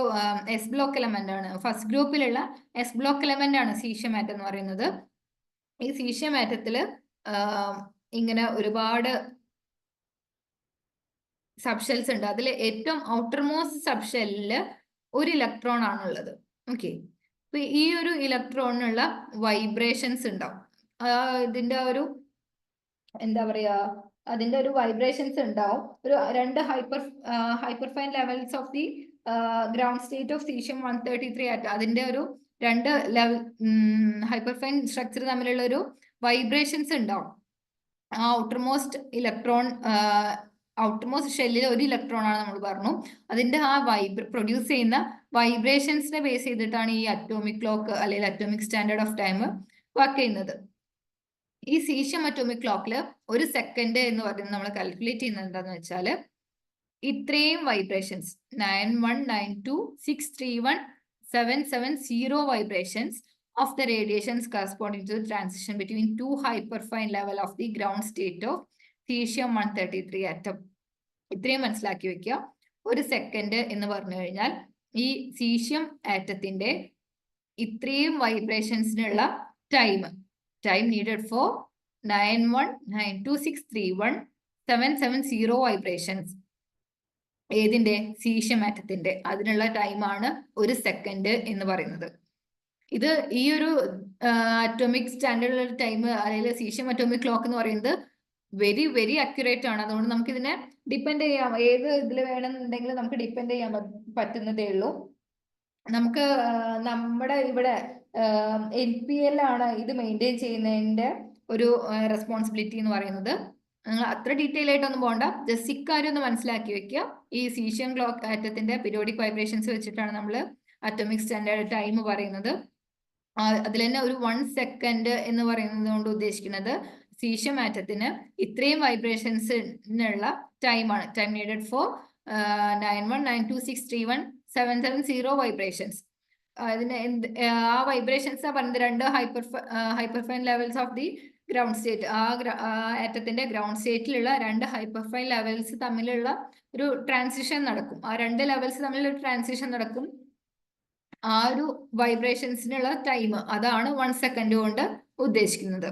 എസ് ബ്ലോക്ക് എലമെന്റ് ആണ്. ഫസ്റ്റ് ഗ്രൂപ്പിലുള്ള എസ് ബ്ലോക്ക് എലമെന്റ് ആണ് സീഷ്യം ആറ്റം എന്ന് പറയുന്നത്. ഈ സീഷ്യം ആറ്റത്തില് ഇങ്ങനെ ഒരുപാട് സബ്ഷെൽസ് ഉണ്ട്. അതിൽ ഏറ്റവും ഔട്ടർമോസ്റ്റ് സബ്ഷെല്ലില് ഒരു ഇലക്ട്രോൺ ആണുള്ളത്. ഓക്കെ, അപ്പൊ ഈ ഒരു ഇലക്ട്രോണിനുള്ള വൈബ്രേഷൻസ് ഉണ്ടാവും. ഇതിന്റെ ഒരു എന്താ പറയാ, അതിന്റെ ഒരു വൈബ്രേഷൻസ് ഉണ്ടാവും. ഒരു 2 hyperfine levels of the ground state of caesium 133 atom, അതിന്റെ ഒരു 2 ലെവൽ ഹൈപ്പർഫൈൻ സ്ട്രക്ചർ തമ്മിലുള്ള ഒരു വൈബ്രേഷൻസ് ഉണ്ടാവും. ആ ഔട്ടർമോസ്റ്റ് ഇലക്ട്രോൺ ഔട്ടർമോസ്റ്റ് ഷെല്ലിൽ ഒരു ഇലക്ട്രോൺ ആണ് നമ്മൾ പറഞ്ഞു. അതിന്റെ ആ പ്രൊഡ്യൂസ് ചെയ്യുന്ന വൈബ്രേഷൻസിനെ ബേസ് ചെയ്തിട്ടാണ് ഈ അറ്റോമിക് ക്ലോക്ക് അല്ലെങ്കിൽ atomic standard of time work ചെയ്യുന്നത്. ഈ സീഷ്യം അറ്റോമിക് ക്ലോക്കിൽ ഒരു സെക്കൻഡ് എന്ന് പറയുന്നത് നമ്മൾ കാൽക്കുലേറ്റ് ചെയ്യുന്നത് എന്താന്ന് വെച്ചാൽ ഇത്രയും vibrations 9192631770 vibrations of the radiations corresponding to the transition between two hyperfine level of the ground state of cesium-133 atom. ഇത്രയും മനസ്സിലാക്കി വെക്കുക. ഒരു സെക്കൻഡ് എന്ന് പറഞ്ഞു കഴിഞ്ഞാൽ ഈ സീഷ്യം ആറ്റത്തിന്റെ ഇത്രയും വൈബ്രേഷൻസിനുള്ള ടൈം നീഡഡ് ഫോർ 9192631770 വൈബ്രേഷൻസ്. ഏതിന്റെ? സീഷ്യം ആറ്റത്തിന്റെ. അതിനുള്ള ടൈമാണ് ഒരു സെക്കൻഡ് എന്ന് പറയുന്നത്. ഇത് ഈ ഒരു അറ്റോമിക് സ്റ്റാൻഡേർഡ് ടൈം അല്ലെങ്കിൽ സീഷ്യം അറ്റോമിക് ക്ലോക്ക് എന്ന് പറയുന്നത് വെരി വെരി അക്യുറേറ്റ് ആണ്. അതുകൊണ്ട് നമുക്ക് ഇതിനെ ഡിപ്പെൻഡ് ചെയ്യാം. ഏത് ഇതിൽ വേണമെന്നുണ്ടെങ്കിൽ നമുക്ക് ഡിപ്പെൻഡ് ചെയ്യാൻ പറ്റുന്നതേ ഉള്ളൂ. നമുക്ക് നമ്മുടെ ഇവിടെ NPL ആണ് ഇത് മെയിൻറ്റെയിൻ ചെയ്യുന്നതിന്റെ ഒരു റെസ്പോൺസിബിലിറ്റി എന്ന് പറയുന്നത്. നിങ്ങൾ അത്ര ഡീറ്റെയിൽ ആയിട്ടൊന്നും പോകണ്ട, ജസ്റ്റ് ഇക്കാര്യം ഒന്ന് മനസ്സിലാക്കി വെക്കുക. ഈ സീഷ്യം ക്ലോക്ക് ആറ്റത്തിന്റെ പീരിയോഡിക് വൈബ്രേഷൻസ് വെച്ചിട്ടാണ് നമ്മൾ അറ്റോമിക് സ്റ്റാൻഡേർഡ് ടൈം പറയുന്നത്. അതിൽ തന്നെ ഒരു 1 സെക്കൻഡ് എന്ന് പറയുന്നത് കൊണ്ട് ഉദ്ദേശിക്കുന്നത് സീഷ്യം ആറ്റത്തിന് ഇത്രയും വൈബ്രേഷൻസിനുള്ള ടൈമാണ്. Time needed for 9192631770 vibrations. അതിന് ആ വൈബ്രേഷൻസ് പറയുന്നത് രണ്ട് hyperfine levels of the ground state. ആ ആറ്റത്തിന്റെ ഗ്രൗണ്ട് സ്റ്റേറ്റിലുള്ള രണ്ട് ഹൈപ്പർഫൈൻ ലെവൽസ് തമ്മിലുള്ള ഒരു ട്രാൻസിഷൻ നടക്കും. ആ രണ്ട് ലെവൽസ് തമ്മിലുള്ള ട്രാൻസിഷൻ നടക്കും. ആ ഒരു വൈബ്രേഷൻസിനുള്ള ടൈം അതാണ് 1 സെക്കൻഡ് കൊണ്ട് ഉദ്ദേശിക്കുന്നത്.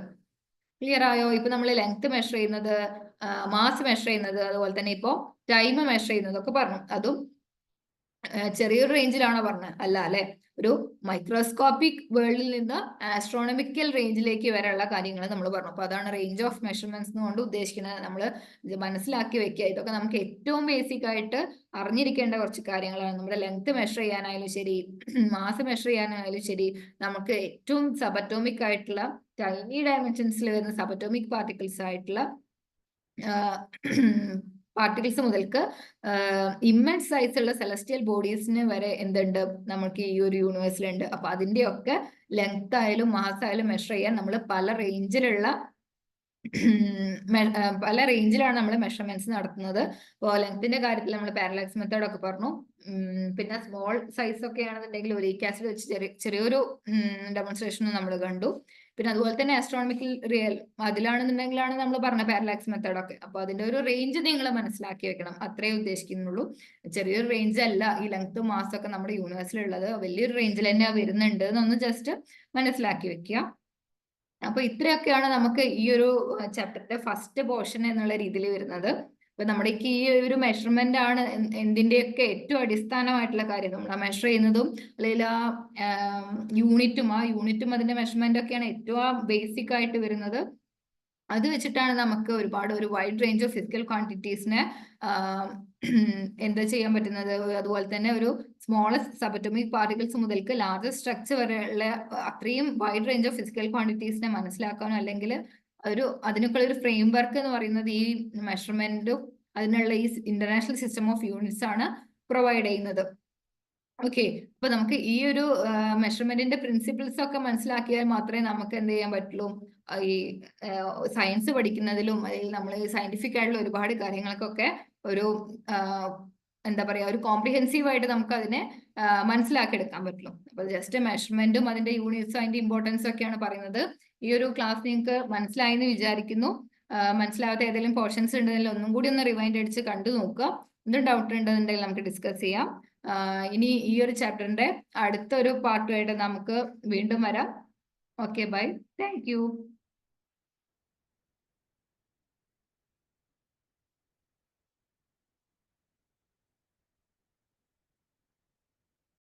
ക്ലിയർ ആയോ? ഇപ്പൊ നമ്മൾ ലെങ്ത് മെഷർ ചെയ്യുന്നത്, മാസ് മെഷർ ചെയ്യുന്നത്, അതുപോലെ തന്നെ ഇപ്പോ ടൈം മെഷർ ചെയ്യുന്നതൊക്കെ പറഞ്ഞു. അതും ചെറിയൊരു റേഞ്ചിലാണോ പറഞ്ഞത്? അല്ല അല്ലെ, ഒരു മൈക്രോസ്കോപ്പിക് വേൾഡിൽ നിന്ന് ആസ്ട്രോണമിക്കൽ റേഞ്ചിലേക്ക് വരെയുള്ള കാര്യങ്ങൾ നമ്മൾ പറഞ്ഞു. അപ്പൊ അതാണ് റേഞ്ച് ഓഫ് മെഷർമെന്റ്സ് കൊണ്ട് ഉദ്ദേശിക്കുന്നത്. നമ്മൾ ഇത് മനസ്സിലാക്കി വെക്കുക. ഇതൊക്കെ നമുക്ക് ഏറ്റവും ബേസിക് ആയിട്ട് അറിഞ്ഞിരിക്കേണ്ട കുറച്ച് കാര്യങ്ങളാണ്. നമ്മുടെ ലെങ്ത് മെഷർ ചെയ്യാനായാലും ശരി, മാസ് മെഷർ ചെയ്യാനായാലും ശരി, നമുക്ക് ഏറ്റവും സബറ്റോമിക് ആയിട്ടുള്ള ടൈനി ഡയമെൻഷൻസിൽ വരുന്ന സബറ്റോമിക് പാർട്ടിക്കിൾസ് ആയിട്ടുള്ള പാർട്ടിക്കിൾസ് മുതൽക്ക് ഇമ്മൻസ് സൈസുള്ള സെലസ്റ്റിയൽ ബോഡീസിന് വരെ എന്തുണ്ട് നമുക്ക് ഈ ഒരു യൂണിവേഴ്സിലുണ്ട്. അപ്പൊ അതിന്റെയൊക്കെ ലെങ്ത് ആയാലും മാസ് ആയാലും മെഷർ ചെയ്യാൻ നമ്മൾ പല റേഞ്ചിലാണ് നമ്മൾ മെഷർമെന്റ്സ് നടത്തുന്നത്. അപ്പോൾ ലെങ്ത്തിന്റെ കാര്യത്തിൽ നമ്മൾ പാരലാക്സ് മെത്തേഡ് ഒക്കെ പറഞ്ഞു. പിന്നെ സ്മോൾ സൈസ് ഒക്കെ ആണെന്നുണ്ടെങ്കിൽ ഒലീക് ആസിഡ് വെച്ച് ചെറിയൊരു ഡെമോൺസ്ട്രേഷനും നമ്മൾ കണ്ടു. പിന്നെ അതുപോലെ തന്നെ ആസ്ട്രോണമിക്കൽ റിയൽ അതിലാണെന്നുണ്ടെങ്കിലാണ് നമ്മൾ പറഞ്ഞ പാരലാക്സ് മെത്തേഡ് ഒക്കെ. അപ്പൊ അതിന്റെ ഒരു റേഞ്ച് നിങ്ങൾ മനസ്സിലാക്കി വെക്കണം, അത്രേ ഉദ്ദേശിക്കുന്നുള്ളൂ. ചെറിയൊരു റേഞ്ച് അല്ല ഈ ലെങ്ത്തും മാസം ഒക്കെ നമ്മുടെ യൂണിവേഴ്സിലുള്ളത്, വലിയൊരു റേഞ്ചിൽ തന്നെ വരുന്നുണ്ട് എന്നൊന്ന് ജസ്റ്റ് മനസ്സിലാക്കി വെക്കുക. അപ്പൊ ഇത്രയൊക്കെയാണ് നമുക്ക് ഈ ഒരു ചാപ്റ്ററിന്റെ ഫസ്റ്റ് പോർഷൻ എന്നുള്ള രീതിയിൽ വരുന്നത്. അപ്പൊ നമ്മുടെ ഈ ഒരു മെഷർമെന്റ് ആണ് എന്തിന്റെയൊക്കെ ഏറ്റവും അടിസ്ഥാനമായിട്ടുള്ള കാര്യം. നമ്മൾ ആ മെഷർ ചെയ്യുന്നതും അല്ലെങ്കിൽ ആ യൂണിറ്റും അതിന്റെ മെഷർമെന്റ് ഒക്കെയാണ് ഏറ്റവും ബേസിക് ആയിട്ട് വരുന്നത്. അത് വെച്ചിട്ടാണ് നമുക്ക് ഒരു വൈഡ് റേഞ്ച് ഓഫ് ഫിസിക്കൽ ക്വാണ്ടിറ്റീസിനെ എന്താ ചെയ്യാൻ പറ്റുന്നത്. അതുപോലെ തന്നെ ഒരു സ്മോളസ്റ്റ് സബറ്റോമിക് പാർട്ടിക്കിൾസ് മുതൽക്ക് ലാർജസ്റ്റ് സ്ട്രക്ചർ വരെയുള്ള അത്രയും വൈഡ് റേഞ്ച് ഓഫ് ഫിസിക്കൽ ക്വാണ്ടിറ്റീസിനെ മനസ്സിലാക്കാനോ അല്ലെങ്കിൽ അതിനൊക്കെ ഒരു ഫ്രെയിം വർക്ക് എന്ന് പറയുന്നത് ഈ മെഷർമെന്റും അതിനുള്ള ഈ ഇന്റർനാഷണൽ സിസ്റ്റം ഓഫ് യൂണിറ്റ്സ് ആണ് പ്രൊവൈഡ് ചെയ്യുന്നത്. ഓക്കെ, അപ്പൊ നമുക്ക് ഈ ഒരു മെഷർമെന്റിന്റെ പ്രിൻസിപ്പിൾസ് ഒക്കെ മനസ്സിലാക്കിയാൽ മാത്രമേ നമുക്ക് എന്ത് ചെയ്യാൻ പറ്റുള്ളൂ. ഈ സയൻസ് പഠിക്കുന്നതിലും അല്ലെങ്കിൽ നമ്മൾ സയന്റിഫിക് ആയിട്ടുള്ള ഒരുപാട് കാര്യങ്ങൾക്കൊക്കെ ഒരു എന്താ പറയാ ഒരു കോംപ്രിഹെൻസീവ് ആയിട്ട് നമുക്ക് അതിനെ മനസ്സിലാക്കിയെടുക്കാൻ പറ്റുള്ളൂ. അപ്പൊ ജസ്റ്റ് മെഷർമെന്റും അതിന്റെ യൂണിറ്റ്സും അതിന്റെ ഇമ്പോർട്ടൻസ് ഒക്കെയാണ് പറയുന്നത്. ഈ ഒരു ക്ലാസ് നിങ്ങൾക്ക് മനസ്സിലായി എന്ന് വിചാരിക്കുന്നു. മനസ്സിലാവാത്ത ഏതെങ്കിലും പോർഷൻസ് ഉണ്ടെങ്കിൽ ഒന്നും കൂടി ഒന്ന് റിവൈൻഡ് അടിച്ച് കണ്ടു നോക്കുക. എന്തും ഡൗട്ട് ഉണ്ടെന്നുണ്ടെങ്കിൽ നമുക്ക് ഡിസ്കസ് ചെയ്യാം. ഇനി ഈ ഒരു ചാപ്റ്ററിന്റെ അടുത്തൊരു പാർട്ടുമായിട്ട് നമുക്ക് വീണ്ടും വരാം. Okay, bye, thank U.